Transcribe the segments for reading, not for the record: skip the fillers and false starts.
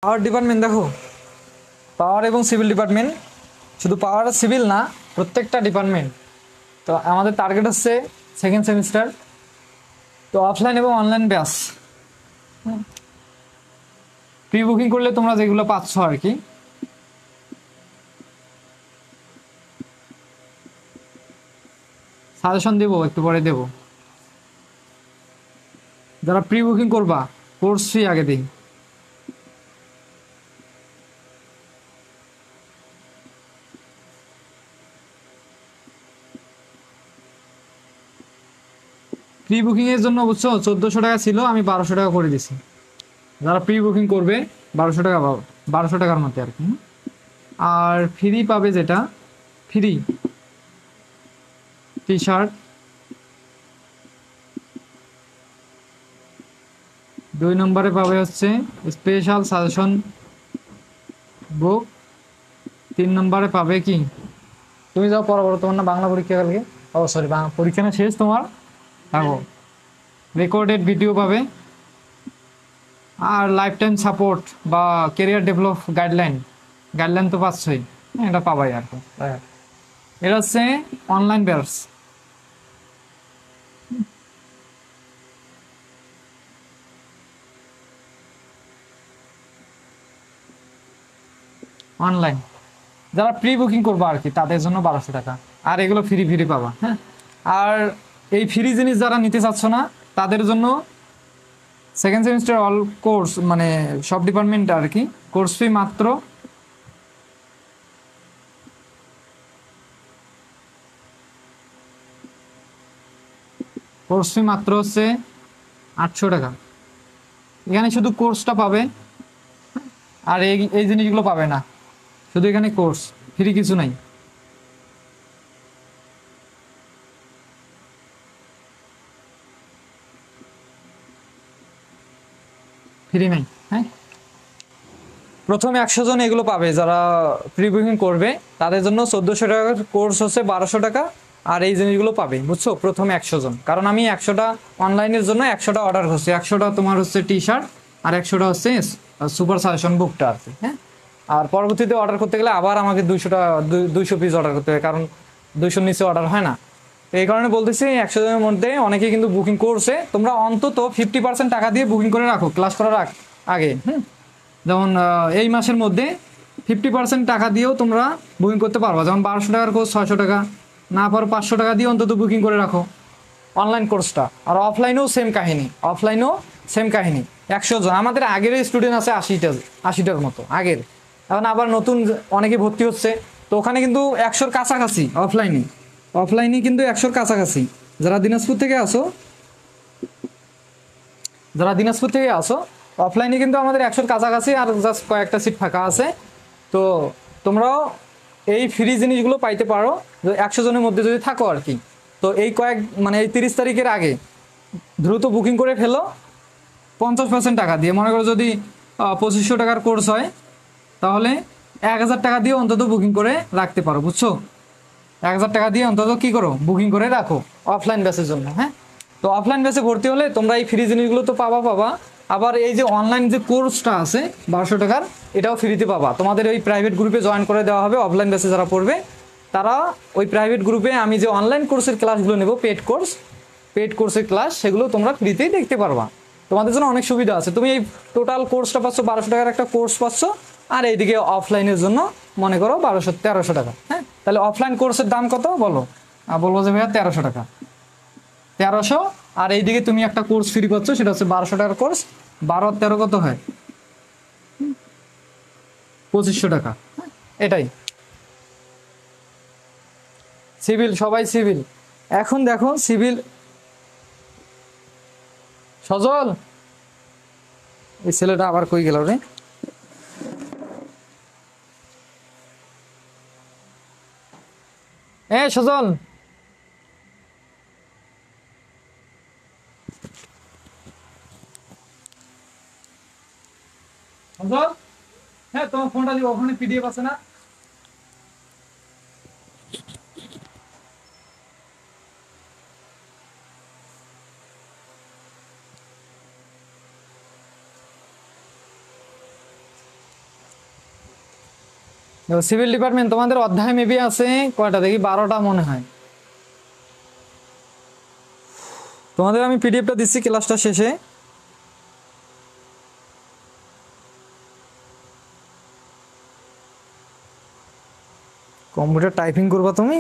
পাওয়ার department দেখো, পাওয়ার এবং civil department, শুধু পাওয়ার আর সিভিল না, প্রত্যেকটা ডিপার্টমেন্ট। তো আমাদের টার্গেট হচ্ছে সেকেন্ড সেমিস্টার, তো অফলাইন এবং অনলাইন ব্যাচ। প্রি বুকিং করলে তোমরা যেগুলো পাচ্ছ আর কি, সাজেশন দেবো, একটু পরে দেবো। যারা প্রি বুকিং করবা কোর্স ফি আগে দিই। প্রি বুকিং এর জন্য বুঝছো 1400 টাকা ছিল, আমি 1200 টাকা করে দিছি। যারা প্রি বুকিং করবে 1200 টাকা পাবে, 1200 টাকার মধ্যে আর কি। আর ফ্রি পাবে যেটা, ফ্রি টি শার্ট, 2 নম্বরে পাবে হচ্ছে স্পেশাল সাজেশন বুক, 3 নম্বরে পাবে কি, তুমি যাও পড়াবো তোমার না বাংলা পরীক্ষা কালকে, ও সরি বাংলা পরীক্ষা না শেষ তোমার, দেখো রেকর্ডেড ভিডিও পাবে। আর লাইফ টাইম সাপোর্ট বা কেরিয়ার ডেভেলপ গাইডলাইন, গাইডলাইন তো পাচ্ছই, এটা পাবাই আর কি। এটা হচ্ছে অনলাইন ব্যাচ। অনলাইন যারা প্রি বুকিং করবো আর কি, তাদের জন্য 1200 টাকা, আর এগুলো ফ্রি ফ্রি পাবা। হ্যাঁ, আর এই ফ্রি জিনিস যারা নিতে চাচ্ছ না, তাদের জন্য সেকেন্ড সেমিস্টার অল কোর্স, মানে সব ডিপার্টমেন্ট আর কি, কোর্স ফি মাত্র হচ্ছে 800 টাকা। এখানে শুধু কোর্সটা পাবে, আর এই এই জিনিসগুলো পাবে না, শুধু এখানে কোর্স, ফ্রি কিছু নাই। ফ্রি নাই। হ্যাঁ, প্রথমে 100 জন এগুলো পাবে যারা প্রি বুকিং করবে, তাদের জন্য 1400 টাকার কোর্স হচ্ছে 1200 টাকা, আর এই জিনিসগুলো পাবে বুঝছো, প্রথমে 100 জন। কারণ আমি 100টা অনলাইনের জন্য 100টা অর্ডার করছি, 100টা তোমার হচ্ছে টি শার্ট, আর 100টা হচ্ছে সুপার সাজেশন বুকটা আর কি। হ্যাঁ, আর পরবর্তীতে অর্ডার করতে গেলে আবার আমাকে 200টা 200 পিস অর্ডার করতে হবে, কারণ 200 নিচে অর্ডার হয় না। তো এই কারণে বলতেছি 100 জনের মধ্যে অনেকে কিন্তু বুকিং করছে, তোমরা অন্তত 50% টাকা দিয়ে বুকিং করে রাখো ক্লাস করার আগে। যেমন এই মাসের মধ্যে 50% টাকা দিয়েও তোমরা বুকিং করতে পারবা, যেমন 1200 টাকার কোর্স 600 টাকা, না পারো 500 টাকা দিয়ে অন্তত বুকিং করে রাখো অনলাইন কোর্সটা। আর অফলাইনেও সেম কাহিনী, অফলাইনেও সেম কাহিনী। 100 জন আমাদের আগের স্টুডেন্ট আছে 80টার মতো আগের, এখন আবার নতুন অনেকে ভর্তি হচ্ছে, তো ওখানে কিন্তু 100-র কাছাকাছি অফলাইনে, অফলাইনে কিন্তু 100-র কাছাকাছি। যারা দিনাজপুর থেকে আসো, যারা দিনাজপুর থেকে আসো, অফলাইনে কিন্তু আমাদের 100-র কাছাকাছি, আর জাস্ট কয়েকটা সিট ফাঁকা আছে। তো তোমরাও এই ফ্রি জিনিসগুলো পাইতে পারো 100 জনের মধ্যে যদি থাকো আর কি। তো এই মানে এই 30 তারিখের আগে দ্রুত বুকিং করে ফেলো 50% টাকা দিয়ে। মনে করো যদি 2500 টাকার কোর্স হয়, তাহলে 1000 টাকা দিয়ে অন্তত বুকিং করে রাখতে পারো বুঝছো। 1000 টাকা দিয়ে অন্তত কি করো, বুকিং করে রাখো অফলাইন ব্যাচের জন্য। হ্যাঁ, তো অফলাইন ব্যাচে ভর্তি হলে তোমরা এই ফ্রি জিনিসগুলো তো পাবা, আবার এই যে অনলাইন যে কোর্সটা আছে 1200 টাকার, এটাও ফ্রিতে পাবা। তোমাদের ওই প্রাইভেট গ্রুপে জয়েন করে দেওয়া হবে, অফলাইন ব্যাচে যারা পড়বে তারা ওই প্রাইভেট গ্রুপে আমি যে অনলাইন কোর্সের ক্লাসগুলো নেব, পেড কোর্সের ক্লাস, সেগুলো তোমরা ফ্রিতেই দেখতে পারবা। তোমাদের জন্য অনেক সুবিধা আছে, তুমি এই টোটাল কোর্সটা পাচ্ছ 1200 টাকার একটা কোর্স পাচ্ছ, আর এইদিকে অফলাইনের জন্য মনে করো 1300 টাকা। হ্যাঁ, তাহলে অফলাইন কোর্সের দাম কত বলো, বলবো যে ভাইয়া 1300 টাকা, 1300। আর এইদিকে তুমি একটা কোর্স ফ্রি পাচ্ছ, সেটা হচ্ছে 1200 টাকার কোর্স, 12 আর 13 কত হয়, 2500 টাকা। এটাই সিভিল, সবাই সিভিল। এখন দেখো সিভিল, সজল এই ছেলেটা আবার কই গেল রে, সজল, সজল, হ্যাঁ তোমার ফোনটা দিব, ওখানে পিডিএফ আছে না। সিভিল ডিপার্টমেন্ট তোমাদের অধ্যায় মেবি আছে কয়টা দেখি, 12টা মনে হয়। তোমাদের আমি পিডিএফটা দিচ্ছি ক্লাসটা শেষে। কম্পিউটার টাইপিং করবা তুমি?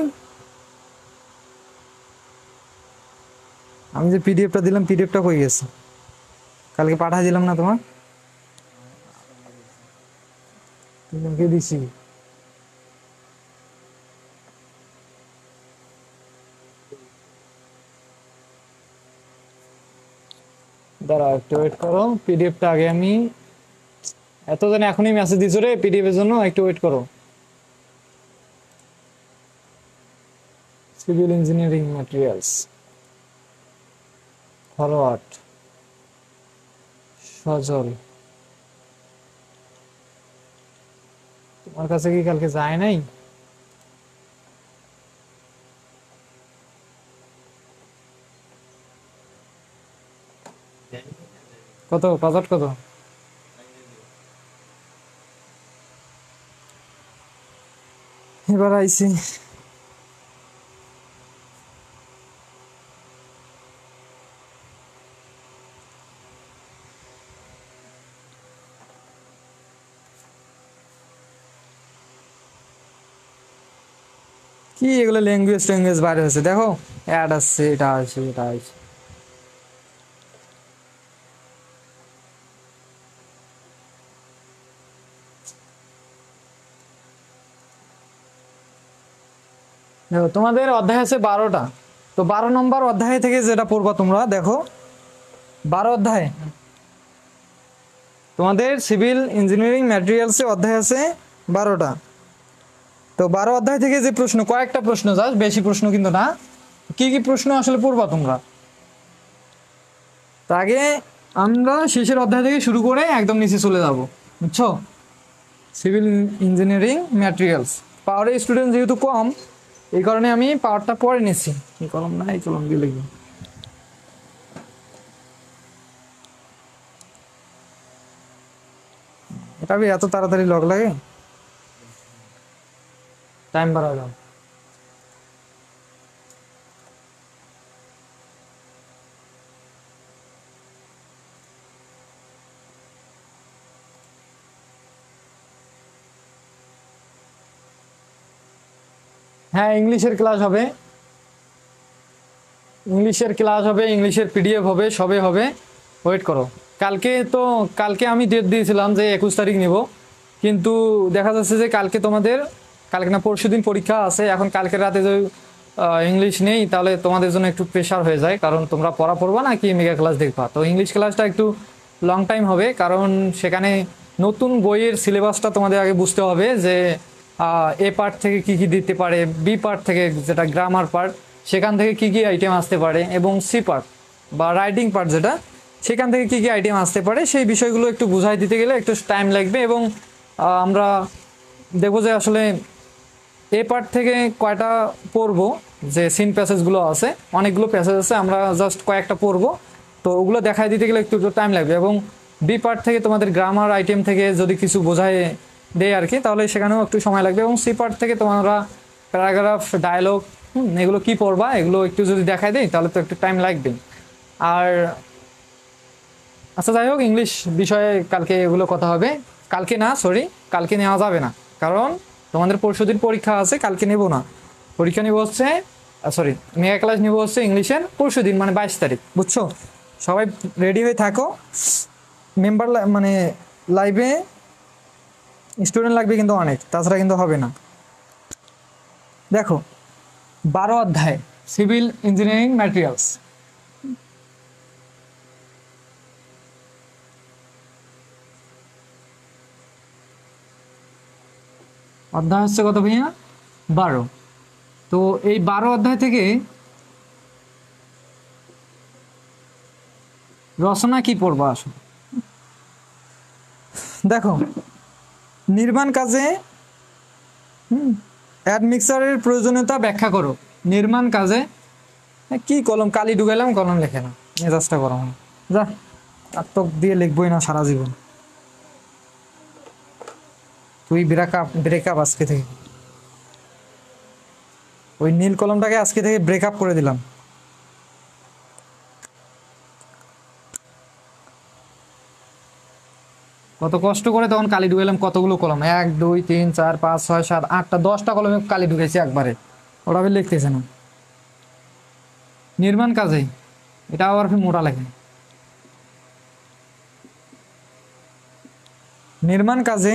আমি যে পিডিএফটা দিলাম, পিডিএফটা কই গেছে? কালকে পাঠিয়ে দিলাম না তোমার? তোমাকে দিছি। দাঁড়াও একটু ওয়েট করো, পিডিএফটা আগে আমি এত জানি এখনই মেসেজ দিছো রে পিডিএফ এর জন্য, একটু ওয়েট করো। সিভিল ইঞ্জিনিয়ারিং ম্যাটেরিয়ালস ফরওয়ার্ড সজল, তোমার কাছে কি কালকে যায় নাই? কত বাজেট কত? এবার আইছি। কি এগুলো ল্যাঙ্গুয়েজ ট্যাঙ্গুয়েজ বাইরে হয়েছে দেখো, অ্যাড আসছে, এটা আসছে, এটা আসছে। দেখো তোমাদের অধ্যায় আছে 12টা, তো 12 নম্বর অধ্যায় থেকে যেটা পড়বা তোমরা দেখো, 12 অধ্যায় তোমাদের সিভিল ইঞ্জিনিয়ারিং ম্যাটেরিয়ালসে অধ্যায় আছে 12টা। তো 12 অধ্যায় থেকে যে প্রশ্ন, কয়েকটা প্রশ্ন জাস্ট, বেশি প্রশ্ন কিন্তু না। কি কি প্রশ্ন আসলে পড়বা তোমরা? তো আগে আমরা শেষের অধ্যায় থেকে শুরু করে একদম নিচে চলে যাব, বুঝছো? সিভিল ইঞ্জিনিয়ারিং ম্যাটেরিয়ালস পাওয়ারের স্টুডেন্ট যেহেতু কম, এই কারণে আমি পাওয়ারটা পরে নিচ্ছি। এই কলম না, এই কলম দিয়ে লিখবো। এটা এত তাড়াতাড়ি লগ লাগে, টাইম বাড়া যাও। হ্যাঁ ইংলিশের ক্লাস হবে, ইংলিশের ক্লাস হবে, ইংলিশের পিডিএফ হবে, সবে হবে। ওয়েট করো। কালকে তো, কালকে আমি ডেট দিয়েছিলাম যে 21 তারিখ নিব, কিন্তু দেখা যাচ্ছে যে কালকে তোমাদের, কালকে না পরশুদিন পরীক্ষা আছে। এখন কালকে রাতে যদি ইংলিশ নেই তাহলে তোমাদের জন্য একটু প্রেশার হয়ে যায়, কারণ তোমরা পড়া পড়বা না কি মেগা ক্লাস দেখবা। তো ইংলিশ ক্লাসটা একটু লং টাইম হবে, কারণ সেখানে নতুন বইয়ের সিলেবাসটা তোমাদের আগে বুঝতে হবে যে এ পার্ট থেকে কি কি দিতে পারে, বি পার্ট থেকে যেটা গ্রামার পার্ট সেখান থেকে কি কি আইটেম আসতে পারে, এবং সি পার্ট বা রাইটিং পার্ট যেটা, সেখান থেকে কি কি আইটেম আসতে পারে, সেই বিষয়গুলো একটু বুঝাই দিতে গেলে একটু টাইম লাগবে। এবং আমরা দেখবো যে আসলে এ পার্ট থেকে কয়টা পড়বো, যে সিন প্যাসেজগুলো আছে, অনেকগুলো প্যাসেজ আছে, আমরা জাস্ট কয়েকটা পড়বো, তো ওগুলো দেখাই দিতে গেলে একটু টাইম লাগবে। এবং বি পার্ট থেকে তোমাদের গ্রামার আইটেম থেকে যদি কিছু বোঝায় দেয় আর কি, তাহলে সেখানেও একটু সময় লাগবে। এবং সি পার্ট থেকে তোমরা প্যারাগ্রাফ, ডায়লগ, এগুলো কি পড়বা, এগুলো একটু যদি দেখাই দেয় তাহলে তো একটু টাইম লাগবে। আর আচ্ছা যাই হোক, ইংলিশ বিষয়ে কালকে এগুলো কথা হবে। কালকে না, সরি, কালকে নেওয়া যাবে না, কারণ তোমাদের পরশুদিন পরীক্ষা আছে, কালকে নেব না। পরীক্ষা নিব হচ্ছে, সরি, মেগা ক্লাস নিব হচ্ছে ইংলিশের পরশুদিন, মানে 22 তারিখ, বুঝছো? সবাই রেডি হয়ে থাকো। মেম্বার মানে লাইভে স্টুডেন্ট লাগবে কিন্তু অনেক, তাছাড়া কিন্তু হবে না। দেখো 12 অধ্যায় সিভিল ইঞ্জিনিয়ারিং ম্যাটেরিয়ালস, অধ্যায় হচ্ছে কত ভাইয়া? 12। তো এই 12 অধ্যায় থেকে রচনা কি পড়বা আসলে? দেখো, নির্মাণ কাজে অ্যাডমিক্সারের প্রয়োজনীয়তা ব্যাখ্যা করো। নির্মাণ কাজে কি, কলম কালি ঢুকাইলাম, কলম লেখে না, মেজাজটা গরম হয়। যা, আত্মক দিয়ে লিখবই না সারা জীবন। তুই ব্রেকআপ আজকে থেকে, ওই নীল কলমটাকে আজকে থেকে ব্রেকআপ করে দিলাম। কত কষ্ট করে তখন কালি ঢুকাইলাম, কতগুলো কলম, 1 2 3 4 5 6 7 8টা 10টা কলমে কালি ঢুকাইছি একবারে, ওটা আমি লিখতেছে না। নির্মাণ কাজে এটা আবার ফির মোটা লাগে। নির্মাণ কাজে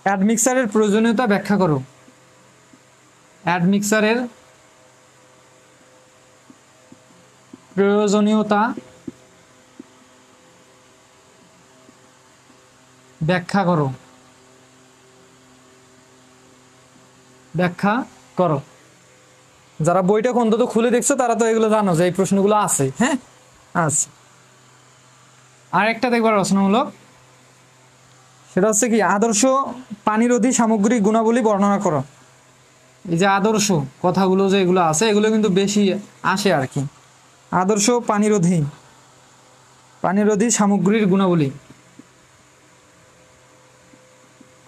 অ্যাডমিক্সারের প্রয়োজনীয়তা ব্যাখ্যা করো। অ্যাডমিক্সারের প্রয়োজনীয়তা ব্যাখ্যা করো। ব্যাখ্যা করো। যারা বইটা অন্তত খুলে দেখছো তারা তো এগুলো জানো যে এই প্রশ্নগুলো আছে। হ্যাঁ, আচ্ছা, আরেকটা দেখবার রচনামূলক, সেটা হচ্ছে কি আদর্শ পানিরোধী সামগ্রিক গুণাবলী বর্ণনা করো। এই যে আদর্শ কথাগুলো যে এগুলো আছে, এগুলো কিন্তু বেশি আসে আর কি। আদর্শ পানিরোধী সামগ্রীর গুণাবলী,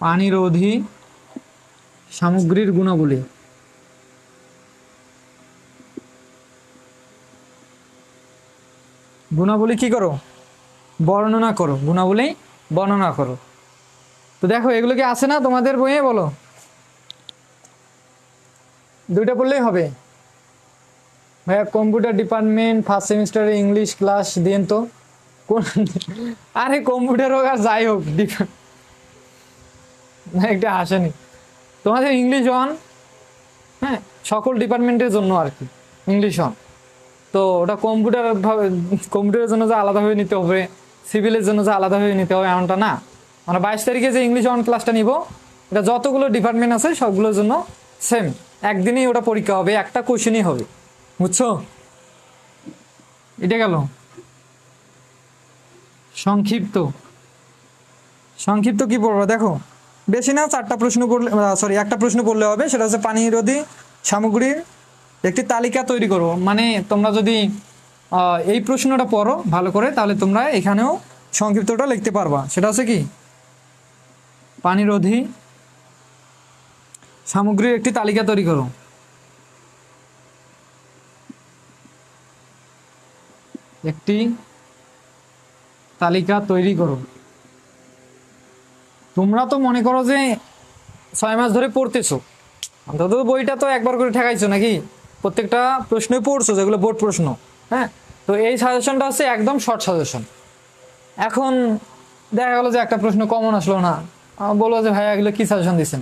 পানিরোধী সামগ্রীর গুণাবলী। গুণাবলী কি করো? বর্ণনা করো। গুণাবলী বর্ণনা করো। তো দেখো এগুলো কি আছে না তোমাদের বইয়ে? বলো, দুইটা পড়লেই হবে। ভাইয়া কম্পিউটার ডিপার্টমেন্ট ফার্স্ট সেমিস্টারে ইংলিশ ক্লাস দিন তো কোন? আরে কম্পিউটার হোক আর যাই হোক, একটা আসেনি তোমাদের ইংলিশ অন। হ্যাঁ, সকল ডিপার্টমেন্টের জন্য আর কি ইংলিশ অন। তো ওটা কম্পিউটারের জন্য যে আলাদাভাবে নিতে হবে, সিভিলের জন্য যে আলাদাভাবে নিতে হবে এমনটা না। আমরা 22 তারিখে যে ইংলিশ অন ক্লাসটা নিব, এটা যতগুলো ডিপার্টমেন্ট আছে সবগুলোর জন্য সেম, একদিনেই ওটা পরীক্ষা হবে, একটা কোশ্চেনই হবে, বুঝছো? এটা গেল সংক্ষিপ্ত। সংক্ষিপ্ত কি পড়বো দেখো, বেশি না, 4টা প্রশ্ন পড়লে, সরি 1টা প্রশ্ন পড়লে হবে। সেটা হচ্ছে পানিরোধী সামগ্রীর একটি তালিকা তৈরি করো। মানে তোমরা যদি এই প্রশ্নটা পড়ো ভালো করে, তাহলে তোমরা এখানেও সংক্ষিপ্তটা লিখতে পারবা। সেটা হচ্ছে কি পানিরোধী সামগ্রীর একটি তালিকা তৈরি করো। একটি তালিকা তৈরি করো। তোমরা তো মনে করো যে 6 মাস ধরে পড়তেছো, অন্তত বইটা তো একবার করে ঠেকাইছো নাকি, প্রত্যেকটা প্রশ্নই পড়ছো যেগুলো বোর্ড প্রশ্ন। হ্যাঁ, তো এই সাজেশনটা হচ্ছে একদম শর্ট সাজেশন। এখন দেখা গেলো যে একটা প্রশ্ন কমন আসলো না, বলবো যে ভাইয়া এগুলো কি সাজেশন দিচ্ছেন।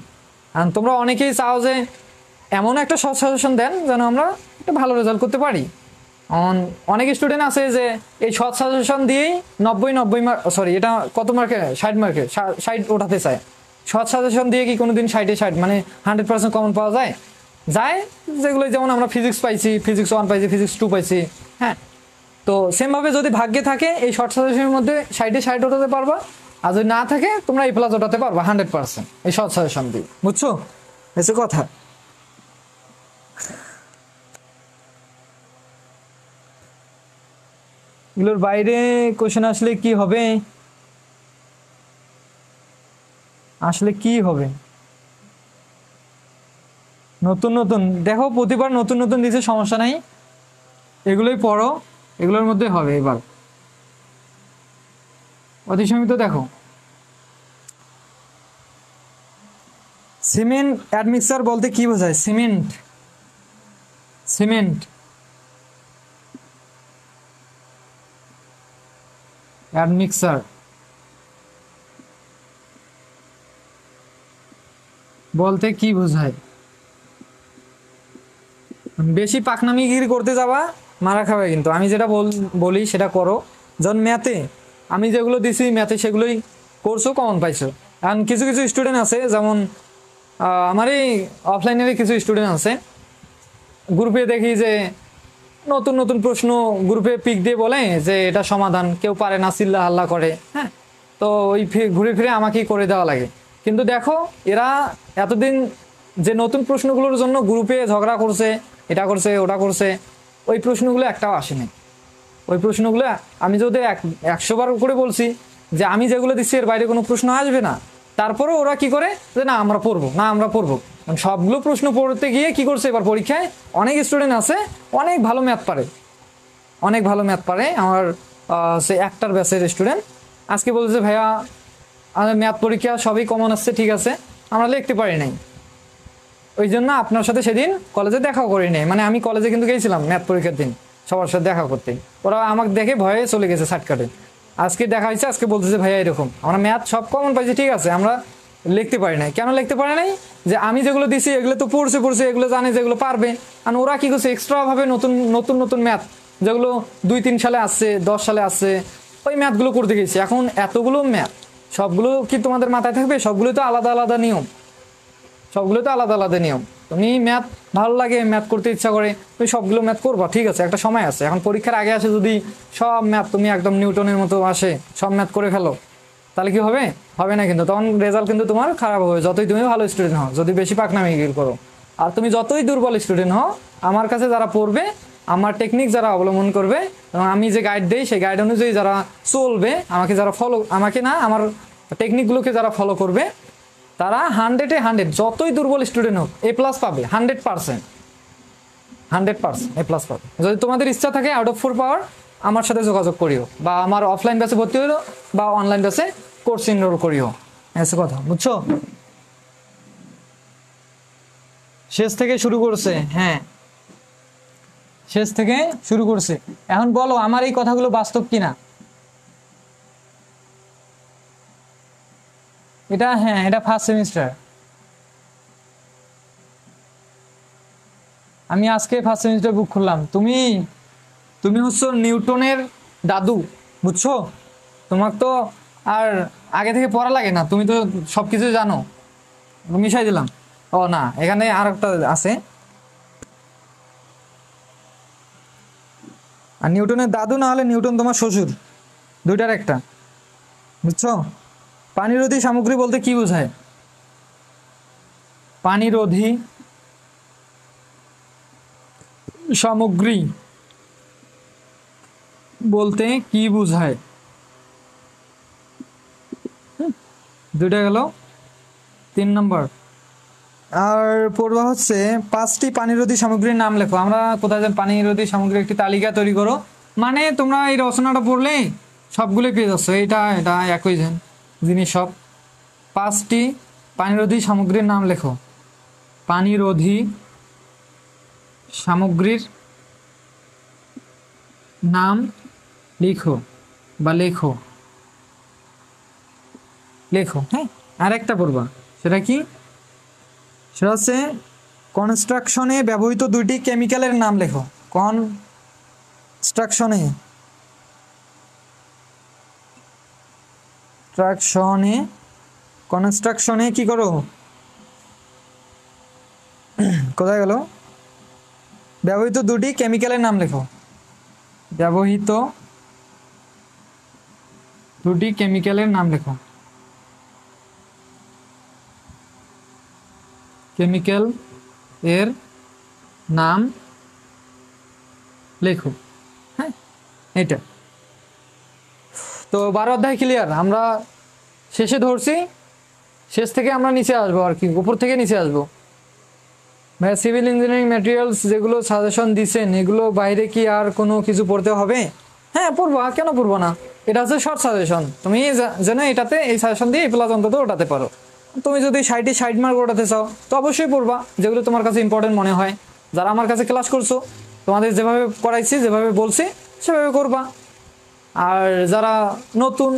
আর তোমরা অনেকেই চাও যে এমন একটা শর্ট সাজেশন দেন যেন আমরা একটা ভালো রেজাল্ট করতে পারি। অনেক স্টুডেন্ট আছে যে এই শর্ট সাজেশন দিয়েই 90 মার্ক, সরি এটা কত মার্কে, 60 মার্কে 60 ওঠাতে চায়। শর্ট সাজেশন দিয়ে কি কোনোদিন 60 মানে 100% কমন পাওয়া যায়? যেগুলো যেমন আমরা ফিজিক্স পাইছি, ফিজিক্স 1 পাইছি, ফিজিক্স 2 পাইছি। হ্যাঁ, তো সেমভাবে যদি ভাগ্যে থাকে এই শর্ট সাজেশনের মধ্যে 60 ওঠাতে পারবা, আর যদি না থাকে তোমরা A+ ওঠাতে পারবা 100% এই শর্ট সাজেশন দিয়ে, বুঝছো? এসে কথা। এগুলোর বাইরে কোশ্চেন আসলে কি হবে? আসলে কি হবে? নতুন নতুন দেখো, প্রতিবার নতুন নতুন দিতে সমস্যা নাই, এগুলোই পড়ো, এগুলোর মধ্যে হবে। এবার অতি সীমিত দেখো, সিমেন্ট অ্যাডমিক্সার বলতে কি বোঝায়? সিমেন্ট অ্যাডমিক্সার বলতে কি বোঝায়? বেশি পাকনামিগিরি করতে যাবা মারা খাবে, কিন্তু আমি যেটা বলি সেটা করো। যেমন ম্যাথে আমি যেগুলো দিছি, ম্যাথে সেগুলোই করছো, কমন পাইছো। এখন কিছু কিছু স্টুডেন্ট আছে, যেমন আমার এই অফলাইনের কিছু স্টুডেন্ট আছে, গ্রুপে দেখি যে নতুন নতুন প্রশ্ন গ্রুপে পিক দিয়ে বলে যে এটা সমাধান, কেউ পারে না, চিল্লা হাল্লা করে। হ্যাঁ, তো ওই ঘুরে ফিরে আমাকেই করে দেওয়া লাগে। কিন্তু দেখো এরা এতদিন যে নতুন প্রশ্নগুলোর জন্য গ্রুপে ঝগড়া করছে, এটা করছে ওটা করছে, ওই প্রশ্নগুলো একটাও আসেনি। ওই প্রশ্নগুলো আমি যদি 100 বার করে বলছি, যে আমি যেগুলো দিচ্ছি এর বাইরে কোনো প্রশ্ন আসবে না, তারপরে ওরা কি করে যে না আমরা পড়বো, না আমরা পড়বো। সবগুলো প্রশ্ন পড়তে গিয়ে কি করছে এবার পরীক্ষায় অনেক স্টুডেন্ট আছে অনেক ভালো ম্যাথ পারে, অনেক ভালো ম্যাথ পারে। আমার সে একটার ব্যাচের স্টুডেন্ট আজকে বলছে ভাইয়া আমাদের ম্যাথ পরীক্ষা সবই কমন আসছে, ঠিক আছে আমরা লিখতে পারি নাই, ওই জন্য আপনার সাথে সেদিন কলেজে দেখাও করি নাই। মানে আমি কলেজে কিন্তু গিয়েছিলাম ম্যাথ পরীক্ষার দিন সবার সাথে দেখা করতে, ওরা আমাকে দেখে ভয়ে চলে গেছে শর্টকাটে। আজকে দেখা হয়েছে, আজকে বলতেছে ভাইয়া এরকম আমরা ম্যাথ সব কমন পাইছি, ঠিক আছে আমরা লিখতে পারি নাই। কেন লিখতে পারি নাই? যে আমি যেগুলো দিছি এগুলো তো পড়ছে এগুলো জানে, যেগুলো পারবে। আর ওরা কি করছে এক্সট্রাভাবে নতুন নতুন নতুন ম্যাথ যেগুলো 2-3 সালে আসছে, 10 সালে আসছে, ওই ম্যাথগুলো করতে গেছি। এখন এতগুলো ম্যাথ সবগুলো কি তোমাদের মাথায় থাকবে? সবগুলো তো আলাদা আলাদা নিয়ম, সবগুলো তো আলাদা আলাদা নিয়ম। তুমি ম্যাথ ভালো লাগে, ম্যাথ করতে ইচ্ছা করে, তুমি সবগুলো ম্যাথ করবা, ঠিক আছে একটা সময় আছে। এখন পরীক্ষার আগে আসে যদি সব ম্যাথ তুমি একদম নিউটনের মতো আসে সব ম্যাথ করে ফেলো, তাহলে কি হবে? হবে না, কিন্তু তখন রেজাল্ট কিন্তু তোমার খারাপ হবে, যতই তুমি ভালো স্টুডেন্ট হও, যদি বেশি পাকনামি করো। আর তুমি যতই দুর্বল স্টুডেন্ট হও, আমার কাছে যারা পড়বে, আমার টেকনিক যারা অবলম্বন করবে এবং আমি যে গাইড দিই সেই গাইড অনুযায়ী যারা চলবে, আমাকে যারা ফলো, আমাকে না আমার টেকনিকগুলোকে যারা ফলো করবে, তারা 100-এ 100, যতই দুর্বল স্টুডেন্ট হোক A+ পাবে 100%, 100% A+ পাবে। যদি তোমাদের ইচ্ছা থাকে আউট অফ 4 পাওয়ার, আমার সাথে যোগাযোগ করিও, বা আমার অফলাইন ব্যাচে ভর্তি হইলো বা অনলাইন ব্যাচে কোর্স এনরোল করিও, এসে কথা বুঝছো? শেষ থেকে শুরু করছে, হ্যাঁ শেষ থেকে শুরু করছে। এখন বলো আমার এই কথাগুলো বাস্তব কিনা? এটা হ্যাঁ, এটা ফার্স্ট সেমিস্টার, আমি আজকে ফার্স্ট সেমিস্টার বুক করলাম। তুমি তুমি হচ্ছে নিউটনের দাদু, বুঝছো? তোমার তো আর আগে থেকে পড়া লাগে না, তুমি তো সব কিছু জানো, মিশাই দিলাম। ও না, এখানে আর একটা আছে। আর নিউটনের দাদু না হলে নিউটন তোমার শ্বশুর, দুইটার একটা, বুঝছো? পানিরোধী সামগ্রী বলতে কি বোঝায়? পানিরোধী সামগ্রী বলতে কি বোঝায়? দুইটা গেল, 3 নম্বর। আর পড়বা হচ্ছে 5টি পানিরোধী সামগ্রীর নাম লেখো। আমরা কোথায় যেন পানিরোধী সামগ্রীর একটি তালিকা তৈরি করো, মানে তোমরা এই রচনাটা পড়লে সবগুলোই পেয়ে যাচ্ছ, এটা এটা একই জিনিস সব। 5টি পানিরোধী সামগ্রীর নাম লেখো, পানিরোধী সামগ্রীর নাম লিখো বা লেখো, লেখো। হ্যাঁ, আর একটা পড়বা, সেটা কি? সেটা হচ্ছে কনস্ট্রাকশনে ব্যবহৃত 2টি কেমিক্যালের নাম লেখো। কনস্ট্রাকশনে কনস্ট্রাকশনে কি করো? কোথায় গেল? ব্যবহৃত 2টি কেমিক্যালের নাম লেখো, ব্যবহৃত 2টি কেমিক্যালের নাম লেখো, কেমিক্যাল এর নাম লেখো। হ্যাঁ, এটা তো 12 অধ্যায় ক্লিয়ার। আমরা শেষে ধরছি, শেষ থেকে আমরা নিচে আসবো, আর কি উপর থেকে নিচে আসবো। ভাই সিভিল ইঞ্জিনিয়ারিং ম্যাটেরিয়ালস যেগুলো সাজেশন দিছেন, এগুলো বাইরে কি আর কোনো কিছু পড়তে হবে? হ্যাঁ পড়বো, আর কেন পড়বো না? এটা হচ্ছে শর্ট সাজেশন, তুমি যেন এটাতে এই সাজেশন দিয়ে A+ অন্তত ওঠাতে পারো। তুমি যদি 60 মার্ক ওঠাতে চাও তো অবশ্যই পড়বা যেগুলো তোমার কাছে ইম্পর্টেন্ট মনে হয়। যারা আমার কাছে ক্লাস করছো, তোমাদের যেভাবে পড়াইছি, যেভাবে বলছি সেভাবে করবা। আর যারা নতুন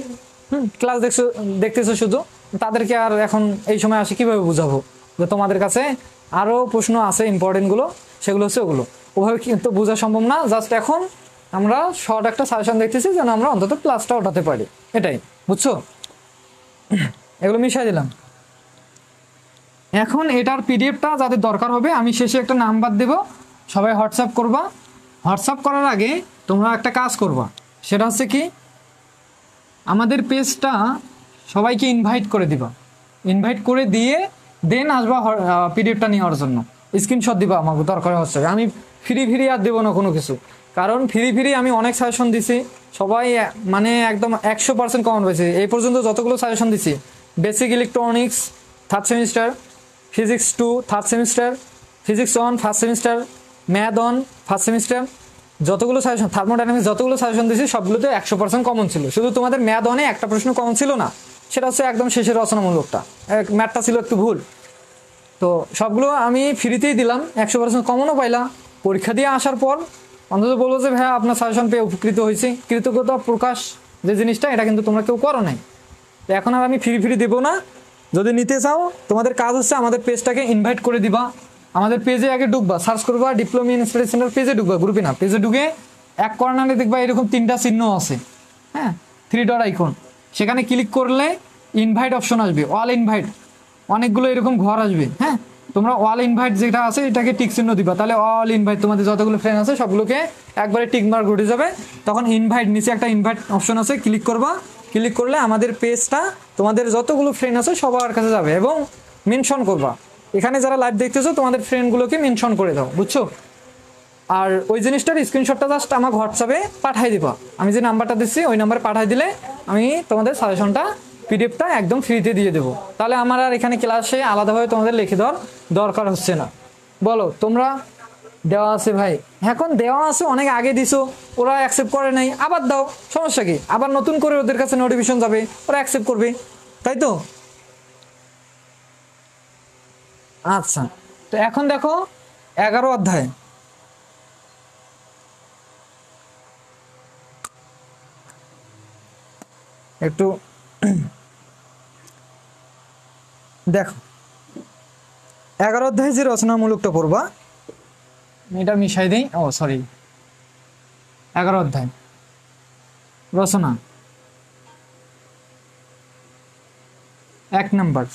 ক্লাস দেখতেছো শুধু, তাদেরকে আর এখন এই সময় আসে কিভাবে বুঝাবো যে তোমাদের কাছে আরও প্রশ্ন আছে ইম্পর্টেন্টগুলো, সেগুলো হচ্ছে ওগুলো। ওভাবে কিন্তু বোঝা সম্ভব না। জাস্ট এখন আমরা শর্ট একটা সাজেশন দেখতেছি যেন আমরা অন্তত ক্লাসটা ওঠাতে পারি, এটাই, বুঝছো? এগুলো মিশাই দিলাম। এখন এটার পিডিএফটা যাদের দরকার হবে আমি শেষে একটা নাম্বার দেব, সবাই হোয়াটসঅ্যাপ করবা। হোয়াটসঅ্যাপ করার আগে তোমরা একটা কাজ করবা, সেটা হচ্ছে কি, আমাদের পেজটা সবাইকে ইনভাইট করে দিবা, ইনভাইট করে দিয়ে দেন আসবা পিডিএফটা নেওয়ার জন্য। স্ক্রিনশট দিবা, আমাকে দরকার হচ্ছে। আমি ফ্রি ফ্রি আর দেবো না কোনো কিছু, কারণ ফ্রি ফ্রি আমি অনেক সাজেশন দিছি, সবাই মানে একদম 100% কমন পেয়েছে এই পর্যন্ত যতগুলো সাজেশন দিছি। Basic electronics third semester, physics 2 third semester, physics 1 first semester, math 1 first semester, যতগুলো সাজেশন থার্মোডাইনামিক্স যতগুলো সাজেশন দিয়েছি সবগুলোতে 100% কমন ছিল। শুধু তোমাদের ম্যাথ 1-এ একটা প্রশ্ন কমন ছিল না, সেটা হচ্ছে একদম শেষের রচনামূলকটা, ম্যাথটা ছিল একটু ভুল। তো সবগুলো আমি ফ্রিতেই দিলাম, 100% কমনও পাইলাম। পরীক্ষা দিয়ে আসার পর অন্তত বলবো যে ভাইয়া আপনার সাজেশন পেয়ে উপকৃত হয়েছি, কৃতজ্ঞতা প্রকাশ যে জিনিসটা এটা কিন্তু তোমরা কেউ করো নাই। তো এখন আর আমি ফ্রি ফ্রি দেবো না। যদি নিতে চাও তোমাদের কাজ হচ্ছে আমাদের পেজটাকে ইনভাইট করে দিবা, আমাদের পেজে আগে ঢুকবা, সার্চ করবা ডিপ্লোমা ইন স্টাডি সেন্টার, পেজে ঢুকবা, গ্রুপে না, পেজে ঢুকে এক কর্নারে দেখবা এরকম 3টা চিহ্ন আছে, হ্যাঁ 3 ডট আইকন, সেখানে ক্লিক করলে ইনভাইট অপশন আসবে, অল ইনভাইট, অনেকগুলো এরকম ঘর আসবে। হ্যাঁ, তোমরা অল ইনভাইট যেটা আছে এটাকে টিক চিহ্ন দিবা, তাহলে অল ইনভাইট তোমাদের যতগুলো ফ্রেন্ড আছে সবগুলোকে একবারে টিক মার্ক উঠে যাবে। তখন ইনভাইট নিচে একটা ইনভাইট অপশন আছে, ক্লিক করবা, ক্লিক করলে আমাদের পেজটা তোমাদের যতগুলো ফ্রেন্ড আছে সবার কাছে যাবে, এবং মেনশন করবা, এখানে যারা লাইভ দেখতেছো তোমাদের ফ্রেন্ডগুলোকে মেনশন করে দাও, বুঝছো? আর ওই জিনিসটার স্ক্রিনশটটা জাস্ট আমার হোয়াটসঅ্যাপে পাঠাই দিবা, আমি যে নাম্বারটা দিচ্ছি ওই নাম্বারে পাঠাই দিলে আমি তোমাদের সাজেশনটা পিডিএফটা একদম ফ্রিতে দিয়ে দেবো। তাহলে আমার আর এখানে ক্লাসে আলাদাভাবে তোমাদের লিখে দেওয়ার দরকার হচ্ছে না। বলো তোমরা, দেওয়া আছে ভাই, এখন দেওয়া আছে, অনেক আগে দিছো, ওরা অ্যাকসেপ্ট করে নাই, আবার দাও, সমস্যা কি? আবার নতুন করে ওদের কাছে নোটিফিকেশন যাবে, ওরা অ্যাকসেপ্ট করবে, তাই তো? আচ্ছা, তো এখন দেখো 11 অধ্যায়, একটু দেখো 11 অধ্যায় যে রচনামূলকটা পড়বা, এটা মিশাই দিই, ও সরি, 11 অধ্যায় রচনা 1 নাম্বার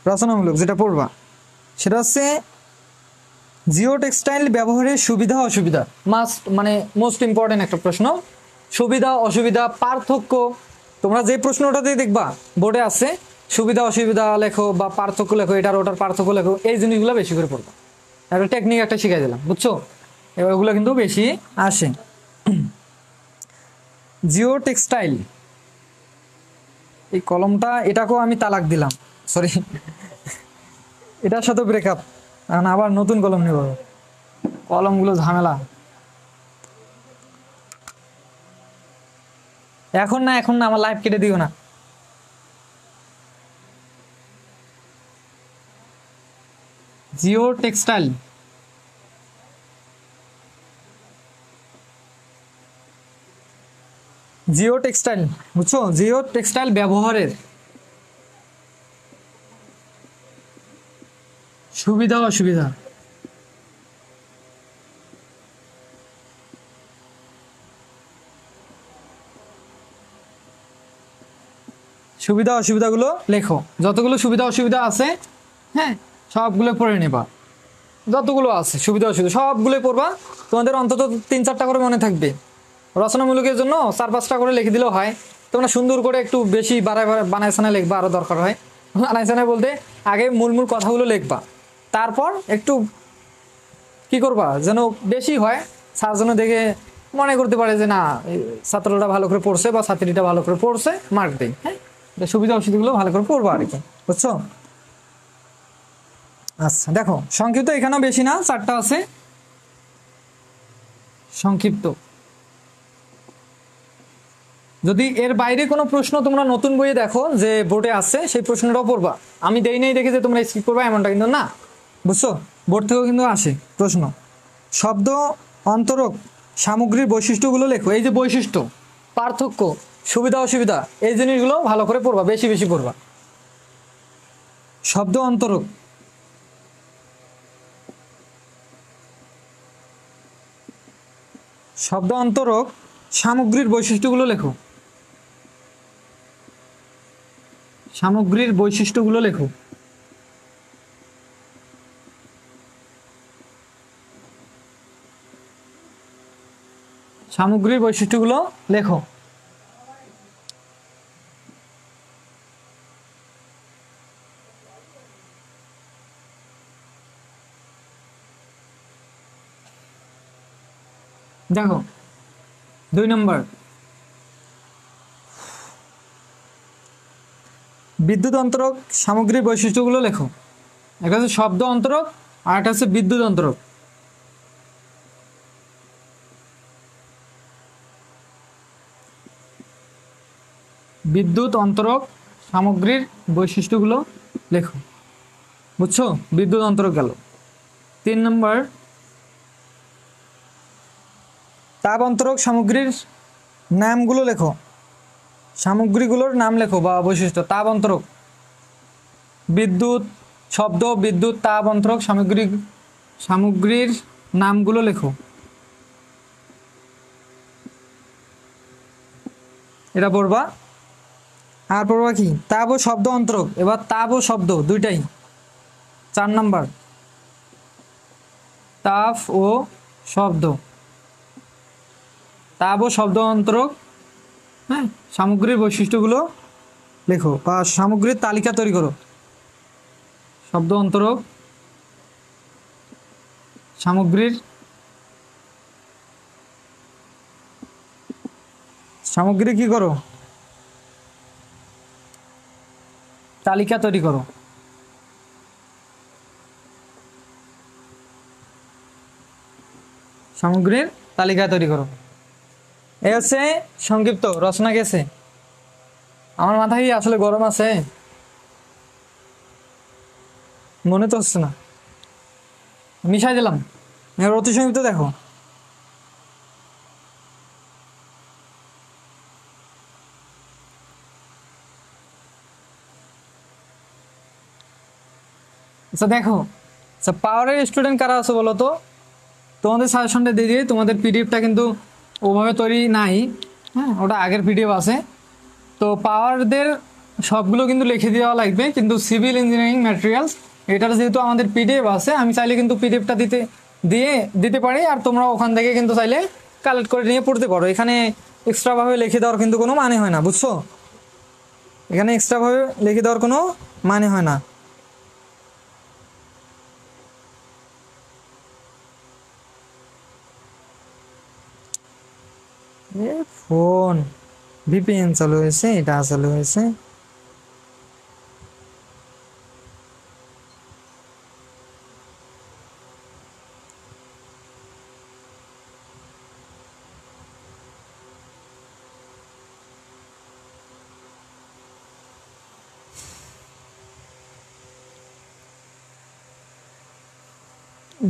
রচনামূলক যেটা পড়বা সেটা হচ্ছে জিও টেক্সটাইল ব্যবহারের সুবিধা অসুবিধা, মাস্ট মানে মোস্ট ইম্পর্টেন্ট একটা প্রশ্ন। সুবিধা অসুবিধা পার্থক্য, তোমরা যে প্রশ্নটাতে দেখবা বোর্ডে আছে সুবিধা অসুবিধা লেখো বা পার্থক্য লেখো, এটার ওটার পার্থক্য লেখো, এই জিনিসগুলো বেশি করে পড়বা। একটা টেকনিক একটা শিখাই দিলাম, বুঝছো? এগুলো কিন্তু বেশি আসে। জিও টেক্সটাইল, এই কলমটা এটাকেও আমি তালাক দিলাম, সরি, এটার সাথে ব্রেকআপ, এখন আবার নতুন কলম নেব, কলমগুলো ঝামেলা। এখন না, এখন না, আমার লাইফ কেটে দিও না। জিও টেক্সটাইল, জিও টেক্সটাইল, বুঝছো? জিও টেক্সটাইল ব্যবহারের সুবিধা অসুবিধা, সুবিধা অসুবিধাগুলো লেখো, যতগুলো সুবিধা অসুবিধা আছে, হ্যাঁ সবগুলো পড়ে নেবা, যতগুলো আছে সুবিধা অসুবিধা সবগুলো পড়বা, তোমাদের অন্তত 3-4টা করে মনে থাকবে। রচনামূলকের জন্য 4-5টা করে লিখে দিলেও হয়, তোমরা সুন্দর করে একটু বেশি বানায় বানায় সানায় লিখবা, আরও দরকার হয় বানায় সানায় বলতে আগে মূল মূল কথাগুলো লিখবা, তারপর একটু কি করবা যেন বেশি হয়, স্যার যেন দেখে মনে করতে পারে যে না ছাত্রটা ভালো করে পড়ছে বা ছাত্রীটা ভালো করে পড়ছে, মার্ক দেয়। হ্যাঁ, সুবিধা অসুবিধাগুলো ভালো করে পড়বা আর কি, বুঝছো? আচ্ছা দেখো, সংক্ষিপ্ত এখানেও বেশি না, 4টা আছে সংক্ষিপ্ত। যদি এর বাইরে কোনো প্রশ্ন তোমরা নতুন বইয়ে দেখো যে বোর্ডে আছে, সেই প্রশ্নটাও পড়বা, আমি দেই নাই দেখে যে তোমরা স্কিপ করবা এমনটা কিন্তু না, বুঝছো? বোর্ড থেকেও কিন্তু আসে প্রশ্ন। শব্দ অন্তরক সামগ্রীর বৈশিষ্ট্যগুলো লেখো, এই যে বৈশিষ্ট্য পার্থক্য সুবিধা অসুবিধা এই জিনিসগুলো ভালো করে পড়বা, বেশি বেশি পড়বা। শব্দ অন্তরক, শব্দ অন্তরক সামগ্রীর বৈশিষ্ট্যগুলো লেখো, সামগ্রীর বৈশিষ্ট্যগুলো লেখো। সামগ্রীর বৈশিষ্ট্যগুলো লেখো। দেখো 2 নম্বর, বিদ্যুৎ অন্তরক সামগ্রীর বৈশিষ্ট্যগুলো লেখো। একটা হচ্ছে শব্দ অন্তরক আর একটা হচ্ছে বিদ্যুৎ অন্তরক। বিদ্যুৎ অন্তরক সামগ্রীর বৈশিষ্ট্যগুলো লেখো। বুঝছো? বিদ্যুৎ অন্তরক গেল। 3 নম্বর, তাপ অন্তরক সামগ্রীর নামগুলো লেখো। সামগ্রীগুলোর নাম লেখো বা বৈশিষ্ট্য। তাপ অন্তরক, বিদ্যুৎ, শব্দ, বিদ্যুৎ, তাপ অন্তরক সামগ্রীর নামগুলো লেখো। এটা পড়বা। আর পড়বা কি? তাপ ও শব্দ অন্তরক। এবার তাপ ও শব্দ দুইটাই। 4 নম্বর, তাপ ও শব্দ, তাপ ও শব্দ অন্তরক, হ্যাঁ, সামগ্রীর বৈশিষ্ট্যগুলো লেখো বা সামগ্রীর তালিকা তৈরি করো। শব্দ অন্তরক সামগ্রী কি করো? তালিকা তৈরি করো। সামগ্রীর তালিকা তৈরি করো। এই হচ্ছে সংক্ষিপ্ত রচনা। গেছে? আমার মাথায় আসলে গরম আছে, মনে তো হচ্ছে না, মিশাই দিলাম। এবার অতি সংক্ষিপ্ত দেখো। আচ্ছা দেখো, আচ্ছা পাওয়ারের স্টুডেন্ট কারা আছে বলো তো? তোমাদের সাজেশনটা দিয়ে দিয়ে, তোমাদের পিডিএফটা কিন্তু ওভাবে তৈরি নাই, হ্যাঁ, ওটা আগের পিডিএফ আছে। তো পাওয়ারদের সবগুলো কিন্তু লিখে দেওয়া লাগবে, কিন্তু সিভিল ইঞ্জিনিয়ারিং ম্যাটেরিয়ালস এটার যেহেতু আমাদের পিডিএফ আছে, আমি চাইলে কিন্তু পিডিএফটা দিতে পারি, আর তোমরা ওখান থেকে কিন্তু চাইলে কালেক্ট করে নিয়ে পড়তে পারো। এখানে এক্সট্রাভাবে লিখে দেওয়ার কিন্তু কোনো মানে হয় না, বুঝছো? এখানে এক্সট্রাভাবে লিখে দেওয়ার কোনো মানে হয় না। ফোন ভিপিএন চালু হয়েছে, এটা চালু হয়েছে।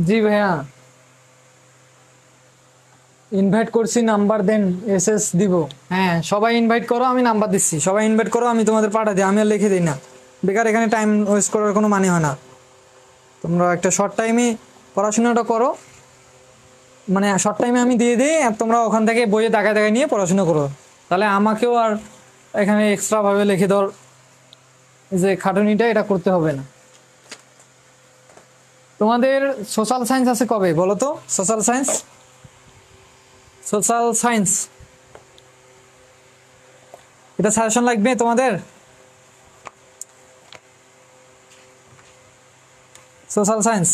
জি ভাইয়া, ইনভাইট করছি, নাম্বার দেন, এসএস দিব। হ্যাঁ সবাই ইনভাইট করো, আমি নাম্বার দিচ্ছি, সবাই ইনভাইট করো, আমি তোমাদের পাঠা দিই, আমি আর লিখে দিই না। বেকার এখানে টাইম ওয়েস্ট করার কোনো মানে হয় না। তোমরা একটা শর্ট টাইমে পড়াশোনাটা করো, মানে শর্ট টাইমে আমি দিয়ে দিই, আর তোমরা ওখান থেকে বইয়ে দেখায় দেখায় নিয়ে পড়াশোনা করো। তাহলে আমাকেও আর এখানে এক্সট্রাভাবে লিখে দেওয়ার যে খাটুনিটা, এটা করতে হবে না। তোমাদের সোশ্যাল সায়েন্স আছে কবে বলো তো? সোশ্যাল সায়েন্স এটা সাজেশন লাগবে তোমাদের। সোশ্যাল সায়েন্স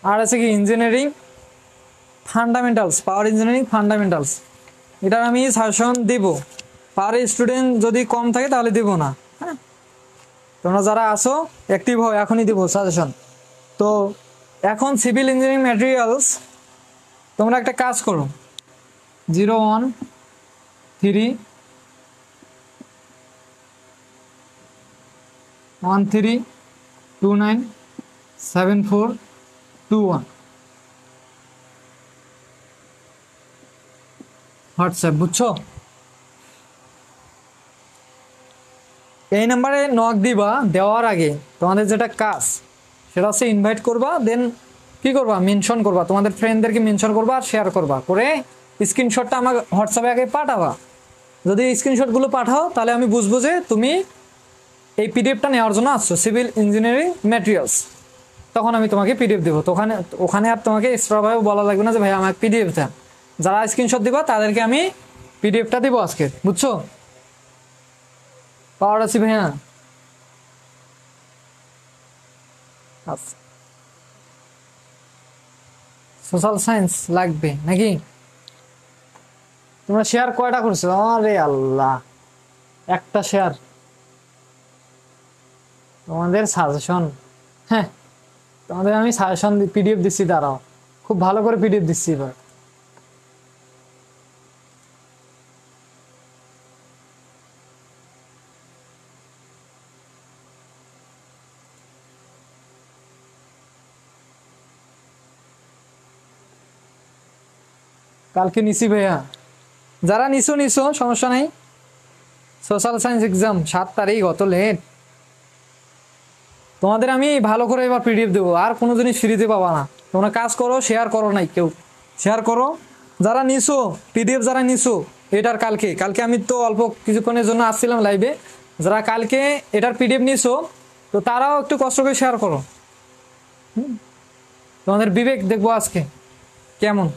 আর আছে কি ইঞ্জিনিয়ারিং ফান্ডামেন্টালস, পাওয়ার ইঞ্জিনিয়ারিং ফান্ডামেন্টালস। এটার আমি সাজেশন দিব। পাওয়ার স্টুডেন্ট যদি কম থাকে তাহলে দিব না, হ্যাঁ। তোমরা যারা আসো অ্যাক্টিভ হও, এখনই দিব সাজেশন। তো এখন সিভিল ইঞ্জিনিয়ারিং ম্যাটেরিয়ালস, তোমরা একটা কাজ করো, 01313297421 হোয়াটসঅ্যাপ, বুঝছো? এই নাম্বারে নক দিবা। দেওয়ার আগে তোমাদের যেটা কাজ সেটা হচ্ছে ইনভাইট করবা, দেন কি করবা, মেনশন করবা, তোমাদের ফ্রেন্ডদেরকে মেনশন করবা আর শেয়ার করবা, করে স্ক্রিনশটটা আমার হোয়াটসঅ্যাপে আগে পাঠাবা। যদি স্ক্রিনশটগুলো পাঠাও তাহলে আমি বুঝবো যে তুমি এই পিডিএফটা নেওয়ার জন্য আসছো, সিভিল ইঞ্জিনিয়ারিং ম্যাটেরিয়ালস। তখন আমি তোমাকে পিডিএফ দেবো। তো ওখানে আর তোমাকে এক্সট্রাভাবে বলা লাগবে না যে ভাই আমার পিডিএফ দেন। যারা স্ক্রিনশট দিবা তাদেরকে আমি পিডিএফটা দেবো আজকে, বুঝছো? পাওয়ার আছে ভাইয়া? আচ্ছা। সোশ্যাল সায়েন্স লাগবে নাকি? তোমরা শেয়ার কয়টা করছো? আরে আল্লাহ, একটা শেয়ার। তোমাদের সাজেশন, হ্যাঁ তোমাদের আমি সাজেশন পিডিএফ দিচ্ছি, দাঁড়াও খুব ভালো করে পিডিএফ দিচ্ছি এবার। কালকে নিছি ভাইয়া, যারা নিছো নিছো সমস্যা নাই। সোশ্যাল সায়েন্স এক্সাম 7 তারিখ, অত লেট। তোমাদের আমি ভালো করে এবার পিডিএফ দেবো, আর কোনো জিনিস ফ্রিতে পাবা না। তোমরা কাজ করো, শেয়ার করো, নাই কেউ শেয়ার করো। যারা নিছো পিডিএফ, যারা নিছো এটার কালকে, কালকে আমি তো অল্প কিছুক্ষণের জন্য আসছিলাম লাইভে, যারা কালকে এটার পিডিএফ নিছো তো তারাও একটু কষ্ট করে শেয়ার করো। তোমাদের বিবেক দেখবো আজকে কেমন।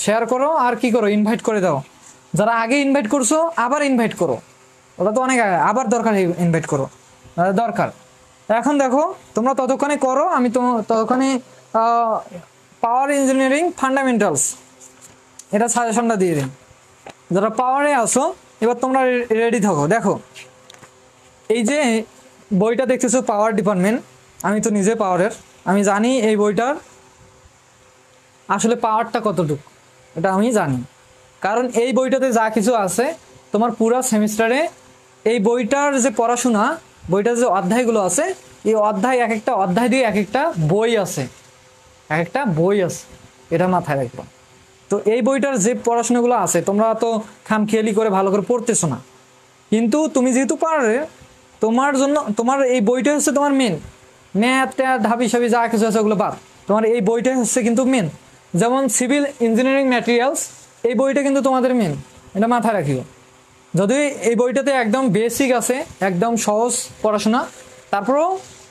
শেয়ার করো আর কি করো, ইনভাইট করে দাও। যারা আগে ইনভাইট করছো আবার ইনভাইট করো, ওটা তো অনেক আগে, আবার দরকার ইনভাইট করো, দরকার। এখন দেখো তোমরা ততক্ষণে করো, আমি তো ততক্ষণে পাওয়ার ইঞ্জিনিয়ারিং ফান্ডামেন্টালস এটা সাজেশনটা দিয়ে দিন। যারা পাওয়ারে আসো এবার তোমরা রেডি থাকো। দেখো এই যে বইটা দেখতেছো পাওয়ার ডিপার্টমেন্ট, আমি তো নিজে পাওয়ারের, আমি জানি এই বইটার আসলে পাওয়ারটা কতটুকু, এটা আমি জানি। কারণ এই বইটাতে যা কিছু আছে তোমার পুরো সেমিস্টারে এই বইটার যে পড়াশোনা, বইটার যে অধ্যায়গুলো আছে, এই অধ্যায় এক একটা অধ্যায় দিয়ে এক একটা বই আছে, এক একটা বই আছে, এটা মাথায় রাখবো। তো এই বইটার যে পড়াশোনাগুলো আছে তোমরা তো খামখেয়ালি করে ভালো করে পড়তেছো না, কিন্তু তুমি যেহেতু পারে তোমার জন্য তোমার এই বইটা হচ্ছে তোমার মেন। ম্যাথ ট্যাথ ঢাবি সাবি যা কিছু আছে ওগুলো বাদ, তোমার এই বইটাই হচ্ছে কিন্তু মেন। যেমন সিভিল ইঞ্জিনিয়ারিং ম্যাটেরিয়ালস, এই বইটা কিন্তু তোমাদের মেন, এটা মাথায় রাখিও। যদি এই বইটাতে একদম বেসিক আছে, একদম সহজ পড়াশোনা, তারপরেও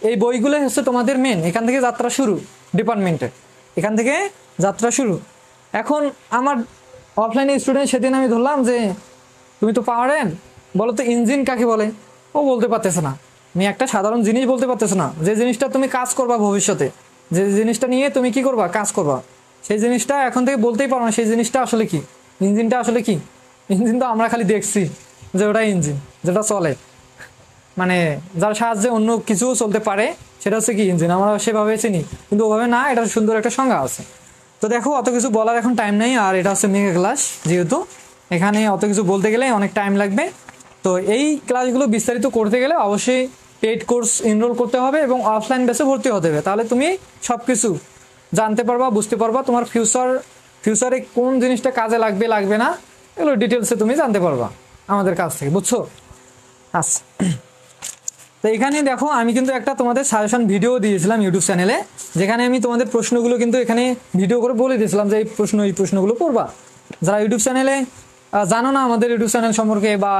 এই বইগুলো হচ্ছে তোমাদের মেন। এখান থেকে যাত্রা শুরু ডিপার্টমেন্টে, এখান থেকে যাত্রা শুরু। এখন আমার অফলাইনে স্টুডেন্ট, সেদিন আমি ধরলাম যে তুমি তো পাওয়ারেন, বলো তো ইঞ্জিন কাকে বলে, ও বলতে পারতেছে না। আমি একটা সাধারণ জিনিস বলতে পারতেছে না, যে জিনিসটা তুমি কাজ করবা ভবিষ্যতে, যে জিনিসটা নিয়ে তুমি কি করবা, কাজ করবা, সেই জিনিসটা এখন থেকে বলতেই পারো না সেই জিনিসটা আসলে কি, ইঞ্জিনটা আসলে কি। ইঞ্জিন তো আমরা খালি দেখছি যে ওটা ইঞ্জিন, যেটা চলে, মানে যার সাহায্যে অন্য কিছু চলতে পারে, সেটা হচ্ছে কি ইঞ্জিন, আমরা সেভাবে চিনি, কিন্তু ওভাবে না, এটা সুন্দর একটা সংজ্ঞা আছে। তো দেখো অত কিছু বলার এখন টাইম নেই, আর এটা হচ্ছে মেগা ক্লাস, যেহেতু এখানে অত কিছু বলতে গেলে অনেক টাইম লাগবে। তো এই ক্লাসগুলো বিস্তারিত করতে গেলে অবশ্যই পেইড কোর্স এনরোল করতে হবে এবং অফলাইন বেসে ভর্তি হতে হবে, তাহলে তুমি সব কিছু জানতে পারবা, বুঝতে পারবা, তোমার ফিউচারে কোন জিনিসটা কাজে লাগবে লাগবে না এগুলো ডিটেলসে তুমি জানতে পারবা আমাদের কাছ থেকে, বুঝছো? আচ্ছা, তো এখানে দেখো আমি কিন্তু একটা তোমাদের সাজেশন ভিডিও দিয়েছিলাম ইউটিউব চ্যানেলে, যেখানে আমি তোমাদের প্রশ্নগুলো কিন্তু এখানে ভিডিও করে বলে দিয়েছিলাম যে এই প্রশ্নগুলো পড়বা। যারা ইউটিউব চ্যানেলে জানো না আমাদের ইউটিউব চ্যানেল সম্পর্কে, বা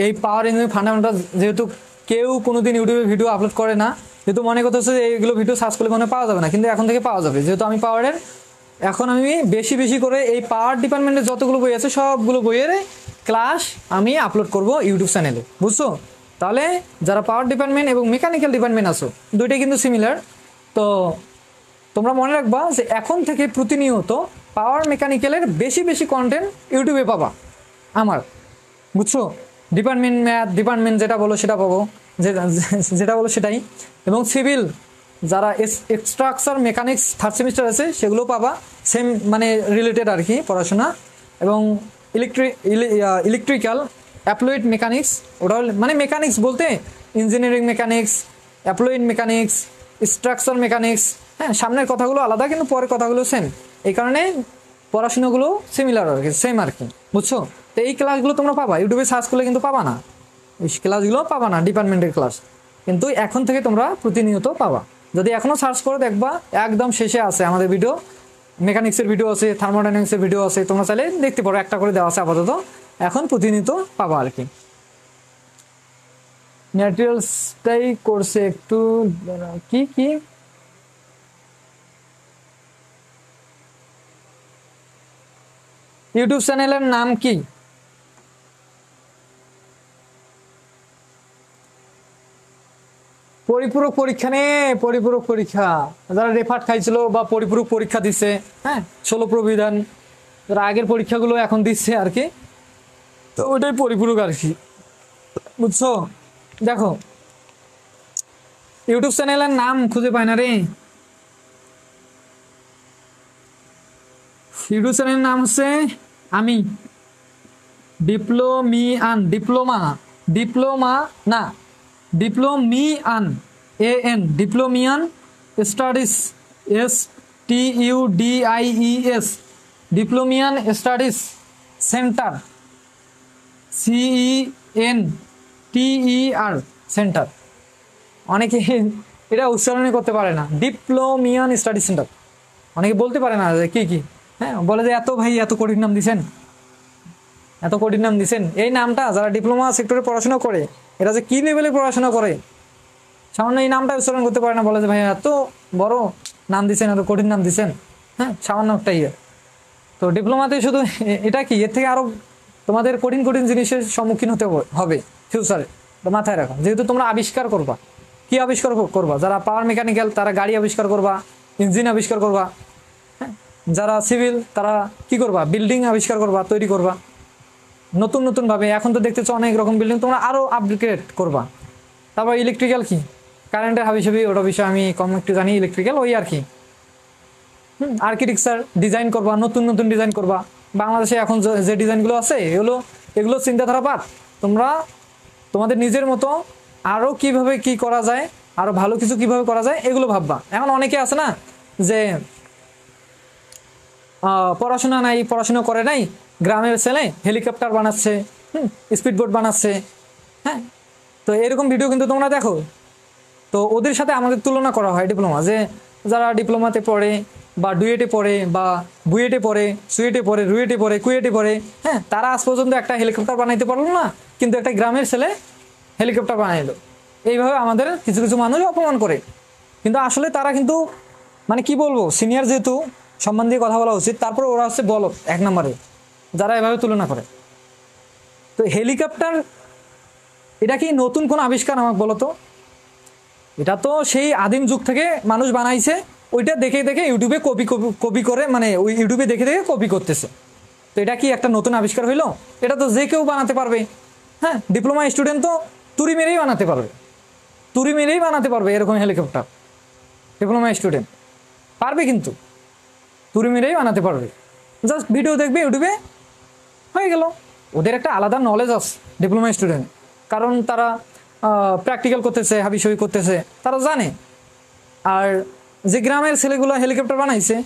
এই পাওয়ার ইঞ্জিনিয়ারিং ফান্ডামেন্টাল, যেহেতু কেউ কোনোদিন ইউটিউবে ভিডিও আপলোড করে না, যেহেতু মনে করতেছে যে এইগুলো ভিডিও সার্চ করলে মনে পাওয়া যাবে না, কিন্তু এখন থেকে পাওয়া যাবে, যেহেতু আমি পাওয়ারের, এখন আমি বেশি বেশি করে এই পাওয়ার ডিপার্টমেন্টের যতগুলো বই আছে সবগুলো বইয়ের ক্লাস আমি আপলোড করব ইউটিউব চ্যানেলে, বুঝছো? তাহলে যারা পাওয়ার ডিপার্টমেন্ট এবং মেকানিক্যাল ডিপার্টমেন্ট আছো, দুইটাই কিন্তু সিমিলার। তো তোমরা মনে রাখবা যে এখন থেকে প্রতিনিয়ত পাওয়ার মেকানিক্যালের বেশি বেশি কন্টেন্ট ইউটিউবে পাবা আমার, বুঝছো? ডিপার্টমেন্ট ম্যাথ ডিপার্টমেন্ট যেটা বলো সেটা পাবো, যেটা বলো সেটাই। এবং সিভিল যারা স্ট্রাকচার মেকানিক্স থার্ড সেমিস্টার আছে সেগুলো পাবা, সেম মানে রিলেটেড আর কি পড়াশোনা। এবং ইলেকট্রিক্যাল অ্যাপ্লয়েড মেকানিক্স, ওটা মানে মেকানিক্স বলতে engineering mechanics, অ্যাপ্লয়েড mechanics, structure mechanics, হ্যাঁ সামনের কথাগুলো আলাদা কিন্তু পরের কথাগুলো সেম, এই কারণে পড়াশোনাগুলো সিমিলার আর কি, সেম আর কি, বুঝছো? তো এই ক্লাসগুলো তোমরা পাবা ইউটিউবে সার্চ করলে, কিন্তু পাবা না এই ক্লাসগুলো, পাবা না ডিপার্টমেন্টের ক্লাস, কিন্তু এখন থেকে তোমরা প্রতিনিয়ত পাবা। যদি এখনও সার্চ করে দেখবা একদম শেষে আছে আমাদের ভিডিও, মেকানিক্সের ভিডিও আছে, থার্মোডাইনামিক্সের ভিডিও আছে, তোমরা চাইলে দেখতে পারো, একটা করে দেওয়া আছে আপাতত, এখন প্রতিনিয়ত পাবা আর কি। ম্যাটেরিয়ালসটাই করছে একটু কি কি ইউটিউব চ্যানেলের নাম কি? পরিপূরক পরীক্ষা নে, পরিপূরক পরীক্ষা যারা রেফার্ট খাইছিল বা পরিপূরক পরীক্ষা দিচ্ছে, হ্যাঁ 16 প্রবিধান যারা আগের পরীক্ষাগুলো এখন দিচ্ছে আর কি, তো ওইটাই পরিপূরক আর কি, বুঝছো? দেখো ইউটিউব চ্যানেলের নাম খুঁজে পায় না রে। ইউটিউব চ্যানেলের নাম হচ্ছে আমি ডিপ্লোমিয়ান, ডিপ্লোমা না, diplomian, AN, diplomian studies, STUDIES, diplomian studies centre, CENTER centre. অনেকে এটা উচ্চারণই করতে পারে না, ডিপ্লোমিয়ান স্টাডি সেন্টার, অনেকে বলতে পারে না যে কি কি, হ্যাঁ বলে যে এত ভাই এত কঠিন নাম দিছেন, এত কঠিন নাম দিছেন। এই নামটা যারা ডিপ্লোমা সেক্টরে পড়াশোনা করে এরা যে কি লেভেলে পড়াশোনা করে, সামান্য এই নামটা উচ্চারণ করতে পারে না, বলে যে ভাই এত বড় নাম দিছেন, এত কঠিন নাম দিছেন, হ্যাঁ সামান্য একটা ইয়ে। তো ডিপ্লোমাতে শুধু এটা কি, এর থেকে আরো তোমাদের কঠিন কঠিন জিনিসের সম্মুখীন হতে হবে ফিউচারে, তো মাথায় রাখো। যেহেতু তোমরা আবিষ্কার করবা, কি আবিষ্কার করবা, যারা পাওয়ার মেকানিক্যাল তারা গাড়ি আবিষ্কার করবা, ইঞ্জিন আবিষ্কার করবা, হ্যাঁ যারা সিভিল তারা কি করবা, বিল্ডিং আবিষ্কার করবা, তৈরি করবা নতুন নতুন ভাবে। এখন তো দেখতেছো অনেক রকম বিল্ডিং, তোমরা আরো আপগ্রেড করবা। তারপর ইলেকট্রিক্যাল কি, কারেন্টের হাবিজাবি ওটা বিষয় আমি কম একটু জানি, ইলেকট্রিক্যাল ওই আর কি। আর্কিটেকচার ডিজাইন করবা, নতুন নতুন ডিজাইন করবা। বাংলাদেশে এখন যে ডিজাইনগুলো আছে এগুলো চিন্তাধারা পাত, তোমরা তোমাদের নিজের মতো আরো কিভাবে কি করা যায়, আরো ভালো কিছু কিভাবে করা যায় এগুলো ভাববা। এখন অনেকে আছে না যে পড়াশোনা নাই, পড়াশোনা করে নাই, গ্রামের ছেলে হেলিকপ্টার বানাচ্ছে, স্পিডবোট বানাচ্ছে, হ্যাঁ তো এরকম ভিডিও কিন্তু তোমরা দেখো। তো ওদের সাথে আমাদের তুলনা করা হয় ডিপ্লোমা, যে যারা ডিপ্লোমাতে পড়ে বা ডুয়েটে পড়ে বা বুয়েটে পড়ে, সুয়েটে পড়ে, রুয়েটে পড়ে, কুয়েটে পড়ে, হ্যাঁ তারা আজ পর্যন্ত একটা হেলিকপ্টার বানাইতে পারলো না, কিন্তু একটা গ্রামের ছেলে হেলিকপ্টার বানাইলো। এইভাবে আমাদের কিছু কিছু মানুষ অপমান করে, কিন্তু আসলে তারা কিন্তু মানে কি বলবো, সিনিয়র যেহেতু সম্মান দিয়ে কথা বলা উচিত, তারপর ওরা হচ্ছে বলদ এক নম্বরে যারা এভাবে তুলনা করে। তো হেলিকপ্টার এটা কি নতুন কোন আবিষ্কার আমাকে বলো তো? এটা তো সেই আদিম যুগ থেকে মানুষ বানাইছে, ওইটা দেখে দেখে ইউটিউবে কপি করে, মানে ওই ইউটিউবে দেখে দেখে কপি করতেছে। তো এটা কি একটা নতুন আবিষ্কার হইলো? এটা তো যে কেউ বানাতে পারবে, হ্যাঁ ডিপ্লোমা স্টুডেন্ট তো তুড়ি মেরেই বানাতে পারবে, তুড়ি মেরেই বানাতে পারবে এরকম হেলিকপ্টার। ডিপ্লোমা স্টুডেন্ট পারবে, কিন্তু তুড়ি মেরেই বানাতে পারবে, জাস্ট ভিডিও দেখবে ইউটিউবে, হয়ে গেল। ওদের একটা আলাদা নলেজ আছে ডিপ্লোমা স্টুডেন্ট, কারণ তারা প্র্যাকটিক্যাল করতেছে, হাবিসবি করতেছে, তারা জানে। আর যে গ্রামের ছেলেগুলো হেলিকপ্টার বানাইছে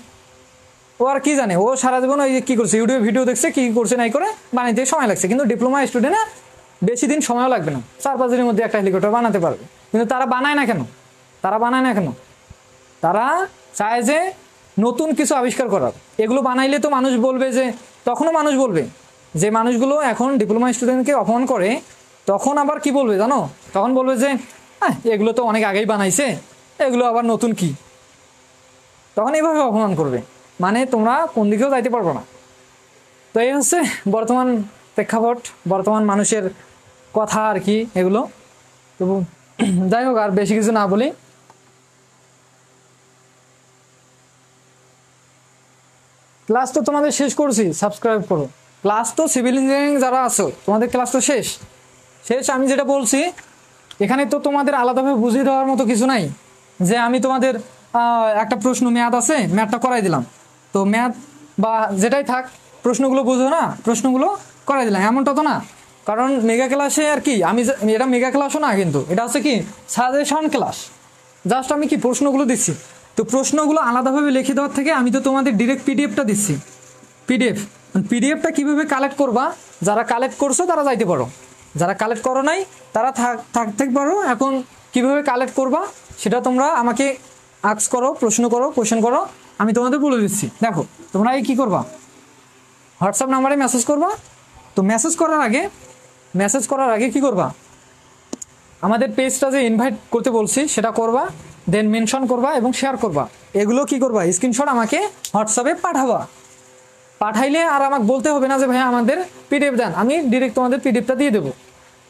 ও আর কি জানে, ও সারা জীবন ওই কী করছে, ইউটিউবে ভিডিও দেখছে, কী করছে নাই করে বানাইতে সময় লাগছে। কিন্তু ডিপ্লোমা স্টুডেন্টরা বেশি দিন সময়ও লাগবে না, 4-5 দিনের মধ্যে একটা হেলিকপ্টার বানাতে পারবে। কিন্তু তারা বানায় না কেন? তারা চায় যে নতুন কিছু আবিষ্কার করার। এগুলো বানাইলে তো মানুষ বলবে যে, তখনও মানুষ বলবে যে মানুষগুলো এখন ডিপ্লোমা স্টুডেন্টকে অপমান করে, তখন আবার কি বলবে জানো? তখন বলবে যে হ্যাঁ এগুলো তো অনেক আগেই বানাইছে, এগুলো আবার নতুন কি, তখন এইভাবে অপমান করবে। মানে তোমরা কোন দিকেও যাইতে পারবো না। তো এই হচ্ছে বর্তমান প্রেক্ষাপট, বর্তমান মানুষের কথা আর কি এগুলো। তো যাই হোক, আর বেশি কিছু না বলি। ক্লাস তো তোমাদের শেষ করছি, সাবস্ক্রাইব করো। ক্লাস তো সিভিল ইঞ্জিনিয়ারিং যারা আছো তোমাদের ক্লাস তো শেষ। আমি যেটা বলছি এখানে তো তোমাদের আলাদাভাবে বুঝিয়ে দেওয়ার মতো কিছু নাই, যে আমি তোমাদের একটা প্রশ্ন ম্যাথ আছে, ম্যাথটা করাই দিলাম, তো ম্যাথ বা যেটাই থাক প্রশ্নগুলো বুঝো না, প্রশ্নগুলো করাই দিলাম, এমনটা তো না। কারণ মেগা ক্লাসে আর কি, আমি এটা মেগা ক্লাসও না, কিন্তু এটা হচ্ছে কি সাজেশন ক্লাস। জাস্ট আমি কি প্রশ্নগুলো দিচ্ছি, তো প্রশ্নগুলো আলাদাভাবে লিখে দেওয়ার থেকে আমি তো তোমাদের ডিরেক্ট পিডিএফটা দিচ্ছি। পিডিএফটা কীভাবে কালেক্ট করবা, যারা কালেক্ট করছো তারা যাইতে পারো, যারা কালেক্ট করো নাই তারা থাকতে পারো। এখন কিভাবে কালেক্ট করবা সেটা তোমরা আমাকে আস্ক করো, প্রশ্ন করো, কোয়েশ্চেন করো, আমি তোমাদের বলে দিচ্ছি। দেখো তোমরা এই কী করবা, হোয়াটসঅ্যাপ নাম্বারে মেসেজ করবা। তো মেসেজ করার আগে কি করবা, আমাদের পেজটা যে ইনভাইট করতে বলছি সেটা করবা, দেন মেনশন করবা এবং শেয়ার করবা। এগুলো কি করবা, স্ক্রিনশট আমাকে হোয়াটসঅ্যাপে পাঠাইলে আর আমাকে বলতে হবে না যে ভাই আমাদের পিডিএফ দেন, আমি ডিরেক্ট তোমাদের পিডিএফটা দিয়ে দেবো।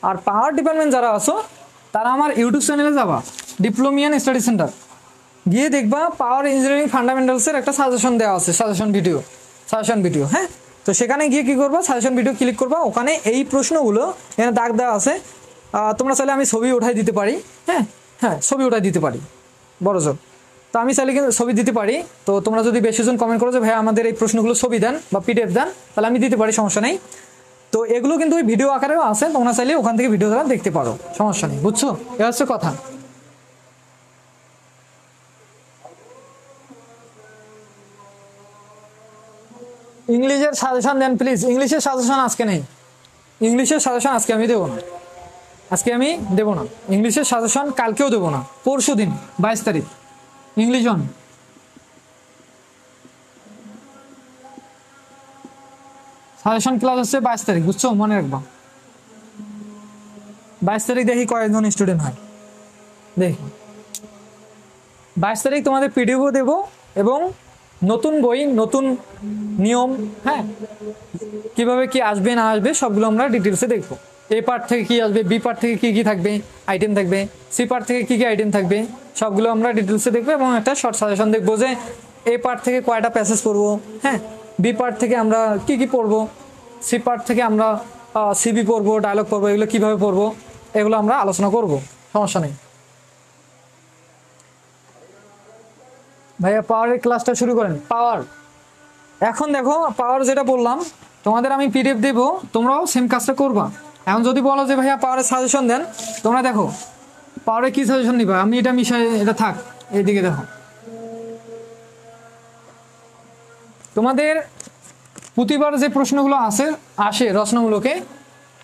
আর পাওয়ার ডিপার্টমেন্ট যারা আছো তারা আমার ইউটিউব চ্যানেলে যাবা, ডিপ্লোমিয়ান স্টাডি সেন্টার, গিয়ে দেখবা পাওয়ার ইঞ্জিনিয়ারিং ফান্ডামেন্টালসের একটা সাজেশন দেওয়া আছে, সাজেশন ভিডিও। হ্যাঁ, তো সেখানে গিয়ে কী করবা, সাজেশন ভিডিও ক্লিক করবা, ওখানে এই প্রশ্নগুলো এখানে দাগ দেওয়া আছে। তোমরা চাইলে আমি ছবি উঠাই দিতে পারি। হ্যাঁ হ্যাঁ, ছবি উঠাই দিতে পারি বড় জোর। তো আমি চাইলে কিন্তু ছবি দিতে পারি। তো তোমরা যদি বেশিজন কমেন্ট করো যে ভাই আমাদের এই প্রশ্নগুলো ছবি দেন বা পিডিএফ দেন, তাহলে আমি দিতে পারি, সমস্যা নেই। তো এগুলো কিন্তু ওই ভিডিও আকারেও আছে, তোমরা চাইলে ওখান থেকে ভিডিও দ্বারা দেখতে পারো, সমস্যা নেই, বুঝছো? এ হচ্ছে কথা। ইংলিশের সাজেশন দেন প্লিজ। ইংলিশের সাজেশন আজকে নেই, ইংলিশের সাজেশন আজকে আমি দেবো না, ইংলিশের সাজেশন কালকেও দেবো না, পরশু দিন 22 তারিখ ইংলিশ অন। সাজেশন ক্লাস হচ্ছে 22 তারিখ, বুঝছো? মনে রাখবা 22 তারিখ। দেখি কয়েকজন স্টুডেন্ট হয়, দেখি 22 তারিখ তোমাদের পিডিএফও দেবো এবং নতুন বই, নতুন নিয়ম, হ্যাঁ কিভাবে কি আসবে না আসবে সবগুলো আমরা ডিটেলসে দেখবো। এ পার্ট থেকে কি আসবে, বি পার্ট থেকে কি কি থাকবে, আইটেম থাকবে, সি পার্ট থেকে কি কি আইটেম থাকবে, সবগুলো আমরা ডিটেলসে দেখবো এবং একটা শর্ট সাজেশন দেখবো যে এ পার্ট থেকে কয়টা প্যাসেজ পড়বো, হ্যাঁ বি পার্ট থেকে আমরা কি কি পড়বো, সি পার্ট থেকে আমরা সিবি পড়বো, ডায়লগ পড়বো, এগুলো কিভাবে পড়বো এগুলো আমরা আলোচনা করব, সমস্যা নেই। ভাইয়া পাওয়ারের ক্লাসটা শুরু করেন। পাওয়ার এখন দেখো, পাওয়ার যেটা বললাম তোমাদের আমি পিডিএফ দেবো, তোমরাও সেম কাজটা করবা। এখন যদি বলো যে ভাইয়া পাওয়ারের সাজেশন দেন, তোমরা দেখো পাওয়ারে কি সাজেশন নিবা, আমি এটা মিশাই, এটা থাক, এইদিকে দেখো তোমাদের প্রতিবার যে প্রশ্নগুলো আসে রচনামূলকে,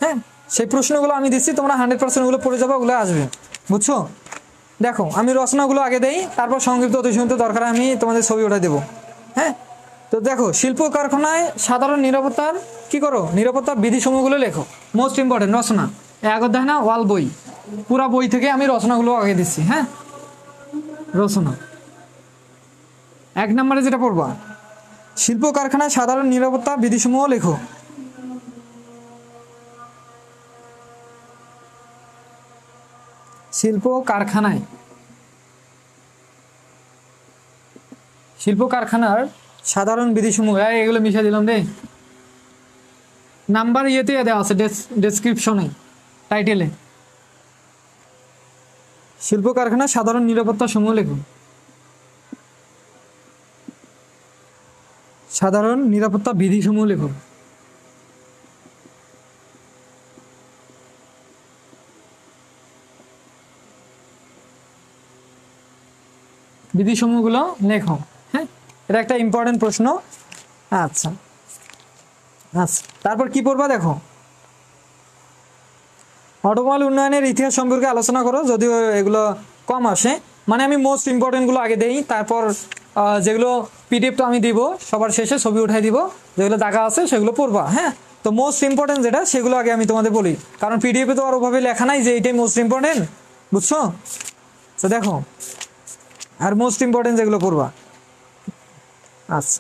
হ্যাঁ সেই প্রশ্নগুলো আমি দিচ্ছি, তোমরা 100% ওগুলো পড়ে যাবো, ওগুলো আসবে, বুঝছো? দেখো আমি রচনাগুলো আগে দেই, তারপর সংক্ষিপ্ত অতি সংক্ষিপ্ত দরকার আমি তোমাদের ছবি ওঠাই দেবো। হ্যাঁ, তো দেখো শিল্প কারখানায় সাধারণ নিরাপত্তার কি করো, নিরাপত্তা বিধিসমূহগুলো লেখো, মোস্ট ইম্পর্টেন্ট রচনা। এক অধ্যায় না, ওয়াল বই, পুরা বই থেকে আমি রচনাগুলো আগে দিচ্ছি। হ্যাঁ, রচনা 1 নম্বরে যেটা পড়বা, শিল্প কারখানায় সাধারণ নিরাপত্তা বিধিসমূহ লেখো। শিল্প কারখানার সাধারণ বিধিসমূহ, এগুলো মিশা দিলাম রে, নাম্বার ইয়েতে দেওয়া আছে, ডেসক্রিপশনে, টাইটেলে। শিল্প কারখানার সাধারণ নিরাপত্তা সমূহ লেখো, সাধারণ নিরাপত্তা বিধিসমূহ লেখো। বিধিসমূহগুলো লেখো। হ্যাঁ, এটা একটা ইম্পর্টেন্ট প্রশ্ন। আচ্ছা আচ্ছা, তারপর কি পড়বা দেখো, অটোমোবাইল উন্নয়নের ইতিহাস সম্পর্কে আলোচনা করো, যদিও এগুলো কম আসে, মানে আমি মোস্ট ইম্পর্টেন্টগুলো আগে দেই, তারপর যেগুলো পিডিএফ তো আমি দিব সবার শেষে, ছবি উঠাই দিব, যেগুলো দাগা আছে সেগুলো পড়বা। হ্যাঁ, তো মোস্ট ইম্পর্টেন্ট যেটা সেগুলো আগে আমি তোমাদের বলি, কারণ পিডিএফে তো আর ওভাবে লেখা নাই যে এইটাই মোস্ট ইম্পর্টেন্ট, বুঝছো? তো দেখো আর মোস্ট ইম্পর্টেন্ট যেগুলো পড়বা। আচ্ছা,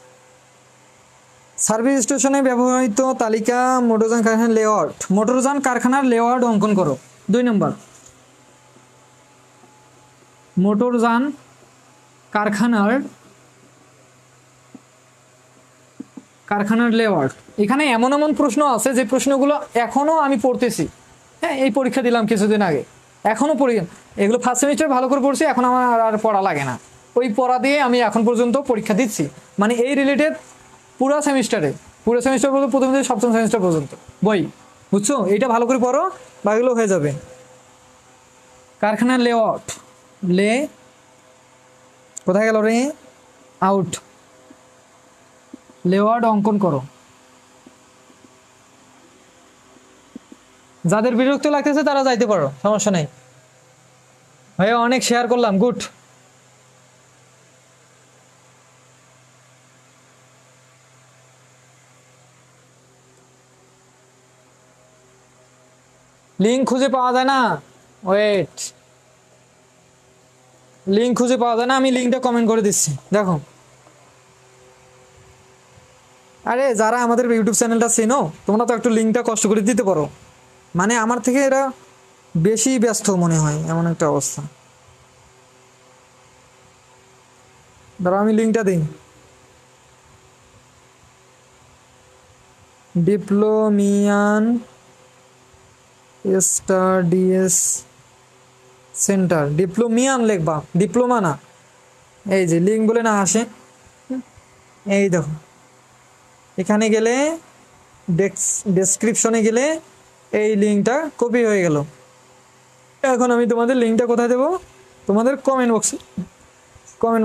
সার্ভিস স্টেশনে ব্যবহৃত তালিকা, মোটরযান কারখানার লেআউট, মোটরযান কারখানার লেআউট অঙ্কন করো। 2 নম্বর, মোটরযান কারখানার লেআউট। এখানে এমন এমন প্রশ্ন আছে যে প্রশ্নগুলো এখনো আমি পড়তেছি। হ্যাঁ, এই পরীক্ষা দিলাম কিছুদিন আগে, এখনো পড়ি, এগুলো ফার্স্ট সেমিস্টার ভালো করে পড়ছি, এখন আমার আর পড়া লাগে না, ওই পড়া দিয়ে আমি এখন পর্যন্ত পরীক্ষা দিচ্ছি, মানে এই রিলেটেড পুরো সেমিস্টার পর্যন্ত, প্রথম থেকে 7ম সেমিস্টার পর্যন্ত বই, বুঝছো? এইটা ভালো করে পড়ো, বাকিগুলো হয়ে যাবে। কারখানার লেআউট, কোথায় গেল রে, আউট, লেআউট অঙ্কন করো। যাদের বিরক্ত লাগতেছে তারা যাইতে পারো, সমস্যা নেই। ভাইয়া অনেক শেয়ার করলাম, গুড। লিঙ্ক খুঁজে পাওয়া যায় না, ওয়েট, লিঙ্ক খুঁজে পাওয়া যায় না, আমি লিঙ্কটা কমেন্ট করে দিচ্ছি, দেখো। আরে যারা আমাদের ইউটিউব চ্যানেলটা চেনো, তোমরা তো একটু লিঙ্কটা কষ্ট করে দিতে পারো, মানে আমার থেকে এরা বেশি ব্যস্ত মনে হয়, এমন একটা অবস্থা। দাঁড়াও আমি লিঙ্কটা দিই। ডিপ্লোমিয়ান স্টাডিজ সেন্টার, ডিপ্লোমিয়ান লিখবা, ডিপ্লোমা না। এই যে লিঙ্ক বলে না আসে, এই দেখো এখানে গেলে ডেসক্রিপশনে গেলে এই লিঙ্কটা কপি হয়ে গেল। এখন আমি তোমাদের লিঙ্কটা কোথায় দেবো? তোমাদের কমেন্ট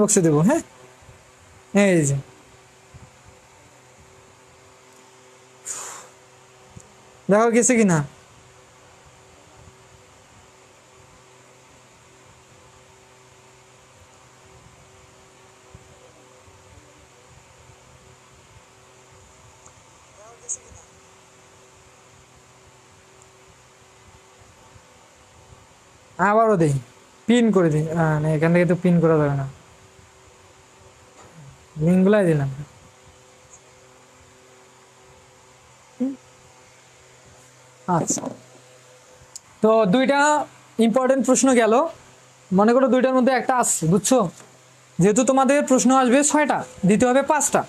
বক্সে দেবো। হ্যাঁ, এই যে দেখো গেছে কিনা। আবারও দিই, পিন করে দিই। না, এখান থেকে তো পিন করা যাবে না, লিঙ্কগুলাই দিলাম। আচ্ছা, তো দুইটা ইম্পর্টেন্ট প্রশ্ন গেল। মনে করো দুইটার মধ্যে একটা আসছে, বুঝছো? যেহেতু তোমাদের প্রশ্ন আসবে 6টা, দিতে হবে 5টা,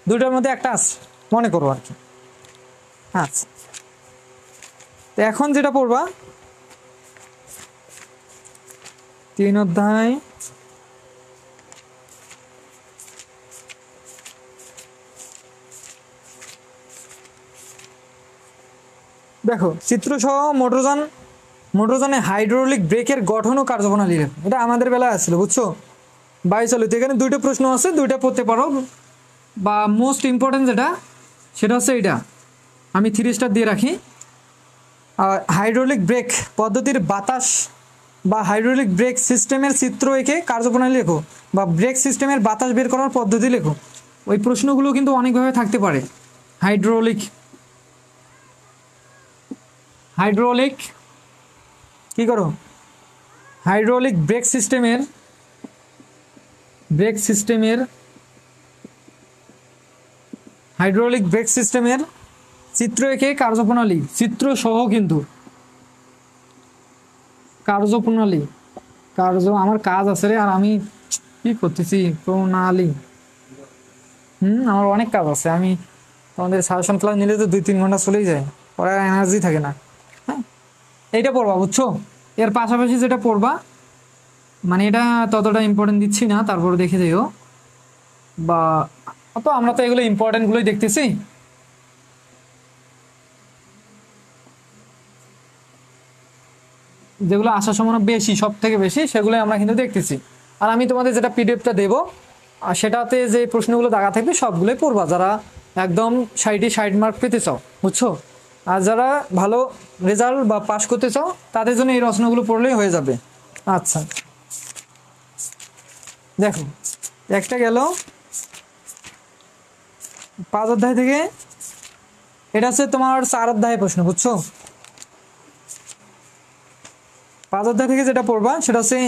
দুইটার মধ্যে একটা আসছে মনে করো আর কি। আচ্ছা, তো এখন যেটা পড়বা 3 অধ্যায় দেখো, চিত্রসহ মোটরযানে হাইড্রোলিক ব্রেকের গঠন ও কার্যপ্রণালী লেখো। এটা আমাদের বেলায় আসছিল, বুঝছো? বায়ু চালিত। এখানে দুইটা প্রশ্ন আছে, দুইটা পড়তে পারো। বা মোস্ট ইম্পর্টেন্ট যেটা, সেটা হচ্ছে এইটা, আমি 3 স্টার দিয়ে রাখি। হাইড্রোলিক ব্রেক পদ্ধতির বাতাস বা হাইড্রোলিক ব্রেক সিস্টেমের চিত্র এঁকে কার্যপ্রণালী লেখো, বা ব্রেক সিস্টেমের বাতাস বের করার পদ্ধতি লেখো। ওই প্রশ্নগুলো কিন্তু অনেকভাবে থাকতে পারে। হাইড্রোলিক কি করো, হাইড্রোলিক ব্রেক সিস্টেমের চিত্র এঁকে কার্যপ্রণালী, চিত্র সহ কিন্তু কার্যপ্রণালী, আমার কাজ আছে রে, আর আমি কি করতেছি, প্রণালী। আমার অনেক কাজ আছে। আমি তোমাদের সাজেশন ক্লাস নিলে তো 2-3 ঘন্টা চলেই যায়, পড়ার এনার্জি থাকে না। হ্যাঁ, এইটা পড়বা, বুঝছো? এর পাশাপাশি যেটা পড়বা, মানে এটা ততটা ইম্পর্টেন্ট দিচ্ছি না, তারপর দেখে যাইও। বা তো আমরা তো এগুলো ইম্পর্টেন্টগুলোই দেখতেছি। যেগুলো আসার সম্ভাবনা বেশি, সব থেকে বেশি, সেগুলোই আমরা কিন্তু দেখতেছি। আর আমি তোমাদের যেটা পিডিএফটা দেবো, আর সেটাতে যে প্রশ্নগুলো দাগা থাকবে সবগুলোই পড়বা, যারা একদম 60 মার্ক পেতে চাও, বুঝছো? আর যারা ভালো রেজাল্ট বা পাস করতে চাও, তাদের জন্য এই রচনাগুলো পড়লেই হয়ে যাবে। আচ্ছা, দেখো একটা গেল 5 অধ্যায় থেকে। এটা হচ্ছে তোমার 4 অধ্যায় প্রশ্ন, বুঝছো? 5 অধ্যায় থেকে যেটা পড়বা সেটা হচ্ছে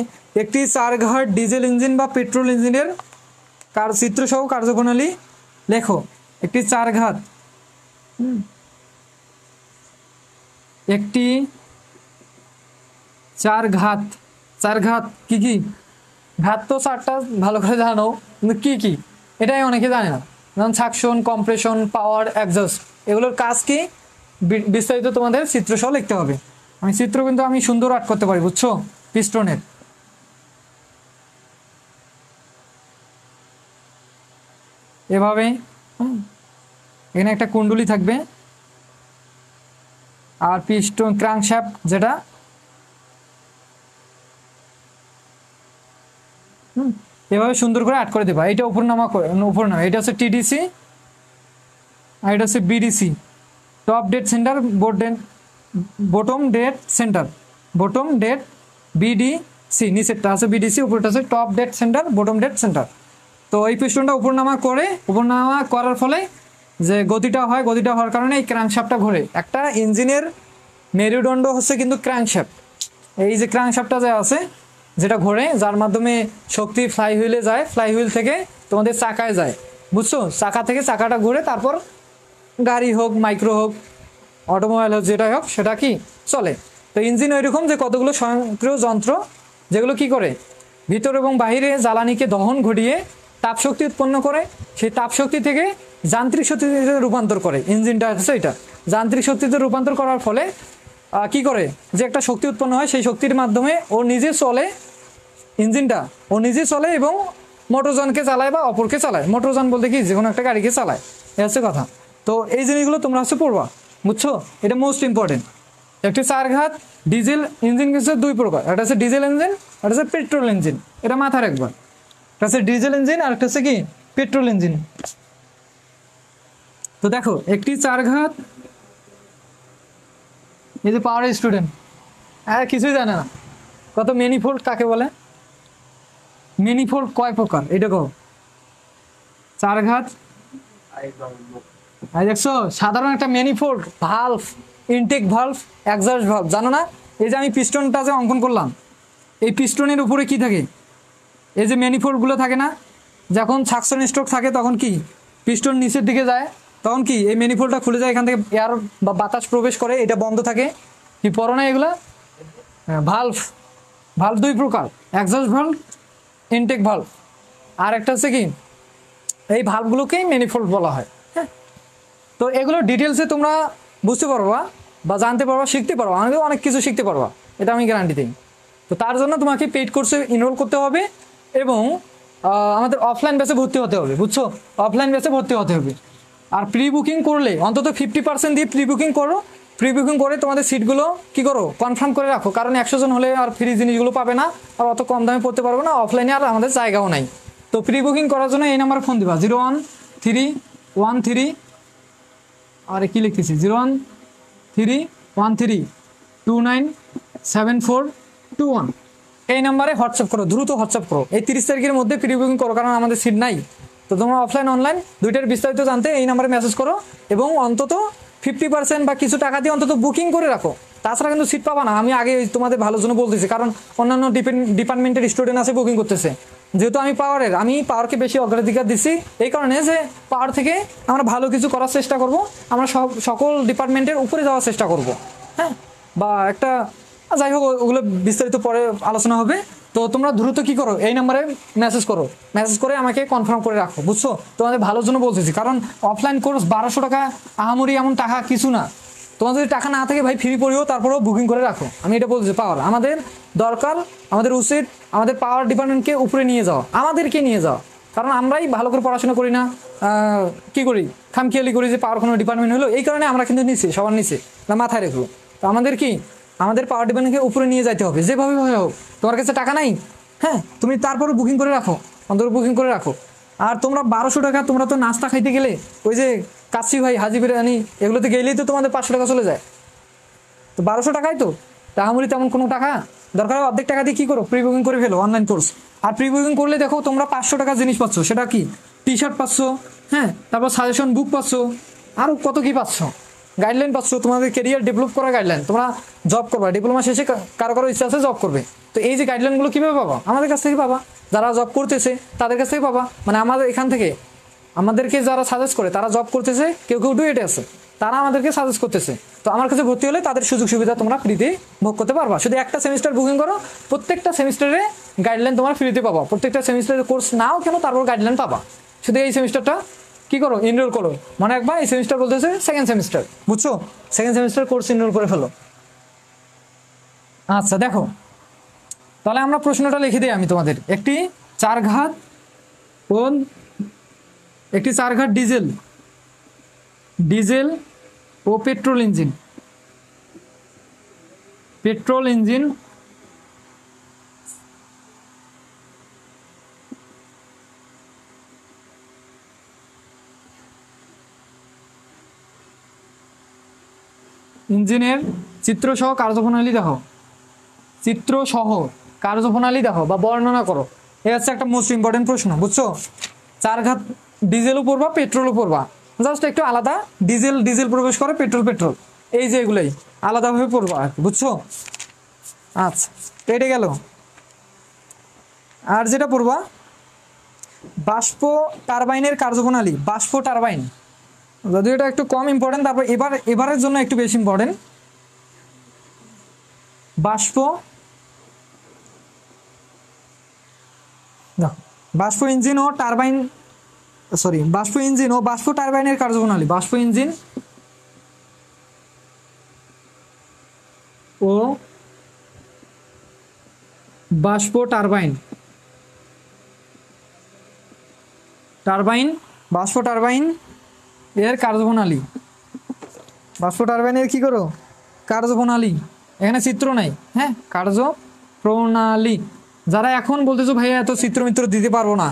একটি 4 ঘাট ডিজেল ইঞ্জিন বা পেট্রোল ইঞ্জিনের চিত্র সহ কার্যপ্রণালী লেখো। একটি 4 ঘাত, একটি 4 ঘাত কি কি? ঘাত তো 4টা ভালো করে জানো, কিন্তু কি কি এটাই অনেকে জানে না। যেমন সাকশন, কম্প্রেশন, পাওয়ার, এক্সস্ট, এগুলোর কাজ কি বিস্তারিত তোমাদের চিত্র সহ লিখতে হবে। আমি চিত্র কিন্তু আমি সুন্দর আর্ট করতে পারি, বুঝছো? পিস্টনের এভাবে এখানে একটা কুণ্ডলী থাকবে, আর পিস্টন ক্রাঙ্কশ্যাফট যেটা এভাবে সুন্দর করে আর্ট করে দেবা। এটা উপরনামা, এটা হচ্ছে টিডিসি, আর এটা হচ্ছে BDC, top dead centre, bottom dead centre, BDC, নিচেরটা আছে বিডিসি, উপরটা আছে top dead centre, bottom dead centre. তো এই পিস্টনটা উপরনামা করার ফলে যে গতিটা হওয়ার কারণে এই ক্র্যাঙ্কশ্যাফটটা ঘোরে। একটা ইঞ্জিনের মেরুদণ্ড হচ্ছে কিন্তু ক্র্যাঙ্কশ্যাফট। এই যে ক্র্যাঙ্কশ্যাফটটা যে আছে, যেটা ঘোরে, যার মাধ্যমে শক্তি ফ্লাইহুইলে যায়, ফ্লাইহুইল থেকে তোমাদের চাকায় যায়, বুঝছো? চাকা থেকে চাকাটা ঘুরে তারপর গাড়ি হোক, মাইক্রো হোক, অটোমোবাইল হোক, যেটাই হোক সেটা কি চলে। তো তো ইঞ্জিন ওইরকম যে কতগুলো স্বয়ংক্রিয় যন্ত্র যেগুলো কি করে ভিতর এবং বাহিরে জ্বালানিকে দহন ঘটিয়ে তাপশক্তি উৎপন্ন করে, সেই তাপশক্তি থেকে যান্ত্রিক শক্তিতে রূপান্তর করে। ইঞ্জিনটা হচ্ছে এটা যান্ত্রিক শক্তিতে রূপান্তর করার ফলে কি করে যে একটা শক্তি উৎপন্ন হয়, সেই শক্তির মাধ্যমে ও নিজে চলে, ইঞ্জিনটা ও নিজে চলে এবং মোটরযানকে চালায় বা অপরকে চালায়। মোটরযান বলতে কি যে কোনো একটা গাড়িকে চালায়, এ হচ্ছে কথা। তো এই জিনিসগুলো তোমরা হচ্ছে পড়বা, বুঝছো? এটা মোস্ট ইম্পর্টেন্ট। একটি 4 ঘাত ডিজেল ইঞ্জিন কিন্তু 2 প্রকার, একটা হচ্ছে ডিজেল ইঞ্জিন, একটা হচ্ছে পেট্রোল ইঞ্জিন। এটা মাথায় রাখবা, একটা হচ্ছে ডিজেল ইঞ্জিন আর একটা হচ্ছে কি পেট্রোল ইঞ্জিন। তো দেখো একটি 4 ঘাত, এই যে পাওয়ার স্টুডেন্ট কিছুই জানে না, কত ম্যানিফোল্ড কাকে বলে, ম্যানিফোল্ড কয় প্রকার এটা কো? 4 ঘাত দেখছো সাধারণ একটা manifold, valve, intake valve, exhaust valve, জানো না? এই যে আমি পিস্টনটা যে অঙ্কন করলাম, এই পিস্টনের উপরে কি থাকে? এই যে ম্যানিফোল্ডগুলো থাকে না, যখন সাকশন স্ট্রোক থাকে তখন কি পিস্টন নিচের দিকে যায়, তখন কি এই ম্যানিফোল্ডটা খুলে যায়, এখান থেকে এয়ার বা বাতাস প্রবেশ করে, এটা বন্ধ থাকে। কি পড়ো না এগুলা? ভালভ, ভালভ 2 প্রকার, এক্সস্ট ভালভ, ইনটেক ভালভ। আর একটা হচ্ছে কি এই ভালভগুলোকেই ম্যানিফোল্ড বলা হয়। হ্যাঁ, তো এগুলো ডিটেলসে তোমরা বুঝতে পারবা বা জানতে পারবা, শিখতে পারবা, আমাদের অনেক কিছু শিখতে পারবা, এটা আমি গ্যারান্টি দিই। তো তার জন্য তোমাকে পেইড কোর্সে এনরোল করতে হবে এবং আমাদের অফলাইন ব্যাচে ভর্তি হতে হবে, বুঝছো? অফলাইন ব্যাচে ভর্তি হতে হবে। আর প্রি বুকিং করলে অন্তত 50% দিয়ে প্রি বুকিং করো। প্রি বুকিং করে তোমাদের সিটগুলো কি করো কনফার্ম করে রাখো, কারণ 100 জন হলে আর ফ্রি জিনিসগুলো পাবে না, আর অত কম দামে পড়তে পারবে না, অফলাইনে আর আমাদের জায়গাও নাই। তো প্রি বুকিং করার জন্য এই নাম্বারে ফোন দিবা, 01313, আর কি লিখতেছি 01313297421, এই নাম্বারে হোয়াটসঅ্যাপ করো, দ্রুত হোয়াটসঅ্যাপ করো। এই 30 তারিখের মধ্যে প্রি বুকিং করো, কারণ আমাদের সিট নাই। তো তোমরা অফলাইন অনলাইন দুইটার বিস্তারিত জানতে এই নাম্বারে মেসেজ করো এবং অন্তত 50% বা কিছু টাকা দিয়ে অন্তত বুকিং করে রাখো, তাছাড়া কিন্তু সিট পাবা না। আমি আগে তোমাদের ভালোর জন্য বলতেছি, কারণ অন্যান্য ডিপার্টমেন্টের স্টুডেন্ট আছে বুকিং করতেছে, যেহেতু আমি পাওয়ারকে বেশি অগ্রাধিকার দিচ্ছি, এই কারণে যে পাওয়ার থেকে আমরা ভালো কিছু করার চেষ্টা করব, আমরা সকল ডিপার্টমেন্টের উপরে যাওয়ার চেষ্টা করব। হ্যাঁ, বা একটা যাই হোক ওগুলো বিস্তারিত পরে আলোচনা হবে। তো তোমরা দ্রুত কি করো, এই নাম্বারে মেসেজ করো, মেসেজ করে আমাকে কনফার্ম করে রাখো, বুঝছো? তোমাদের ভালোর জন্য বলতেছি, কারণ অফলাইন কোর্স 1200 টাকা আহামরি এমন টাকা কিছু না। তোমার যদি টাকা না থাকে ভাই ফ্রি পড়িও, তারপরেও বুকিং করে রাখো, আমি এটা বলতেছি। পাওয়ার আমাদের দরকার, আমাদের উচিত আমাদের পাওয়ার ডিপার্টমেন্টকে উপরে নিয়ে যাওয়া, আমাদেরকে নিয়ে যাওয়া, কারণ আমরাই ভালো করে পড়াশোনা করি না, কি করি খামখেয়ালি করি যে পাওয়ার কোনো ডিপার্টমেন্ট হলো, এই কারণে আমরা কিন্তু নিচ্ছি, সবার নিচে না, মাথায় রেখো। তো আমাদের কি আমাদের পাওয়ার ডিপার্টমেন্টকে উপরে নিয়ে যাইতে হবে, যেভাবে হোক। তোমার কাছে টাকা নাই, হ্যাঁ, তুমি তারপরে বুকিং করে রাখো, অন্তত বুকিং করে রাখো। আর তোমরা 1200 টাকা, তোমরা তো নাস্তা খাইতে গেলে ওই যে কাচ্চি ভাই, হাজি বিরিয়ানি, এগুলোতে গেলেই তো তোমাদের 500 টাকা চলে যায়। তো 1200 টাকাই তো তাহামরি তেমন কোনো টাকা দরকার, অর্ধেক টাকা দিয়ে কী করো, প্রি বুকিং করে ফেলো অনলাইন কোর্স। আর প্রি বুকিং করলে দেখো তোমরা 500 টাকা জিনিস পাচ্ছ, সেটা কি টি শার্ট পাচ্ছ, হ্যাঁ, তারপর সাজেশন বুক পাচ্ছ, আরও কত কী পাচ্ছ, গাইডলাইন পাচ্ছ, তোমাদের কেরিয়ার ডেভেলপ করা গাইডলাইন, তোমরা জব করবা, ডিপ্লোমা শেষে কারো কারো ইচ্ছা আছে জব করবে, তো এই যে গাইডলাইনগুলো কীভাবে পাবা? আমাদের কাছ থেকে পাবা, যারা জব করতেছে তাদের কাছ থেকে পাবা, মানে আমাদের এখান থেকে আমাদেরকে যারা সাজেস্ট করে, তারা জব করতেছে, কেউ কেউ ডুয়েটে আছে, তারা আমাদেরকে সাজেস্ট করতেছে। তো আমার কাছে ভর্তি হলে তাদের সুযোগ সুবিধা তোমরা ফ্রিতে ভোগ করতে পারবা। শুধু একটা সেমিস্টার বুকিং করো, প্রত্যেকটা সেমিস্টারে গাইডলাইন তোমরা ফ্রিতে পাবা, প্রত্যেকটা সেমিস্টারের কোর্স নাও কেন তারপর গাইডলাইন পাবা। শুধু এই সেমিস্টারটা কি করো, এনরোল করো, মানে একবার এই সেমিস্টার বলতেছে সেকেন্ড সেমিস্টার, বুঝছো? সেকেন্ড সেমিস্টার কোর্স এনরোল করে ফেলো। আচ্ছা দেখো, তাহলে আমরা প্রশ্নটা লিখে দিই আমি তোমাদের। একটি 4 ঘাত ডিজেল ও পেট্রোল ইঞ্জিন ইঞ্জিনের চিত্রসহ কার্যপ্রণালী দেখো, বা বর্ণনা করো। এই হচ্ছে একটা মোস্ট ইম্পর্টেন্ট প্রশ্ন, বুঝছো? 4 ঘাত ডিজেলও পড়বা, পেট্রোলও পড়বা, জাস্ট একটু আলাদা, ডিজেল প্রবেশ করে, পেট্রোল, এই যে এগুলোই আলাদাভাবে পড়বা আর কি, বুঝছো? আচ্ছা, এটা গেল। আর যেটা পড়বা বাষ্প টারবাইনের কার্যপ্রণালী, বাষ্প টারবাইন, যদিও এটা একটু কম ইম্পর্টেন্ট, তারপর এবারের জন্য একটু বেশি ইম্পর্টেন্ট। বাষ্প, দেখো বাষ্প ইঞ্জিন ও টারবাইন, সরি বাষ্প ইঞ্জিন ও বাষ্প টারবাইনের কার্যপ্রণালী। বাষ্প ইঞ্জিন ও বাষ্প টারবাইন, বাষ্প টারবাইন এর কার্যপ্রণালী। বাষ্প টারবাইনের কি করো কার্যপ্রণালী, এখানে চিত্র নাই, হ্যাঁ কার্যপ্রণালী। যারা এখন বলতেছো ভাইয়া এত চিত্র মিত্র দিতে পারবো না,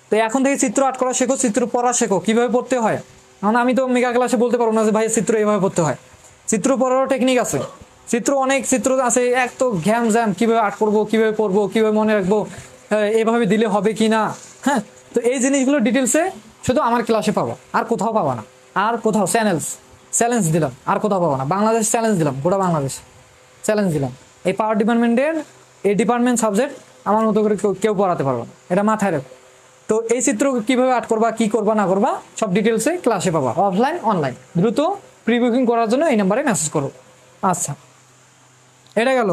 তো এখন থেকে চিত্র আর্ট করা শেখো, চিত্র পড়া শেখো, কিভাবে পড়তে হয়। কারণ আমি তো মেগা ক্লাসে বলতে পারবো না যে ভাই চিত্র এইভাবে পড়তে হয়। চিত্র পড়ারও টেকনিক আছে, চিত্র অনেক চিত্র আছে, এক তো ঘ্যাম জ্যাম, কিভাবে আর্ট করবো, কিভাবে পড়বো, কিভাবে মনে রাখবো, এভাবে দিলে হবে কি না, হ্যাঁ। তো এই জিনিসগুলো ডিটেলসে শুধু আমার ক্লাসে পাবো, আর কোথাও পাবা না। আর কোথাও চ্যালেঞ্জ দিলাম, আর কোথাও পাবো না। বাংলাদেশ চ্যালেঞ্জ দিলাম, গোটা বাংলাদেশ চ্যালেঞ্জ দিলাম। এই পাওয়ার ডিপার্টমেন্টের এই ডিপার্টমেন্ট সাবজেক্ট আমার মতো করে কেউ পড়াতে পারবে না, এটা মাথায় রাখো। তো এই চিত্র কিভাবে আর্ট করবা, কি করবা না করবা, সব ডিটেলসে ক্লাসে পাবা, অফলাইন অনলাইন। দ্রুত প্রি বুকিং করার জন্য এই নাম্বারে মেসেজ করো। আচ্ছা, এটা গেল।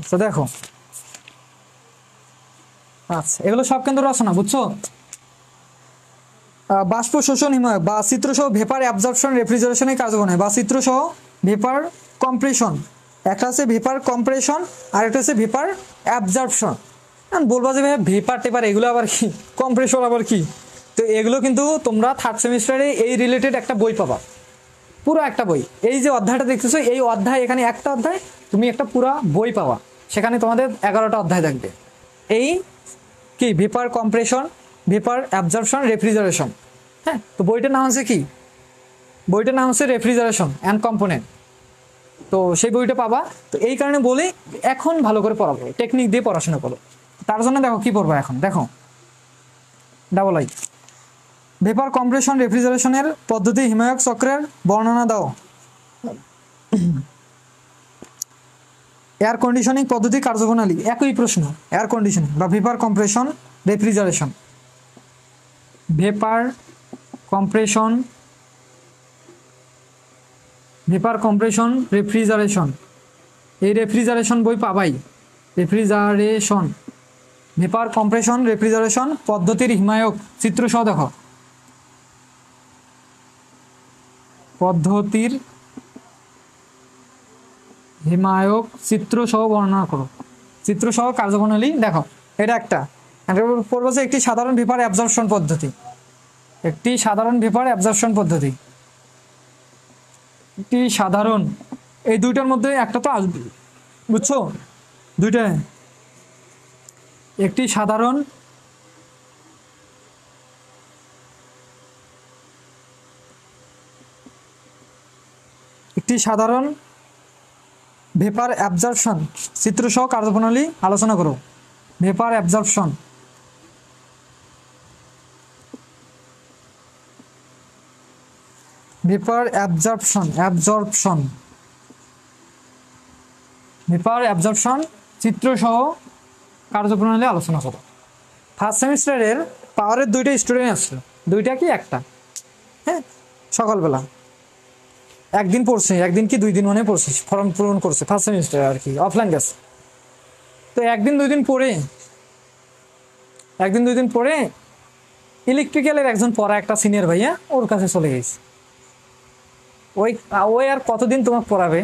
আচ্ছা দেখো, আচ্ছা এগুলো সব কিন্তু রচনা, বুঝছো। বাষ্প শোষণ হিমায়ক বা চিত্রসহ ভেপার অ্যাবজর্পশন রেফ্রিজারেশনের কার্যক্রমে, বা চিত্রসহ ভেপার কম্প্রেশন। একটা আছে ভেপার কম্প্রেশন আর একটা আছে ভেপার অ্যাবজর্পশন। বলবা যে ভাই ভেপার টেপার এগুলো আবার কি, কম্প্রেশন আবার কি। তো এগুলো কিন্তু তোমরা থার্ড সেমিস্টারে এই রিলেটেড একটা বই পাবা, পুরো একটা বই। এই যে অধ্যায়টা দেখতেছো, এই অধ্যায়, এখানে একটা অধ্যায়, তুমি একটা পুরো বই পাবা, সেখানে তোমাদের 11টা অধ্যায় থাকবে। এই কি vapour compression, vapour absorption, refrigeration, হ্যাঁ। তো বইটার নাম আছে কি, বইটার নাম হচ্ছে রেফ্রিজারেশন অ্যান্ড কম্পোনেন্ট। তো সেই বইটা পাবা। তো এই কারণে বলি এখন ভালো করে পড়াবো, টেকনিক দিয়ে পড়াশোনা করো। তার জন্য দেখো কি পড়বো এখন, দেখো ডাবল আই, ভেপার কম্প্রেশন রেফ্রিজারেশনের পদ্ধতি হিমায়ক চক্রের বর্ণনা দাও। এয়ার কন্ডিশনিং পদ্ধতি কার্যপ্রণালী, একই প্রশ্ন। এয়ার কন্ডিশনিং বা vapour compression refrigeration, vapour compression, vapour compression refrigeration, এই রেফ্রিজারেশন বই পাবাই। রেফ্রিজারেশন, ভেপার কম্প্রেশন রেফ্রিজারেশন পদ্ধতির হিমায়ক চিত্র সহ দেখো, পদ্ধতির হিমায়ক চিত্র সহ বর্ণনা করো। চিত্র সহ কার্যপ্রণালী দেখো, এটা একটা পড়বো যে একটি সাধারণ ভেপার অ্যাবজর্পশন পদ্ধতি, একটি সাধারণ ভেপার অ্যাবজর্পশন পদ্ধতি, একটি সাধারণ, এই দুইটার মধ্যে একটা তো আসবে, বুঝছো, দুইটা। একটি সাধারণ ভেপার অ্যাবজর্পশন চিত্র সহ কার্যপ্রণালী আলোচনা করো। Vapour absorption, vapour absorption, vapour absorption চিত্র সহ কার্যপ্রণালী আলোচনা করো। ফার্স্ট সেমিস্টারের পাওয়ারের দুইটা স্টুডেন্ট আসছিল, দুইটা কি একটা, হ্যাঁ, সকালবেলা একদিন পড়ছে, একদিন কি 2 দিন মনে পড়ছে, ফর্ম পূরণ করছে ফার্স্ট সেমিস্টার আর কি, অফলাইন গেছে। তো একদিন দুই দিন পরে ইলেকট্রিক্যালের একজন পড়া একটা সিনিয়র ভাইয়া ওর কাছে চলে গেছে। ওই আর কতদিন তোমাকে পড়াবে।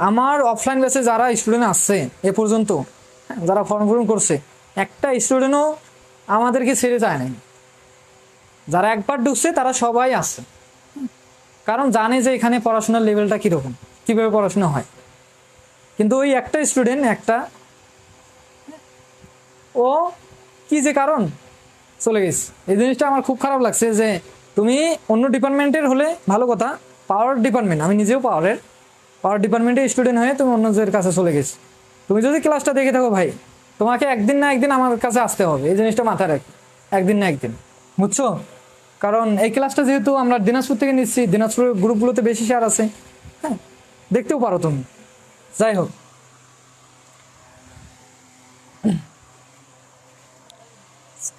আমার অফলাইন ব্যাচে যারা স্টুডেন্ট আসছে এ পর্যন্ত, যারা ফর্ম পূরণ করছে, একটা স্টুডেন্টও আমাদেরকে ছেড়ে যায় নাই। যারা একবার ঢুকছে তারা সবাই আসছে, কারণ জানে যে এখানে পড়াশোনার লেভেলটা কীরকম, কীভাবে পড়াশোনা হয়। কিন্তু ওই একটা স্টুডেন্ট, ও কি যে কারণ চলে গেছে। এই জিনিসটা আমার খুব খারাপ লাগছে যে তুমি অন্য ডিপার্টমেন্টের হলে ভালো কথা, পাওয়ার ডিপার্টমেন্ট, আমি নিজেও পাওয়ার ডিপার্টমেন্টের স্টুডেন্ট হয়ে তুমি অন্যদের কাছে চলে গেছো। তুমি যদি ক্লাসটা দেখে থাকো ভাই, তোমাকে একদিন না একদিন আমার কাছে আসতে হবে, এই জিনিসটা মাথায় রাখি, একদিন না একদিন, বুঝছো। কারণ এই ক্লাসটা যেহেতু আমরা দিনাজপুর থেকে নিচ্ছি, দিনাজপুরের গ্রুপগুলোতে বেশি শেয়ার আছে, হ্যাঁ, দেখতেও পারো তুমি। যাই হোক,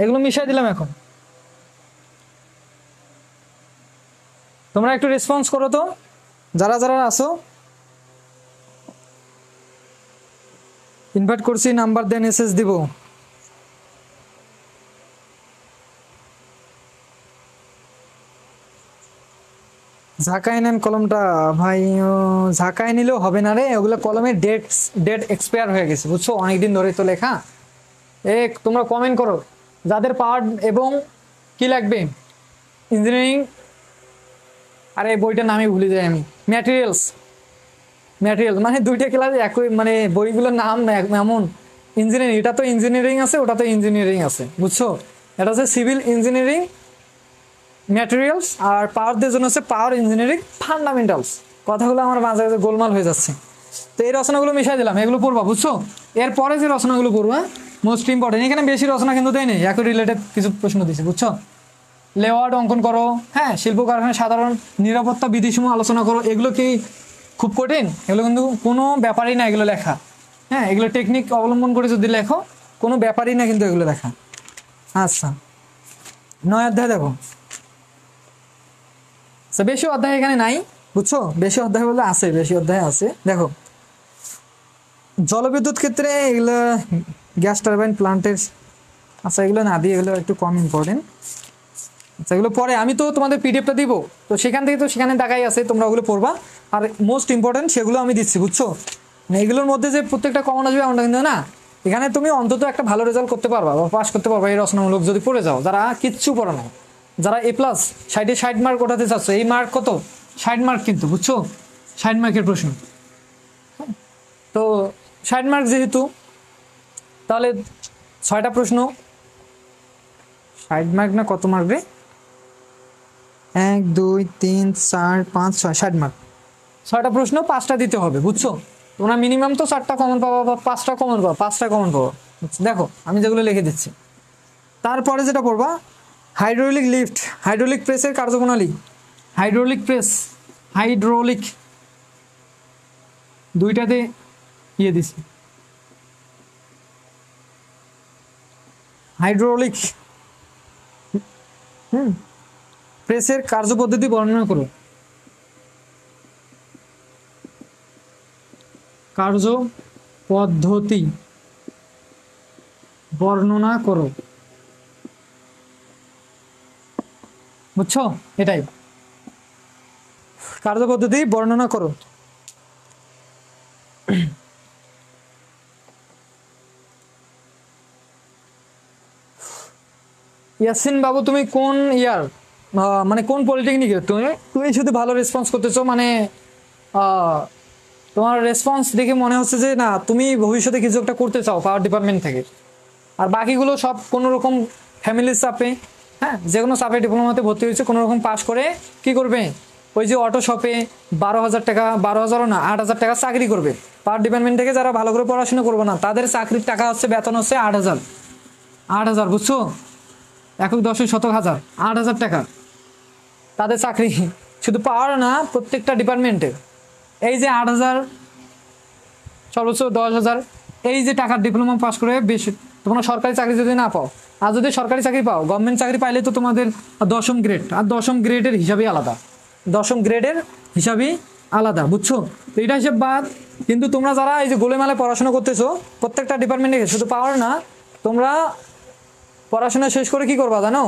এগুলো মিশাই দিলাম এখন। তোমরা একটু রেসপন্স করো তো, যারা যারা আসো। ইনভাইট করছি, নাম্বার দেন, এসএস দিব। ঝাঁকায় নেন কলমটা ভাই। ঝাঁকায় নিলেও হবে না রে, ওগুলো কলমের ডেট এক্সপায়ার হয়ে গেছে, বুঝছো, অনেকদিন ধরে তো লেখা। তোমরা কমেন্ট করো যাদের পার্ট এবং কি লাগবে ইঞ্জিনিয়ারিং। আরে বইটার নামই ভুলে যাই আমি। ম্যাটেরিয়ালস মানে দুইটা ক্লাস একই, মানে বইগুলোর নাম এমন। ইঞ্জিনিয়ারিং, এটা তো ইঞ্জিনিয়ারিং আছে, ওটা তো ইঞ্জিনিয়ারিং আছে, বুঝছো। এটা হচ্ছে সিভিল ইঞ্জিনিয়ারিং ম্যাটেরিয়ালস, আর পাওয়ারদের জন্য হচ্ছে পাওয়ার ইঞ্জিনিয়ারিং ফান্ডামেন্টালস। কথাগুলো আমার মাঝে মাঝে গোলমাল হয়ে যাচ্ছে। তো এই রচনাগুলো মিশাই দিলাম, এগুলো পড়বা, বুঝছো। এরপরে যে রচনাগুলো পড়বা মোস্ট ইম্পর্টেন্ট, এখানে বেশি রচনা কিন্তু দেয় নেই, একই রিলেটেড কিছু প্রশ্ন দিচ্ছে, বুঝছো। লেআউট অঙ্কন করো, হ্যাঁ, শিল্প কারখানার সাধারণ নিরাপত্তা বিধিসমূহ আলোচনা করো। এগুলো কি খুব কঠিন? এগুলো কিন্তু কোনো ব্যাপারই না এগুলো লেখা, হ্যাঁ, এগুলো টেকনিক অবলম্বন করে যদি লেখো কোনো ব্যাপারই না কিন্তু এগুলো লেখা। আচ্ছা, 9 অধ্যায় দেখো। বেশি অধ্যায় এখানে নাই, বুঝছো। বেশি অধ্যায় বলে আছে, বেশি অধ্যায় আছে। দেখো, জলবিদ্যুৎ ক্ষেত্রে এগুলো গ্যাস টারবাইন প্লান্টের, আচ্ছা এগুলো না দিয়ে, এগুলো একটু কম ইম্পর্টেন্ট। আচ্ছা, এগুলো পরে আমি তো তোমাদের পিডিএফটা দিব, তো সেখান থেকে তো সেখানে দেখাই আছে, তোমরা ওগুলো পড়বা। আর মোস্ট ইম্পর্টেন্ট সেগুলো আমি দিচ্ছি, বুঝছো। মানে এগুলোর মধ্যে যে প্রত্যেকটা কমন আসবে এমনটা কিন্তু না। এখানে তুমি অন্তত একটা ভালো রেজাল্ট করতে পারবা বা পাস করতে পারবা এই রচনামূলক যদি পড়ে যাও, যারা কিচ্ছু পড়ো না। যারা A+ 60 মার্ক ওঠাতে চাচ্ছ, এই মার্ক কত? 60 মার্ক কিন্তু, বুঝছো, 60 মার্কের প্রশ্ন। তো 60 মার্ক যেহেতু, তাহলে 6টা প্রশ্ন 60 মার্ক না কত মার্ক রে? 1 2 3 4 5 6, 60 মার্ক। 6টা প্রশ্ন 5টা দিতে হবে, বুঝছো। তোমরা মিনিমাম তো 4টা কমন পাবা বা 5টা কমন পাবা, 5টা কমন পাবা। দেখো আমি যেগুলো লিখে দিচ্ছি। তারপরে যেটা পড়বা, হাইড্রোলিক লিফট, হাইড্রোলিক প্রেসের কার্যপ্রণালী। হাইড্রোলিক দুইটাতে ইয়ে দিছি। হাইড্রোলিক প্রেসের কার্যপদ্ধতি বর্ণনা করো। কার্যপদ্ধতি বর্ণনা করো, বুঝছো, এটাই কার্যপদ্ধতি বর্ণনা করো। ইয়াসিন বাবু, তুমি কোন ইয়ার, মানে কোন পলিটেকনিকে? তুমি শুধু ভালো রেসপন্স করতেছো, মানে তোমার রেসপন্স দেখে মনে হচ্ছে যে না, তুমি ভবিষ্যতে কিছু একটা করতে চাও পাওয়ার ডিপার্টমেন্ট থেকে। আর বাকিগুলো সব কোনো রকম ফ্যামিলির চাপে, হ্যাঁ, যে কোনো চাপে ডিপ্লোমাতে ভর্তি হয়েছে, কোনো রকম পাস করে কি করবে, ওই যে অটো শপে 12,000 টাকা, 12,000ও না 8,000 টাকা চাকরি করবে পাওয়ার ডিপার্টমেন্ট থেকে। যারা ভালো করে পড়াশোনা করবে না, তাদের চাকরির টাকা হচ্ছে, বেতন হচ্ছে 8,000, বুঝছো, 1 10 শতক হাজার, 8,000 টাকা তাদের চাকরি। শুধু পাওয়ার না, প্রত্যেকটা ডিপার্টমেন্টের এই যে 8,000, সর্বোচ্চ 10,000, এই যে টাকার ডিপ্লোমা পাস করে বেশি। তোমরা সরকারি চাকরি যদি না পাও, আর যদি সরকারি চাকরি পাও, গভর্নমেন্ট চাকরি পাইলে তো তোমাদের 10ম গ্রেড, আর 10ম গ্রেডের হিসাবই আলাদা, 10ম গ্রেডের হিসাবই আলাদা, বুঝছো। তো এটা হিসেব বাদ। কিন্তু তোমরা যারা এই যে গোলেমালে পড়াশোনা করতেছো, প্রত্যেকটা ডিপার্টমেন্টে, শুধু পাওয়ার না, তোমরা পড়াশোনা শেষ করে কি করবা জানো?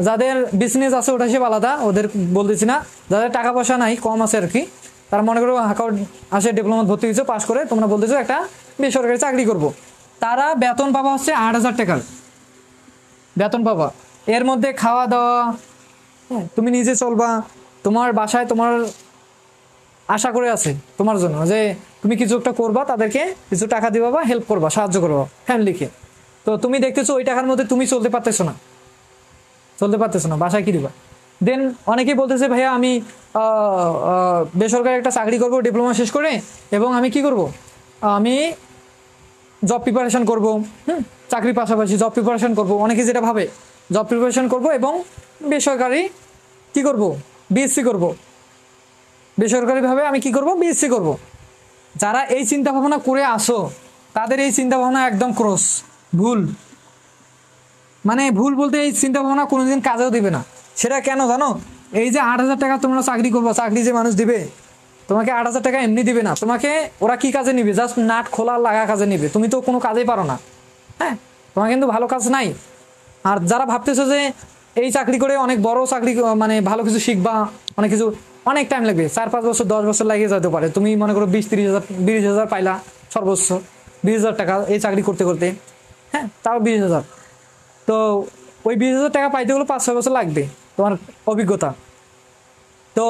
যাদের বিজনেস আছে ওটা হিসেবে আলাদা, ওদের বলতেছি না। যাদের টাকা পয়সা নাই, কম আছে আর কি, তারা মনে করো হাকাউট আসে, ডিপ্লোমা ভর্তি হয়েছে, পাস করে তোমরা বলতেছো একটা বেসরকারি চাকরি করব, তারা বেতন পাবা হচ্ছে 8,000 টাকার বেতন পাবা। এর মধ্যে খাওয়া দাওয়া, হ্যাঁ, তুমি নিজে চলবা, তোমার বাসায় তোমার আশা করে আছে তোমার জন্য যে তুমি কিছু একটা করবা, তাদেরকে কিছু টাকা দিবা বা হেল্প করবা, সাহায্য করবা ফ্যামিলিকে। তো তুমি দেখতেছো ওই টাকার মধ্যে তুমি চলতে পারতেছো না, বাসায় কি দিবা? দেন অনেকেই বলতেছে ভাইয়া আমি বেসরকারি একটা চাকরি করব ডিপ্লোমা শেষ করে, এবং আমি কি করব, আমি জব প্রিপারেশন করব, চাকরির পাশাপাশি জব প্রিপারেশন করব। অনেকে যেটা ভাবে জব প্রিপারেশন করব এবং বেসরকারি কি করব, বিএসসি করব, বেসরকারিভাবে আমি কি করব, বিএসসি করব। যারা এই চিন্তা ভাবনা করে আসো, তাদের এই চিন্তা ভাবনা একদম ক্রস, ভুল। মানে ভুল বলতে এই চিন্তা ভাবনা কোনোদিন কাজেও দিবে না। সেটা কেন জানো? এই যে 8,000 টাকা তোমরা চাকরি করবো, চাকরি যে মানুষ দিবে তোমাকে 8,000 টাকা এমনি দিবে না, তোমাকে ওরা কি কাজে নিবে? জাস্ট নাট খোলা লাগা কাজে নিবে, তুমি তো কোনো কাজেই পারো না। হ্যাঁ, তোমার কিন্তু ভালো কাজ নাই। আর যারা ভাবতেছো যে এই চাকরি করে অনেক বড় চাকরি, মানে ভালো কিছু শিখবা, অনেক কিছু, অনেক টাইম লাগবে, 4-5 বছর 10 বছর লাগিয়ে যেতে পারে। তুমি মনে করো 20-30 হাজার 20,000 পাইলা সর্বোচ্চ, 20,000 টাকা এই চাকরি করতে করতে। হ্যাঁ, তাও 20,000। তো ওই 20,000 টাকা পাইতে গেলে 5-6 বছর লাগবে তোমার অভিজ্ঞতা। তো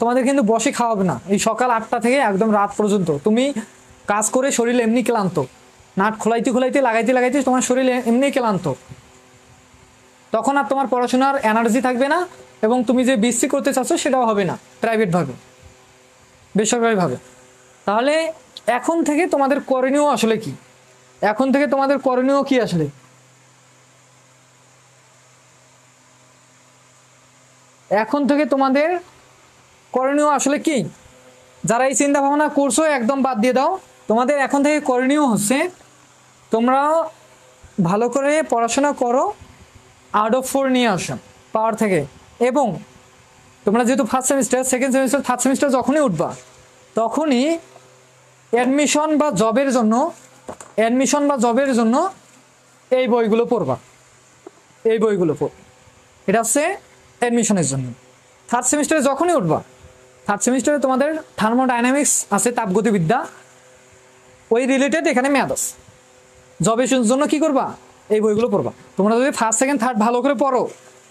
তোমাদের কিন্তু বসে খাওয়াবে না, এই সকাল 8টা থেকে একদম রাত পর্যন্ত তুমি কাজ করে শরীর এমনি ক্লান্ত, নাট খোলাইতে খোলাইতে লাগাইতে লাগাইতে তোমার শরীর এমনি ক্লান্ত, তখন আর তোমার পড়াশোনার এনার্জি থাকবে না, এবং তুমি যে বিএসসি করতে চাচ্ছ সেটাও হবে না প্রাইভেটভাবে, বেসরকারিভাবে। তাহলে এখন থেকে তোমাদের করণীয় আসলে কি? এখন থেকে তোমাদের করণীয় কি আসলে? এখন থেকে তোমাদের করণীয় আসলে কি? যারা এই চিন্তা ভাবনা করছো একদম বাদ দিয়ে দাও। তোমাদের এখন থেকে করণীয় হচ্ছে তোমরা ভালো করে পড়াশোনা করো, আউট অফ 4 নিয়ে আসো পাওয়ার থেকে। এবং তোমরা যেহেতু first semester, second semester, third semester যখনই উঠবা তখনই অ্যাডমিশন বা জবের জন্য এই বইগুলো পড়বা, এই বইগুলো পড়। এটা হচ্ছে অ্যাডমিশনের জন্য। থার্ড সেমিস্টারে যখনই উঠবা, থার্ড সেমিস্টারে তোমাদের থার্মোডাইনামিক্স আছে, তাপগতিবিদ্যা, ওই রিলেটেড এখানে ম্যাথ আছে। জবের জন্য কি করবা? এই বইগুলো পড়বা। তোমরা যদি ফার্স্ট সেকেন্ড থার্ড ভালো করে পড়ো,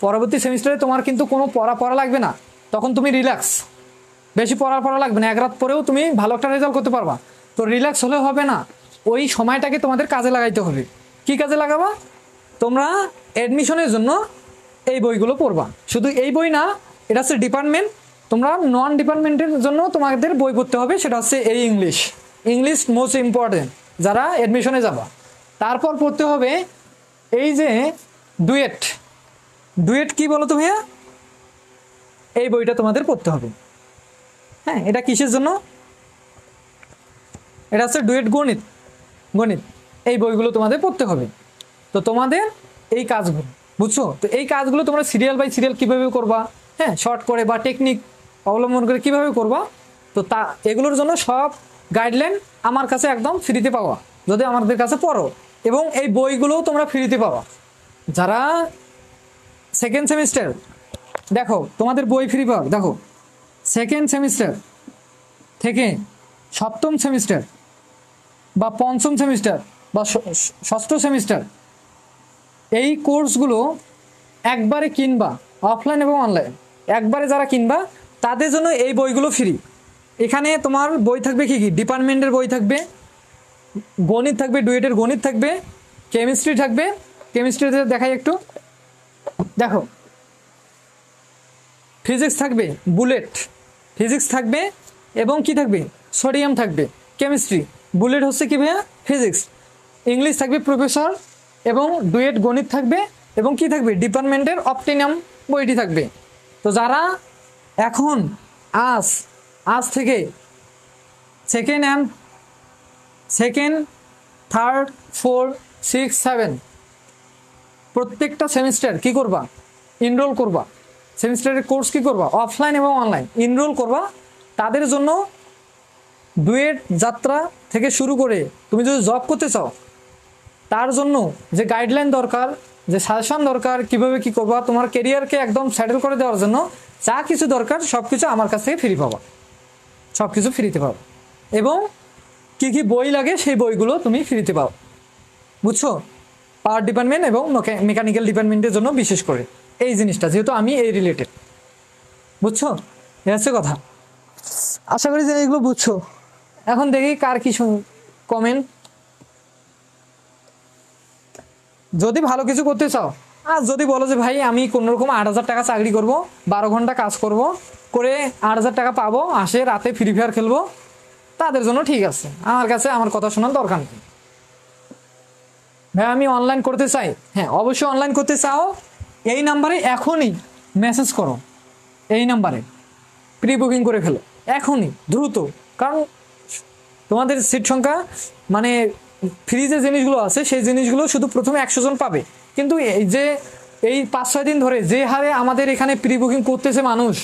পরবর্তী সেমিস্টারে তোমার কিন্তু কোনো পড়া লাগবে না, তখন তুমি রিল্যাক্স, বেশি পড়া লাগবে না, এক রাত পরেও তুমি ভালো একটা রেজাল্ট করতে পারবা। তো রিল্যাক্স হলে হবে না, ওই সময়টাকে তোমাদের কাজে লাগাইতে হবে। কি কাজে লাগাবা? তোমরা অ্যাডমিশনের জন্য এই বইগুলো পড়বা। শুধু এই বই না, এটা হচ্ছে ডিপার্টমেন্ট, তোমরা নন ডিপার্টমেন্টের জন্য তোমাদের বই পড়তে হবে, সেটা হচ্ছে এই ইংলিশ মোস্ট ইম্পর্টেন্ট যারা অ্যাডমিশনে যাবা। তারপর পড়তে হবে এই যে ডুয়েট কি বলো তো ভাইয়া? এই বইটা তোমাদের পড়তে হবে। হ্যাঁ, এটা কিসের জন্য? এটা হচ্ছে ডুয়েট গণিত। এই বইগুলো তোমাদের পড়তে হবে। তো তোমাদের এই কাজগুলো বুঝছো? তো এই কাজগুলো তোমরা সিরিয়াল বাই সিরিয়াল কীভাবে করবা, হ্যাঁ, শর্ট করে বা টেকনিক অবলম্বন করে কীভাবে করবা, তো এগুলোর জন্য সব গাইডলাইন আমার কাছে একদম ফ্রিতে পাওয়া, যদি আমাদের কাছে পড়ো। এবং এই বইগুলোও তোমরা ফ্রিতে পাওয়া। যারা সেকেন্ড সেমিস্টার, দেখো তোমাদের বই ফ্রি পাওয়া, দেখো সেকেন্ড সেমিস্টার থেকে সপ্তম সেমিস্টার বা পঞ্চম সেমিস্টার বা ষষ্ঠ সেমিস্টার, এই কোর্সগুলো একবারে কিনবা, অফলাইন এবং অনলাইন একবারে যারা কিনবা তাদের জন্য এই বইগুলো ফ্রি। এখানে তোমার বই থাকবে কি কি? ডিপার্টমেন্টের বই থাকবে, গণিত থাকবে, ডুয়েটের গণিত থাকবে, কেমিস্ট্রি থাকবে। কেমিস্ট্রিতে দেখাই একটু, দেখো ফিজিক্স থাকবে, বুলেট ফিজিক্স থাকবে, এবং কি থাকবে? সোডিয়াম থাকবে। কেমিস্ট্রি, বুলেট হচ্ছে কি ভাইয়া? ফিজিক্স। ইংলিশ থাকবে প্রফেসর, এবং ডুয়েট গণিত থাকবে, এবং কি থাকবে? ডিপার্টমেন্টের অপটিনাম বইটি থাকবে। তো যারা এখন আজ থেকে সেকেন্ড, থার্ড, 4, 6, 7 প্রত্যেকটা সেমিস্টার কি করবা? এনরোল করবা। সেমিস্টারের কোর্স কি করবা? অফলাইন এবং অনলাইন এনরোল করবা। তাদের জন্য ডুয়েট যাত্রা থেকে শুরু করে তুমি যদি জব করতে চাও, তার জন্য যে গাইডলাইন দরকার, যে সাজেশন দরকার, কিভাবে কি করবা, তোমার কেরিয়ারকে একদম সেটেল করে দেওয়ার জন্য যা কিছু দরকার সব কিছু আমার কাছ থেকে ফ্রি পাবা, সব কিছু ফ্রিতে পাবো। এবং কি কি বই লাগে সেই বইগুলো তুমি ফ্রিতে পাও, বুঝছো? পাওয়ার ডিপার্টমেন্ট এবং মেকানিক্যাল ডিপার্টমেন্টের জন্য বিশেষ করে এই জিনিসটা, যেহেতু আমি এই রিলেটেড, বুঝছো? এ হচ্ছে কথা। আশা করি যে এগুলো বুঝছো। এখন দেখি কার কি কমেন্ট। যদি ভালো কিছু করতে চাও, আর যদি বলো যে ভাই আমি কোনোরকম 8,000 টাকা চাকরি করব, 12 ঘন্টা কাজ করব, করে 8,000 টাকা পাবো, আসে রাতে ফ্রি ফায়ার খেলবো, তাদের জন্য ঠিক আছে, আমার কাছে আমার কথা শোনার দরকার নেই। ভাই আমি অনলাইন করতে চাই, হ্যাঁ অবশ্যই অনলাইন করতে চাও, এই নাম্বারে এখনই মেসেজ করো, এই নাম্বারে প্রি বুকিং করে ফেলো এখনই, দ্রুত। কারণ তোমাদের সিট সংখ্যা, মানে ফ্রি যে জিনিসগুলো আছে সেই জিনিসগুলো শুধু প্রথমে 100 জন পাবে, কিন্তু এই যে এই 5-6 দিন ধরে যে হারে আমাদের এখানে প্রি বুকিং করতেছে মানুষ,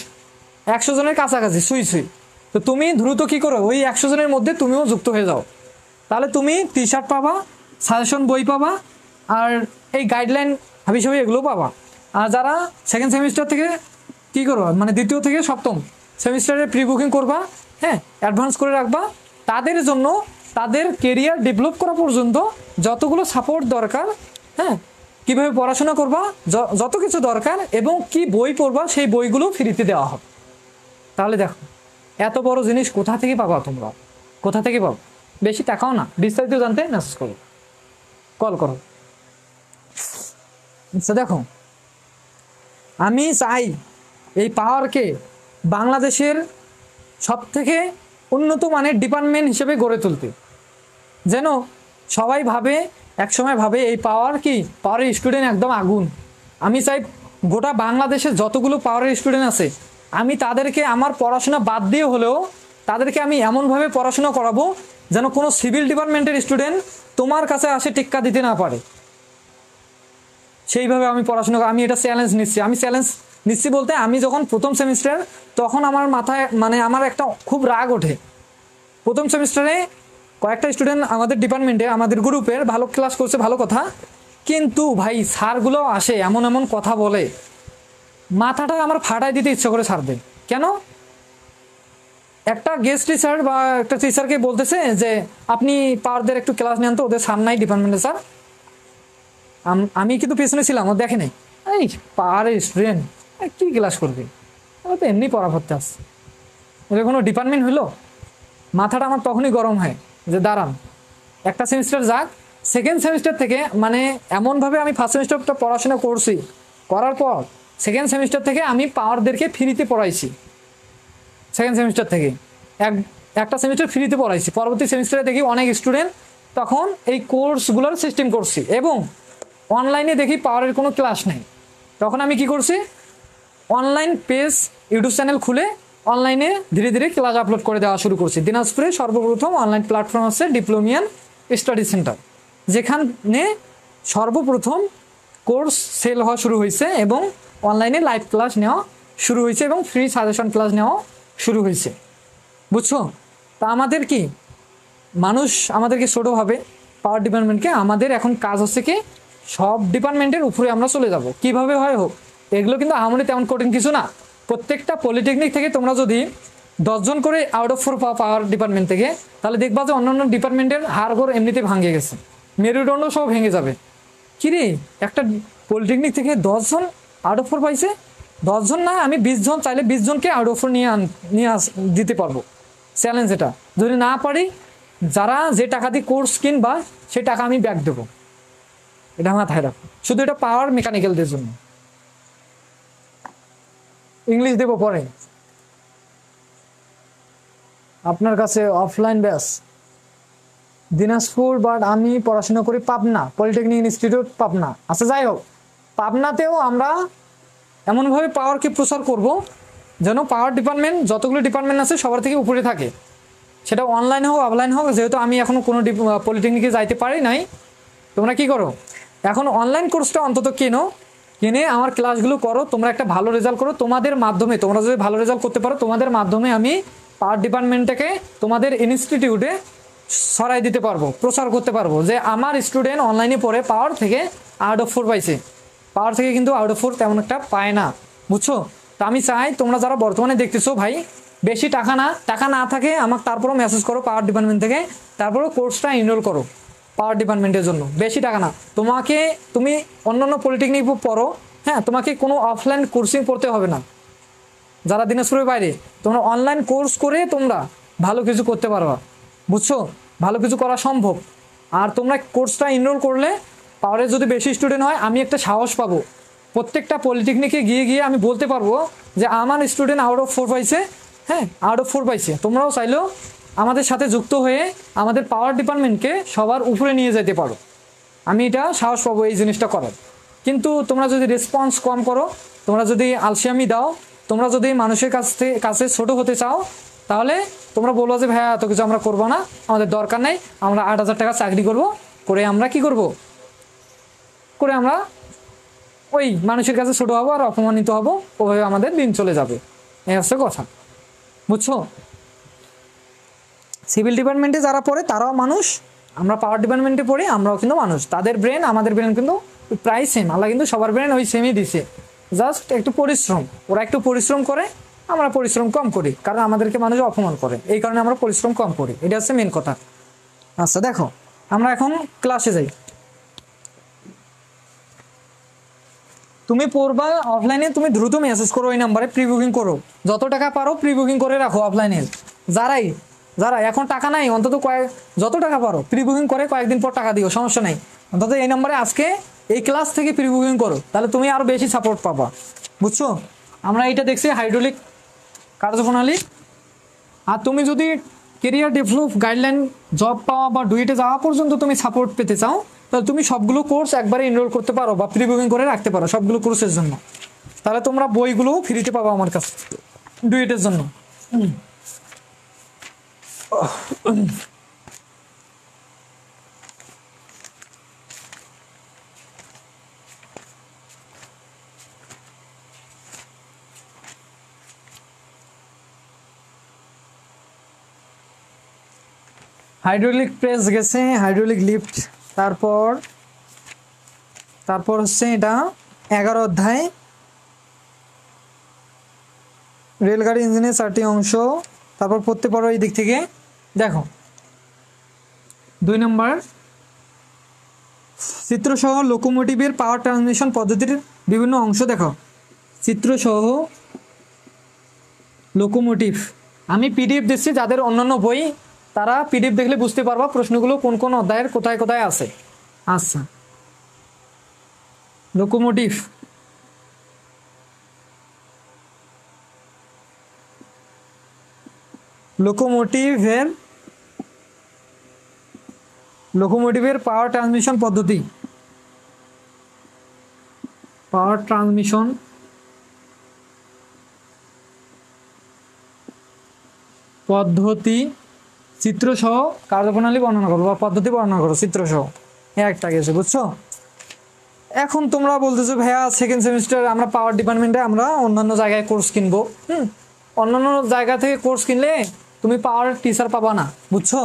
100 জনের কাছাকাছি সুই সুই। তো তুমি দ্রুত কি করো, ওই 100 জনের মধ্যে তুমিও যুক্ত হয়ে যাও। তাহলে তুমি টি শার্ট পাবা, সাজেশন বই পাবা, আর এই গাইডলাইন হাবিজাবি এগুলো পাবা। আর যারা সেকেন্ড সেমিস্টার থেকে কি করো, মানে দ্বিতীয় থেকে সপ্তম সেমিস্টারে প্রি বুকিং করবা, হ্যাঁ, অ্যাডভান্স করে রাখবা, তাদের জন্য তাদের কেরিয়ার ডেভেলপ করা পর্যন্ত যতগুলো সাপোর্ট দরকার, হ্যাঁ, কীভাবে পড়াশোনা করবা, যত কিছু দরকার এবং কি বই পড়বা সেই বইগুলো ফ্রিতে দেওয়া হবে। তাহলে দেখো এত বড় জিনিস কোথা থেকে পাবা তোমরা, কোথা থেকে পাবো? বেশি টাকাও না, বিস্তারিত জানতে মেসেজ করো, কল করো। আচ্ছা দেখো, আমি চাই এই পাওয়ারকে বাংলাদেশের সবথেকে উন্নত মানের ডিপার্টমেন্ট হিসেবে গড়ে তুলতে, যেন সবাই ভাবে, একসময় ভাবে এই পাওয়ার কি, পাওয়ারের স্টুডেন্ট একদম আগুন। আমি চাই গোটা বাংলাদেশের যতগুলো পাওয়ারের স্টুডেন্ট আছে, আমি তাদেরকে আমার পড়াশোনা বাদ দিয়ে হলেও তাদেরকে আমি এমনভাবে পড়াশোনা করাবো যেন কোনো সিভিল ডিপার্টমেন্টের স্টুডেন্ট তোমার কাছে আসে টিক্কা দিতে না পারে। সেইভাবে আমি পড়াশোনা, আমি এটা চ্যালেঞ্জ নিচ্ছি। আমি চ্যালেঞ্জ নিচ্ছি বলতে, আমি যখন প্রথম সেমিস্টার, তখন আমার মাথায় মানে আমার একটা খুব রাগ ওঠে। প্রথম সেমিস্টারে কয়েকটা স্টুডেন্ট আমাদের ডিপার্টমেন্টে, আমাদের গ্রুপের ভালো ক্লাস করছে, ভালো কথা, কিন্তু ভাই স্যারগুলো আসে এমন এমন কথা বলে, মাথাটা আমার ফাটাই দিতে ইচ্ছা করে স্যারদের। কেন? একটা গেস্ট টিচার বা একটা টিচারকে বলতেছে যে আপনি পাওয়ারদের একটু ক্লাস নেন তো, ওদের সার নাই ডিপার্টমেন্টে স্যার। আমি কিন্তু পেছনে ছিলাম, ও দেখে নাই, এই পাওয়ারের স্টুডেন্ট কী ক্লাস করবে, ও তো এমনি পড়া করতে আসছে, ওদের কোনো ডিপার্টমেন্ট হলো? মাথাটা আমার তখনই গরম হয় যে দাঁড়ান, একটা সেমিস্টার যাক, সেকেন্ড সেমিস্টার থেকে মানে এমনভাবে আমি ফার্স্ট সেমিস্টারটা পড়াশোনা করছি, করার পর সেকেন্ড সেমিস্টার থেকে আমি পাওয়ারদেরকে ফ্রিতে পড়াইছি। সেকেন্ড সেমিস্টার থেকে একটা সেমিস্টার ফ্রিতে পড়াইছি, পরবর্তী সেমিস্টারে দেখি অনেক স্টুডেন্ট, তখন এই কোর্সগুলোর সিস্টেম করছি এবং অনলাইনে দেখি পাওয়ারের কোনো ক্লাস নেই। তখন আমি কি করছি, অনলাইন পেজ ইউটিউব চ্যানেল খুলে অনলাইনে ধীরে ধীরে ক্লাস আপলোড করে দেওয়া শুরু করছি। দিনাজপুরে সর্বপ্রথম অনলাইন প্ল্যাটফর্ম আছে ডিপ্লোমিয়ান স্টাডি সেন্টার, যেখানে সর্বপ্রথম কোর্স সেল হওয়া শুরু হয়েছে এবং অনলাইনে লাইভ ক্লাস নেওয়া শুরু হয়েছে এবং ফ্রি সাজেশন ক্লাস নেওয়া শুরু হয়েছে। বুঝছো? তা আমাদের কি, মানুষ আমাদেরকে ছোটো ভাবে পাওয়ার ডিপার্টমেন্টকে, আমাদের এখন কাজ হচ্ছে কি সব ডিপার্টমেন্টের উপরে আমরা চলে যাব। কিভাবে হয় হোক, এগুলো কিন্তু আমাদের তেমন কঠিন কিছু না। প্রত্যেকটা পলিটেকনিক থেকে তোমরা যদি 10 জন করে আউট অফ 4 পাওয়ার ডিপার্টমেন্ট থেকে, তাহলে দেখবা যে অন্যান্য ডিপার্টমেন্টের হাড়গোড় এমনিতে ভাঙে গেছে, মেরুদণ্ড সব ভেঙে যাবে। কিরে, একটা পলিটেকনিক থেকে 10 জন আউট অফ 4 পাইছে, 10 জন না, আমি 20 জন, চাইলে 20 জনকে আউট অফ 4 নিয়ে দিতে পারবো। চ্যালেঞ্জ এটা। যদি না পারি, যারা যে টাকা দিয়ে কোর্স কিনবা সে টাকা আমি ব্যাক দেবো, এটা মাথায় রাখো। শুধু এটা পাওয়ার মেকানিক্যালদের জন্য। ইংলিশ দেবো পরে, আপনার কাছে অফলাইন ব্যাস দিনাজপুর, বাট আমি পড়াশোনা করি পাবনা পলিটেকনিক ইনস্টিটিউট পাবনা। আচ্ছা যাই হোক, পাবনাতেও আমরা এমনভাবে পাওয়ারকে প্রচার করব যেন পাওয়ার ডিপার্টমেন্ট যতগুলো ডিপার্টমেন্ট আছে সবার থেকে উপরে থাকে, সেটা অনলাইন হোক অফলাইন হোক। যেহেতু আমি এখনও কোনো পলিটেকনিকে যাইতে পারি নাই, তোমরা কি করো, এখন অনলাইন কোর্সটা অন্তত কিনে আমার ক্লাসগুলো করো, তোমরা একটা ভালো রেজাল্ট করো। তোমাদের মাধ্যমে, তোমরা যদি ভালো রেজাল্ট করতে পারো, তোমাদের মাধ্যমে আমি পাওয়ার ডিপার্টমেন্টটাকে তোমাদের ইনস্টিটিউটে ছড়াই দিতে পারবো, প্রচার করতে পারবো যে আমার স্টুডেন্ট অনলাইনে পড়ে পাওয়ার থেকে আউট অফ 4 পাইছে। পাওয়ার থেকে কিন্তু আউট অফ 4 তেমন একটা পায় না, বুঝছো? তো আমি চাই তোমরা যারা বর্তমানে দেখতেছো, ভাই বেশি টাকা না থাকে আমাকে তারপরও মেসেজ করো পাওয়ার ডিপার্টমেন্ট থেকে, তারপরও কোর্সটা এনরোল করো পাওয়ার ডিপার্টমেন্টের জন্য। বেশি টাকা না, তুমি অন্যান্য পলিটেকনিক পড়ো, হ্যাঁ, তোমাকে কোনো অফলাইন কোর্সিং পড়তে হবে না। যারা দিনাজপুরের বাইরে, তোমরা অনলাইন কোর্স করে তোমরা ভালো কিছু করতে পারবা, বুঝছো? ভালো কিছু করা সম্ভব। আর তোমরা কোর্সটা এনরোল করলে পাওয়ারের যদি বেশি স্টুডেন্ট হয়, আমি একটা সাহস পাবো, প্রত্যেকটা পলিটেকনিকে গিয়ে আমি বলতে পারবো যে আমার স্টুডেন্ট আউট অফ 4 পাইছে, হ্যাঁ, আউট অফ 4 পাইছে। তোমরাও চাইলেও আমাদের সাথে যুক্ত হয়ে আমাদের পাওয়ার ডিপার্টমেন্টকে সবার উপরে নিয়ে যেতে পারো। আমি এটা সাহস পাবো এই জিনিসটা করার। কিন্তু তোমরা যদি রেসপন্স কম করো, তোমরা যদি আলসিয়ামি দাও, তোমরা যদি মানুষের কাছে ছোট হতে চাও, তাহলে তোমরা বলবো যে ভাইয়া এত কিছু আমরা করবো না, আমাদের দরকার নেই, আমরা 8,000 টাকা চাকরি করবো, করে আমরা কি করবো, করে আমরা ওই মানুষের কাছে ছোট হবো আর অপমানিত হবো, ওভাবে আমাদের দিন চলে যাবে। এই হচ্ছে কথা, বুঝছো? সিভিল ডিপার্টমেন্টে যারা পড়ে তারাও মানুষ, আমরা পাওয়ার ডিপার্টমেন্টে পড়ি, আমরাও কিন্তু মানুষ। তাদের ব্রেন আমাদের ব্রেন কিন্তু প্রায় সেম, আল্লাহ কিন্তু সবার ব্রেন ওই সেমই দিছে, জাস্ট একটু পরিশ্রম, ওরা একটু পরিশ্রম করে, আমরা পরিশ্রম কম করি, কারণ আমাদেরকে মানুষ অপমান করে, এই কারণে আমরা পরিশ্রম কম করি, এটা হচ্ছে মেন কথা। আচ্ছা দেখো, আমরা এখন ক্লাসে যাই। তুমি পড়বা অফলাইনে, তুমি দ্রুত মেসেজ করো ওই নাম্বারে, প্রি বুকিং করো, যত টাকা পারো প্রি বুকিং করে রাখো অফলাইনে। যারা এখন টাকা নাই, অন্তত যত টাকা পারো প্রি বুকিং করে কয়েকদিন পর টাকা দিও, সমস্যা নাই। অন্তত এই নাম্বারে আজকে এই ক্লাস থেকে প্রি বুকিং করো, তাহলে তুমি আরো বেশি সাপোর্ট পাবা, বুঝছো? আমরা এটা দেখছি হাইড্রোলিক কার্যপ্রণালী। আর তুমি যদি কেরিয়ার ডেভেলপ গাইডলাইন জব পাওয়া বা ডুয়েটে যাওয়া পর্যন্ত তুমি সাপোর্ট পেতে চাও, তাহলে তুমি সবগুলো কোর্স একবারে এনরোল করতে পারো বা প্রি বুকিং করে রাখতে পারো সবগুলো কোর্সের জন্য, তাহলে তোমরা বইগুলোও ফ্রিতে পাবো আমার কাছে ডুয়েটের জন্য। হাইড্রোলিক প্রেস গেছে, হাইড্রোলিক লিফট, তারপর হচ্ছে এটা 11 অধ্যায় রেলগাড়ি ইঞ্জিনের 4টি অংশ। তারপর পড়তে পারো এই দিক থেকে, দেখো 2 নম্বর চিত্রসহ লোকোমোটিভের পাওয়ার ট্রান্সমিশন পদ্ধতির বিভিন্ন অংশ দেখো। চিত্রসহ লোকোমোটিভ, আমি পিডিএফ দিচ্ছি, যাদের অন্যান্য বই তারা পিডিএফ দেখলে বুঝতে পারবা প্রশ্নগুলো কোন কোন অধ্যায়ের কোথায় কোথায় আছে। আচ্ছা, লোকোমোটিভ, লোকোমোটিভের পাওয়ার ট্রান্সমিশন পদ্ধতি, চিত্রসহ কার্যপ্রণালী বর্ণনা করো বা পদ্ধতি বর্ণনা করো চিত্রসহ, একটা গেছে, বুঝছো? এখন তোমরা বলতেছো ভাইয়া সেকেন্ড সেমিস্টার আমরা পাওয়ার ডিপার্টমেন্টে আমরা অন্যান্য জায়গায় কোর্স কিনবো। অন্যান্য জায়গা থেকে কোর্স কিনলে তুমি পাওয়ার টিচার পাবা না, বুঝছো?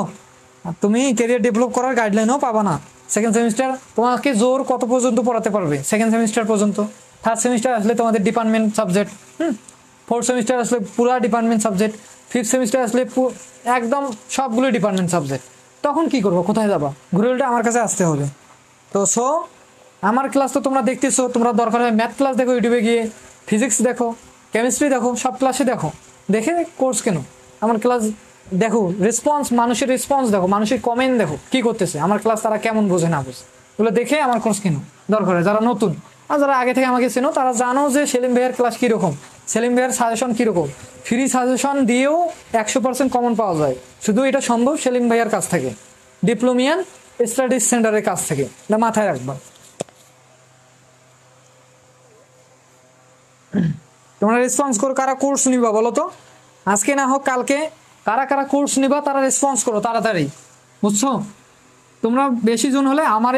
আর তুমি ক্যারিয়ার ডেভেলপ করার গাইডলাইনও পাবা না। সেকেন্ড সেমিস্টার তোমাকে জোর কত পর্যন্ত পড়াতে পারবে? সেকেন্ড সেমিস্টার পর্যন্ত। থার্ড সেমিস্টার আসলে তোমাদের ডিপার্টমেন্ট সাবজেক্ট, ফোর্থ সেমিস্টার আসলে পুরা ডিপার্টমেন্ট সাবজেক্ট, ফিফথ সেমিস্টার আসলে একদম সবগুলো ডিপার্টমেন্ট সাবজেক্ট। তখন কি করবো? কোথায় যাবা? ঘুরে উল্টে আমার কাছে আসতে হবে। তো আমার ক্লাস তো তোমরা দেখতেছো, তোমরা দরকার হয় ম্যাথ ক্লাস দেখো ইউটিউবে গিয়ে, ফিজিক্স দেখো, কেমিস্ট্রি দেখো, সব ক্লাসে দেখো, দেখে কোর্স কেন আমার ক্লাস দেখো, রেসপন্স, মানুষের রেসপন্স দেখো, মানুষের কমেন্ট দেখো কি করতেছে, আমার ক্লাস তারা কেমন বোঝে না বোঝে, এগুলো দেখে আমার কোর্স কেন দরকার হয়। যারা নতুন আর যারা আগে থেকে আমাকে চেনো তারা জানো যে সেলিম ভাইয়ের ক্লাস কীরকম, সেলিম ভাইয়ের সাজেশন কীরকম। ফ্রি সাজেশন দিয়েও 100% কমন পাওয়া যায়, শুধু এটা সম্ভব সেলিম ভাইয়ার কাছ থেকে, ডিপ্লোমিয়ান স্টাডিজ সেন্টারের কাছ থেকে, এটা মাথায় রাখবা। তোমরা রেসপন্স করো, কারা কোর্স নিবা বলো তো? আজকে না হোক কালকে কারা কারা কোর্স নিবা তারা রেসপন্স করো তাড়াতাড়ি, বুঝছো? তোমরা বেশি জন হলে আমার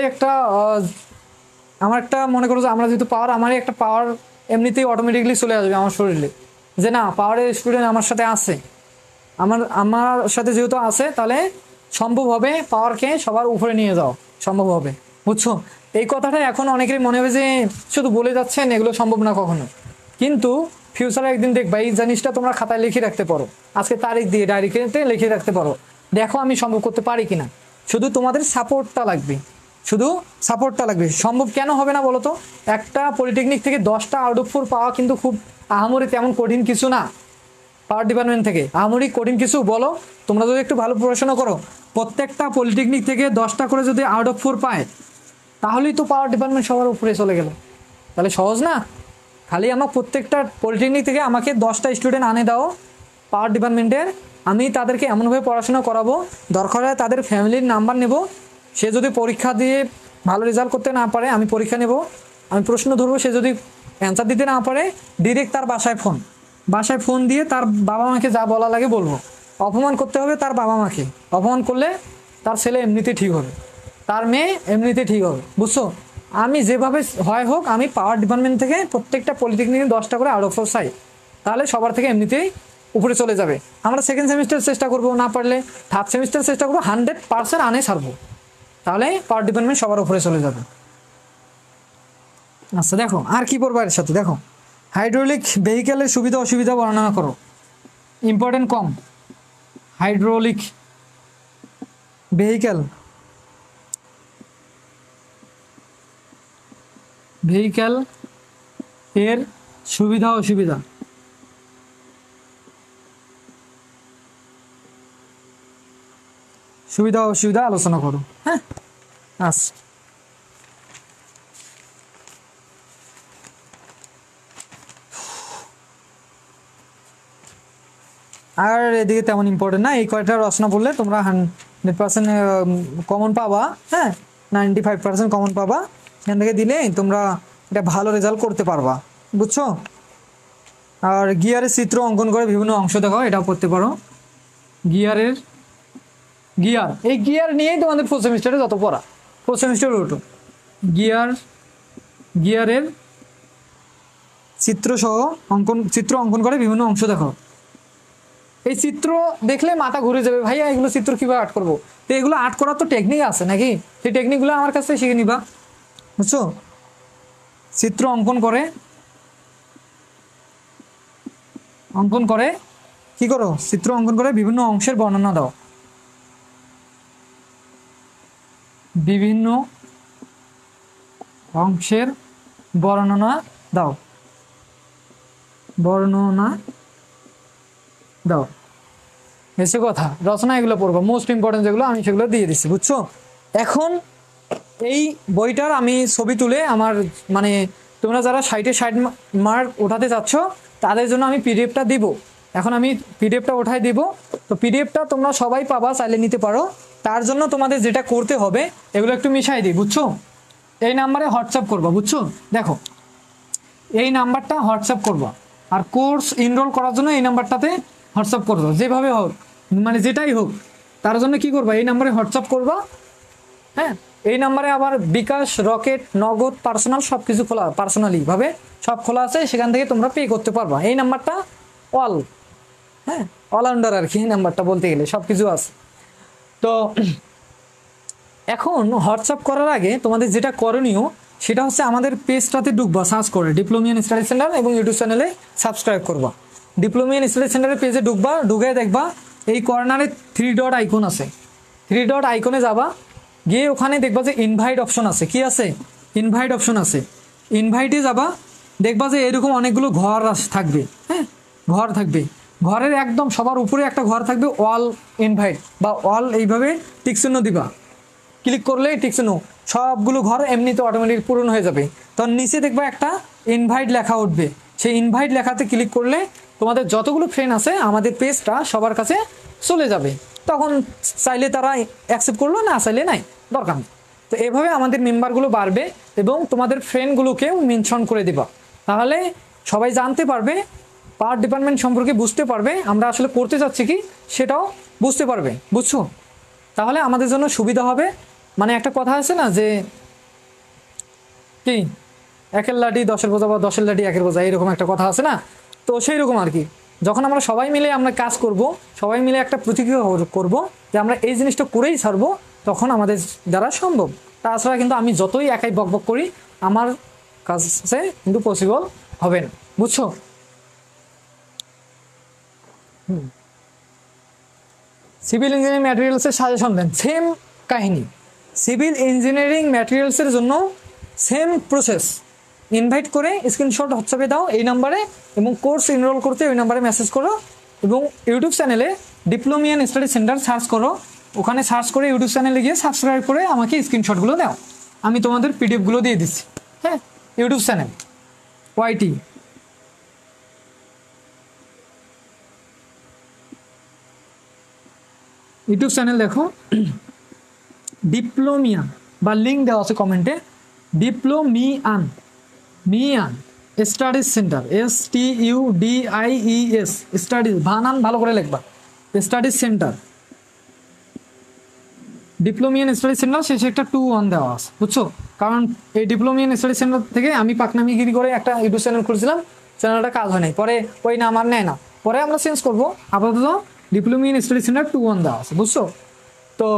একটা মনে করো যে আমরা যেহেতু পাওয়ার, আমারই একটা পাওয়ার এমনিতেই অটোমেটিকলি চলে আসবে আমার শরীরে, যে না পাওয়ারের স্টুডেন্ট আমার সাথে আছে, আমার সাথে যেহেতু আছে তাহলে সম্ভব হবে পাওয়ারকে সবার উপরে নিয়ে যাও, সম্ভব হবে, বুঝছো? এই কথাটা এখন অনেকেরই মনে হবে যে শুধু বলে যাচ্ছেন, এগুলো সম্ভব না কখনো, কিন্তু ফিউচারে একদিন দেখবা এই জিনিসটা তোমরা খাতায় লিখে রাখতে পারো, আজকে তারিখ দিয়ে ডায়েরিতে লিখে রাখতে পারো, দেখো আমি সম্ভব করতে পারি কিনা। শুধু তোমাদের সাপোর্টটা লাগবে, সম্ভব কেন হবে না বলো তো? একটা পলিটেকনিক থেকে 10টা আউট অফ 4 পাওয়া কিন্তু খুব আহামরি তেমন কঠিন কিছু না। পাওয়ার ডিপার্টমেন্ট থেকে আহামরি কঠিন কিছু বলো? তোমরা যদি একটু ভালো পড়াশোনা করো, প্রত্যেকটা পলিটেকনিক থেকে 10টা করে যদি আউট অফ 4 পায়, তাহলেই তো পাওয়ার ডিপার্টমেন্ট সবার উপরে চলে গেল। তাহলে সহজ না? খালি আমার প্রত্যেকটা পলিটেকনিক থেকে আমাকে 10টা স্টুডেন্ট আনে দাও পাওয়ার ডিপার্টমেন্টের, আমি তাদেরকে এমনভাবে পড়াশোনা করাবো, দরকার হয় তাদের ফ্যামিলির নাম্বার নেব, সে যদি পরীক্ষা দিয়ে ভালো রেজাল্ট করতে না পারে আমি পরীক্ষা নেব, আমি প্রশ্ন ধরবো, সে যদি অ্যান্সার দিতে না পারে ডিরেক্ট তার বাসায় ফোন দিয়ে তার বাবা মাকে যা বলা লাগে বলবো। অপমান করতে হবে তার বাবা মাকে, অপমান করলে তার ছেলে এমনিতে ঠিক হবে, তার মেয়ে এমনিতে ঠিক হবে, বুঝছো? আমি যেভাবে হয় হোক, আমি পাওয়ার ডিপার্টমেন্ট থেকে প্রত্যেকটা পলিটেকনিকে 10টা করে আউট অফ চাই, তাহলে সবার থেকে এমনিতেই উপরে চলে যাবে। আমরা সেকেন্ড সেমিস্টার চেষ্টা করবো, না পারলে থার্ড সেমিস্টার চেষ্টা করবো, 100% আনে ছাড়বো, তাহলে পাওয়ার ডিপার্টমেন্ট সবার উপরে চলে যাবে। আচ্ছা দেখো আর কি পড়বো এর সাথে, দেখো হাইড্রোলিক ভেহিক্যালের সুবিধা অসুবিধা বর্ণনা করো, ইম্পর্টেন্ট কম। হাইড্রোলিক ভেহিক্যাল এর সুবিধা অসুবিধা, সুবিধা অসুবিধা আলোচনা করো। হ্যাঁ আচ্ছা, আর এদিকে তেমন ইম্পর্টেন্ট না, এই কয়টা রচনা পড়লে তোমরা 100% কমন পাবা। হ্যাঁ 95% কমন পাবা, এখান থেকে দিলে তোমরা এটা ভালো রেজাল্ট করতে পারবা, বুঝছো। আর গিয়ারের চিত্র অঙ্কন করে বিভিন্ন অংশ দেখো, এটাও পড়তে পারো। গিয়ার, এই গিয়ার নিয়েই তোমাদের 4th সেমিস্টারে যত পড়া, 4th সেমিস্টারে ওঠো। গিয়ারের চিত্র অঙ্কন করে বিভিন্ন অংশ দেখো। এই চিত্র দেখলে মাথা ঘুরে যাবে, ভাইয়া এগুলো চিত্র কিভাবে আর্ট করবো, তো এগুলো আর্ট করার তো টেকনিক আছে নাকি, সেই টেকনিকগুলো আমার কাছ থেকে শিখে নিবা, বুঝছো। চিত্র অঙ্কন করে কি করো, চিত্র অঙ্কন করে বিভিন্ন অংশের বর্ণনা দাও, বিভিন্ন অংশের বর্ণনা দাও, এসে কথা। রচনা এগুলো পড়বো, মোস্ট ইম্পর্টেন্ট যেগুলো আমি সেগুলো দিয়ে দিচ্ছি, বুঝছো। এখন এই বইটার আমি ছবি তুলে আমার মানে তোমরা যারা 60 মার্ক ওঠাতে চাচ্ছ তাদের জন্য আমি পিডিএফটা দিব। এখন আমি পিডিএফটা ওঠাই দিব, তো পিডিএফটা তোমরা সবাই পাবা, চাইলে নিতে পারো। তার জন্য তোমাদের যেটা করতে হবে এগুলো একটু মিশাই দিই, বুঝছো। এই নাম্বারে হোয়াটসঅ্যাপ করবা, বুঝছো। দেখো এই নাম্বারটা হোয়াটসঅ্যাপ করবা, আর কোর্স এনরোল করার জন্য এই নাম্বারটাতে হোয়াটসঅ্যাপ করবো, যেভাবে হোক মানে যেটাই হোক তার জন্য কি করবা, এই নাম্বারে হোয়াটসঅ্যাপ করবা। হ্যাঁ এই নাম্বারে আবার বিকাশ, রকেট, নগদ, পার্সোনাল সব কিছু খোলা, পার্সোনালি ভাবে সব খোলা আছে, সেখান থেকে তোমরা পে করতে পারবা। এই নাম্বারটা অলরাউন্ডার আর কি, এই নাম্বারটা বলতে গেলে সব কিছু আছে। তো এখন হোয়াটসঅ্যাপ করার আগে তোমাদের যেটা করণীয় সেটা হচ্ছে আমাদের পেজটাতে ঢুকবা, সার্চ করে ডিপ্লোমিয়ান স্টাডি সেন্টার এবং ইউটিউব চ্যানেলে সাবস্ক্রাইব করবা। ডিপ্লোমিয়ান স্টাডি সেন্টারের পেজে ঢুকবা, ঢুকে দেখবা এই কর্নারে 3 ডট আইকন আছে, 3 ডট আইকনে যাবা, গিয়ে ওখানে দেখবা যে ইনভাইট অপশন আছে, কি আছে, ইনভাইট অপশন আছে। ইনভাইটে যাবা, দেখবা যে এরকম অনেকগুলো ঘর থাকবে। হ্যাঁ ঘর থাকবে, ঘরের একদম সবার উপরে একটা ঘর থাকবে অল ইনভাইট বা অল, এইভাবে টিকচিহ্ন দিবা। ক্লিক করলে টিকচিহ্ন, সবগুলো ঘর এমনিতে অটোমেটিক পূরণ হয়ে যাবে। তখন নিচে দেখবা একটা ইনভাইট লেখা উঠবে, সেই ইনভাইট লেখাতে ক্লিক করলে তোমাদের যতগুলো ফ্রেন্ড আছে আমাদের পেজটা সবার কাছে চলে যাবে। তখন চাইলে তারা অ্যাকসেপ্ট করলো, না চাইলে নাই, দরকার নেই। তো এভাবে আমাদের মেম্বারগুলো বাড়বে এবং তোমাদের ফ্রেন্ডগুলোকেও মেনশন করে দিবা, তাহলে সবাই জানতে পারবে, পাওয়ার ডিপার্টমেন্ট সম্পর্কে বুঝতে পারবে, আমরা আসলে করতে চাচ্ছি কি সেটাও বুঝতে পারবে, বুঝছো। তাহলে আমাদের জন্য সুবিধা হবে। মানে একটা কথা আছে না যে কি, 1-এর লাঠি 10-এর বোঝা বা 10-এর লাঠি 1-এর বোঝা, এরকম একটা কথা আছে না। তো সেই রকম আর কি, যখন আমরা সবাই মিলে আমরা কাজ করব, সবাই মিলে একটা প্রতিক্রিয়া করব যে আমরা এই জিনিসটা করেই ছাড়বো, তখন আমাদের দ্বারা সম্ভব। তাছাড়া কিন্তু আমি যতই একাই বকবক করি আমার কাছে কিন্তু পসিবল হবে না, বুঝছো। সিভিল ইঞ্জিনিয়ারিং ম্যাটেরিয়ালসের সাজেশন দেন, সেম কাহিনী। সিভিল ইঞ্জিনিয়ারিং ম্যাটেরিয়ালসের জন্য সেম প্রসেস, ইনভাইট করে স্ক্রিনশট হোয়াটসঅ্যাপে দাও এই নাম্বারে, এবং কোর্স এনরোল করতে ওই নাম্বারে মেসেজ করো, এবং ইউটিউব চ্যানেলে ডিপ্লোমিয়ান স্টাডি সেন্টার সার্চ করো, ওখানে সার্চ করে ইউটিউব চ্যানেলে গিয়ে সাবস্ক্রাইব করে আমাকে স্ক্রিনশটগুলো দাও, আমি তোমাদের পিডিএফগুলো দিয়ে দিচ্ছি। হ্যাঁ YouTube channel YT, YouTube channel দেখো ডিপ্লোমিয়ান, বা লিঙ্ক দেওয়া আছে কমেন্টে, Diplomian studies center, STUDIES studies, বানান ভালো করে লিখবা, studies center diploma in study center শেষে একটা 2-1 দেওয়া আছে, বুঝছো? কারণ এই ডিপ্লোমা ইন স্টাডি সেন্টার থেকে আমি পাকনামিগিরি করে একটা ইউটিউব চ্যানেল খুলেছিলাম, চ্যানেলটা কাজ হয় নাই, পরে ওই নাম আর নেয় না, পরে আমরা চেঞ্জ করবো। আপাতত ডিপ্লোমা ইন স্টাডি সেন্টার 2-1 দেওয়া আছে, বুঝছো? তো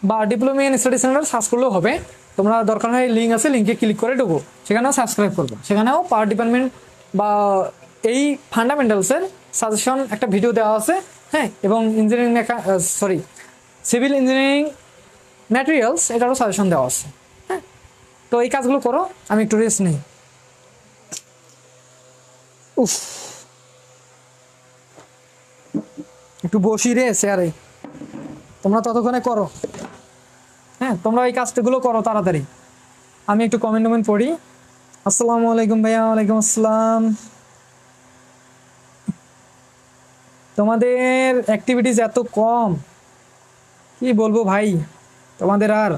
বা diploma in study centre search করলেও হবে, তোমরা দরকার হয় লিঙ্ক আছে, লিঙ্কে ক্লিক করে ঢুকো, সেখানেও সাবস্ক্রাইব করবো, সেখানেও পাওয়ার ডিপার্টমেন্ট বা এই ফান্ডামেন্টালসের সাজেশন একটা ভিডিও দেওয়া আছে, হ্যাঁ, এবং ইঞ্জিনিয়ারিং সিভিল ইঞ্জিনিয়ারিং ম্যাটেরিয়ালস এটারও সাজেশন দেওয়া আছে, হ্যাঁ। তো এই কাজগুলো করো, আমি একটু রেস্ট নিই। উফ, একটু বসি রে চেয়ারে, তোমরা ততক্ষণে করো, হ্যাঁ, তোমরা এই কাজগুলো করো তাড়াতাড়ি। আমি একটু কমেন্ট পড়ি। আসসালামু আলাইকুম ভাইয়া। ওয়ালাইকুম আসসালাম। তোমাদের অ্যাক্টিভিটিস এত কম, কি বলবো ভাই তোমাদের। আর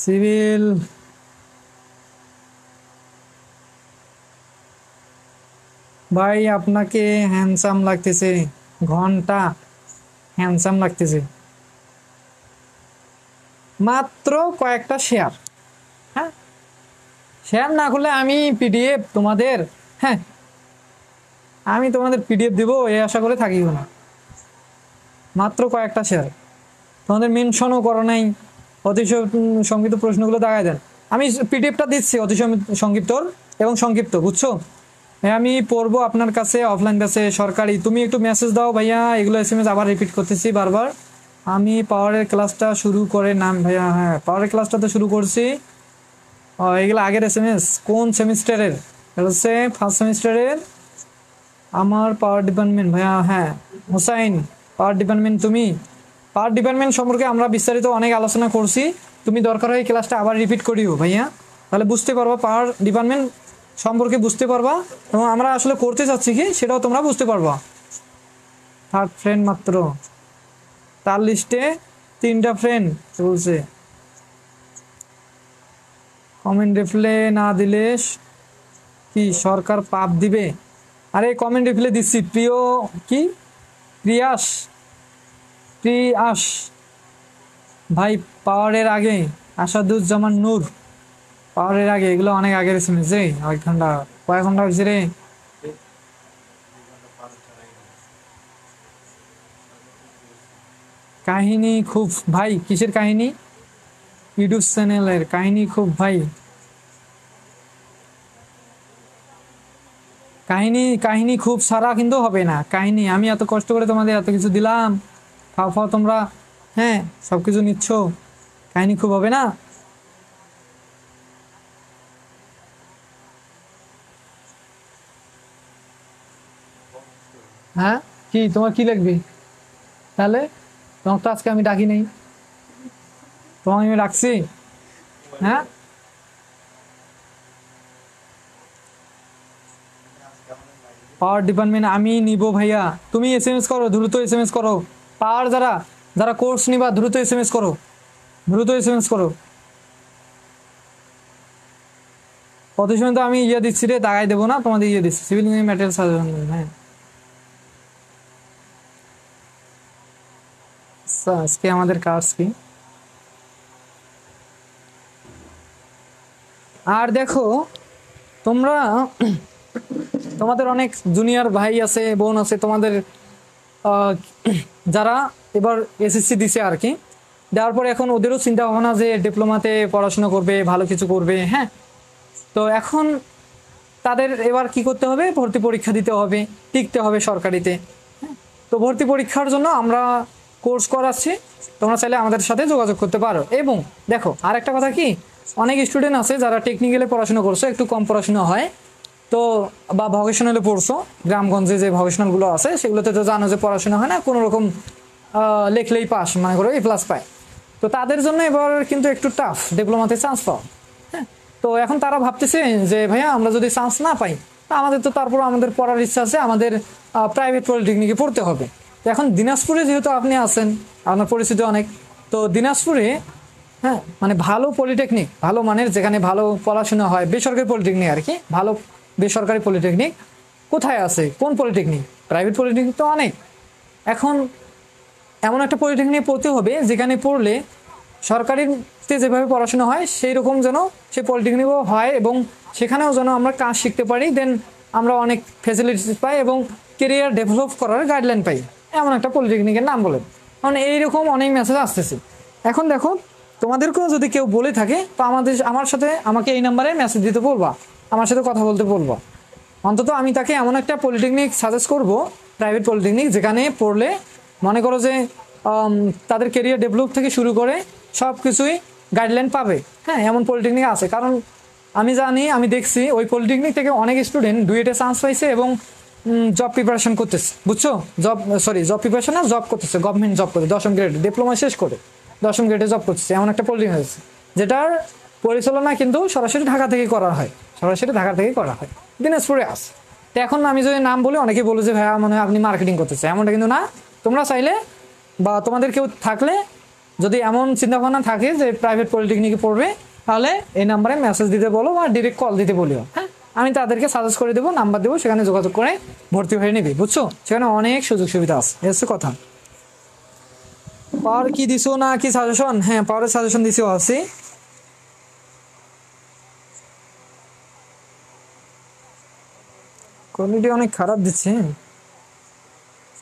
সিভিল ভাই আপনাকে হ্যান্ডসাম লাগতেছে, ঘন্টা হ্যান্ডসাম লাগতেছে। মাত্র কয়েকটা শেয়ার, হ্যাঁ, শেয়ার না করলে আমি পিডিএফ তোমাদের, হ্যাঁ, আমি তোমাদের পিডিএফ দিব এই আশা করে থাকিও না। মাত্র কয়েকটা শেয়ার, তোমাদের মেনশনও করো নাই, অতি সংক্ষিপ্ত প্রশ্নগুলো দেখায় দেন। আমি পিডিএফটা দিচ্ছি অতি সংক্ষিপ্ত এবং সংক্ষিপ্ত, বুঝছো? আমি পড়বো আপনার কাছে অফলাইন ব্যাচে সরকারি। তুমি একটু মেসেজ দাও ভাইয়া, এগুলো এসএমএস আবার রিপিট করতেছি বারবার। আমি পাওয়ারের ক্লাসটা শুরু করে নাম ভাইয়া, হ্যাঁ পাওয়ারের ক্লাসটা তো শুরু করছি। এগুলো আগের এসএমএস, কোন সেমিস্টারের? এটা হচ্ছে ফার্স্ট সেমিস্টারের। আমার পাওয়ার ডিপার্টমেন্ট ভাইয়া, হ্যাঁ হোসাইন পাওয়ার ডিপার্টমেন্ট। তুমি পাওয়ার ডিপার্টমেন্ট সম্পর্কে আমরা বিস্তারিত অনেক আলোচনা করছি, তুমি দরকার হয় ক্লাসটা আবার রিপিট করিও ভাইয়া, তাহলে বুঝতে পারবা পাওয়ার ডিপার্টমেন্ট সম্পর্কে, বুঝতে পারবা, এবং আমরা আসলে করতে চাচ্ছি কি সেটাও তোমরা বুঝতে পারবা। থার্ড ফ্রেন্ড মাত্র, তার লিস্টে 3টা ফ্রেন্ড বলছে। কমেন্ট রিপ্লে না দিলে কি সরকার পাপ দিবে? আরে কমেন্ট রিপ্লে দিচ্ছি, প্রিয় কি প্রিয়াস ভাই, পাওয়ারের আগে আসাদুজ্জামান নূর, পাওয়ারের আগে, এগুলো অনেক আগের এসএমএস রে, কয়েক ঘন্টা হয়েছে রে। কাহিনী খুব ভাই, কিসের কাহিনী? ইউটিউব চ্যানেলের কাহিনী খুব ভাই, কাহিনী খুব সারা কিন্তু হবে না। কাহিনী আমি এত কষ্ট করে তোমাদের এত কিছু দিলাম, খাও তোমরা, হ্যাঁ সবকিছু নিচ্ছ, কাহিনী খুব হবে না। হ্যাঁ কি তোমার কি লাগবে? তাহলে তোমার তো আজকে আমি ডাকি নেই, তোমাকে আমি রাখছি, হ্যাঁ। পাওয়ার ডিপার্টমেন্ট আমি নিব ভাইয়া, তুমি এসএমএস করো, দ্রুত এসএমএস করো। পাওয়ার যারা কোর্স নিবা দ্রুত এসএমএস করো, দ্রুত এসএমএস করো। কত সময় তো আমি ইয়ে দিচ্ছি রে, দাগাই দেবো না, তোমাদের ইয়ে দিচ্ছি সিভিল ইঞ্জিনিয়ারিং ম্যাটেরিয়াল সাজেশন, হ্যাঁ। আজকে আমাদের কাজ কি? আর দেখো তোমরা, তোমাদের অনেক জুনিয়র ভাই আছে, বোন আছে, তোমাদের যারা এবার এসএসসি দিছে আর কি, দেওয়ার পরে এখন ওদেরও চিন্তা ভাবনা যে ডিপ্লোমাতে পড়াশোনা করবে, ভালো কিছু করবে, হ্যাঁ। তো এখন তাদের এবার কি করতে হবে? ভর্তি পরীক্ষা দিতে হবে, টিকতে হবে সরকারিতে, হ্যাঁ। তো ভর্তি পরীক্ষার জন্য আমরা কোর্স করাচ্ছি, তোমরা চাইলে আমাদের সাথে যোগাযোগ করতে পারো। এবং দেখো আর একটা কথা কি, অনেক স্টুডেন্ট আছে যারা টেকনিক্যালে পড়াশোনা করছে, একটু কম পড়াশোনা হয়, তো বা ভকেশনালে পড়ছো, গ্রামগঞ্জে যে ভকেশনালগুলো আছে সেগুলোতে তো জানো যে পড়াশোনা হয় না, কোনো রকম লেখলেই পাস মনে করো A+ পায়। তো তাদের জন্য এবার কিন্তু একটু টাফ ডিপ্লোমাতে চান্স পাওয়া, হ্যাঁ। তো এখন তারা ভাবতেছে যে ভাইয়া আমরা যদি চান্স না পাই, আমাদের তো তারপর আমাদের পড়ার ইচ্ছা আছে, আমাদের প্রাইভেট পলিটেকনিকে পড়তে হবে। তো এখন দিনাজপুরে যেহেতু আপনি আছেন, আপনার পরিচিতি অনেক, তো দিনাজপুরে, হ্যাঁ, মানে ভালো পলিটেকনিক, ভালো মানের, যেখানে ভালো পড়াশোনা হয়, বেসরকারি পলিটেকনিক আর কি, ভালো বেসরকারি পলিটেকনিক কোথায় আছে? কোন পলিটেকনিক? প্রাইভেট পলিটেকনিক তো অনেক, এখন এমন একটা পলিটেকনিকে পড়তে হবে যেখানে পড়লে সরকারিতে যেভাবে পড়াশোনা হয় সেই রকম যেন সে পলিটেকনিকও হয়, এবং সেখানেও যেন আমরা কাজ শিখতে পারি, দেন আমরা অনেক ফ্যাসিলিটিস পাই এবং কেরিয়ার ডেভেলপ করার গাইডলাইন পাই। এমন একটা পলিটেকনিকের নাম বলেন, কারণ এইরকম অনেক মেসেজ আসতেছে। এখন দেখো, তোমাদেরকেও যদি কেউ বলে থাকে তো আমার সাথে আমাকে এই নাম্বারে মেসেজ দিতে বলবা, আমার সাথে কথা বলতে বলবা। অন্তত আমি তাকে এমন একটা পলিটেকনিক সাজেস্ট করব, প্রাইভেট পলিটেকনিক, যেখানে পড়লে মনে করো যে তাদের কেরিয়ার ডেভেলপ থেকে শুরু করে সব কিছুই গাইডলাইন পাবে। হ্যাঁ, এমন পলিটেকনিক আছে, কারণ আমি জানি, আমি দেখছি ওই পলিটেকনিক থেকে অনেক স্টুডেন্ট ডুয়েটে চান্স পাইছে এবং জব প্রিপারেশন করতেছে, বুঝছো? জব প্রিপারেশন না, জব করতেছে, গভর্নমেন্ট জব করে 10ম গ্রেডে ডিপ্লোমা শেষ করে 10ম গ্রেডে জব করতেছে। এমন একটা পলিটেকনিক আছে যেটার পরিচালনা কিন্তু সরাসরি ঢাকা থেকে করা হয়, দিনাজপুরে আছে। তো এখন আমি যদি নাম বলি অনেকেই বলে যে ভাইয়া মনে হয় আপনি মার্কেটিং করতেছে, এমনটা কিন্তু না। তোমরা চাইলে বা তোমাদের কেউ থাকলে যদি এমন চিন্তাভাবনা থাকে যে প্রাইভেট পলিটেকনিকে পড়বে, তাহলে এই নাম্বারে মেসেজ দিতে বলো বা ডিরেক্ট কল দিতে বলিও। হ্যাঁ, আমি তাদেরকে সাজেস্ট করে দেবো, নাম্বার দেবো, সেখানে যোগাযোগ করে ভর্তি হয়ে নিবি, বুঝছো? সেখানে অনেক সুযোগ সুবিধা আছে, এসে কথা। পাওয়ার কি দিছো না কি সাজেশন? হ্যাঁ, পাওয়ারের সাজেশন দিছিও আছি। কোয়ালিটি অনেক খারাপ দিচ্ছে,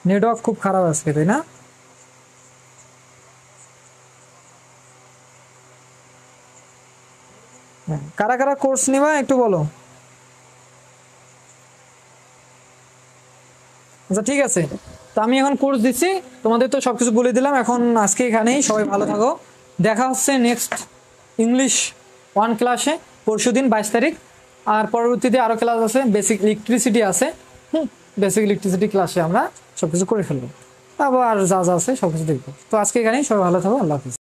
নেটওয়ার্ক খুব খারাপ আজকে, তাই না? কারা কারা কোর্স নিবা একটু বলো। আচ্ছা, ঠিক আছে, তো আমি এখন কোর্স দিচ্ছি, তোমাদের তো সবকিছু বলে দিলাম। এখন আজকে এখানেই, সবাই ভালো থাকো, দেখা হচ্ছে নেক্সট ইংলিশ 1 ক্লাসে পরশুদিন 22 তারিখ। আর পরবর্তীতে আরও ক্লাস আছে, বেসিক ইলেকট্রিসিটি আছে। বেসিক ইলেকট্রিসিটি ক্লাসে আমরা সবকিছু করে ফেলবো, আবার যা যা আছে সবকিছু দেখবো। তো আজকে এখানেই, সবাই ভালো থাকো, আল্লাহ হাফিজ।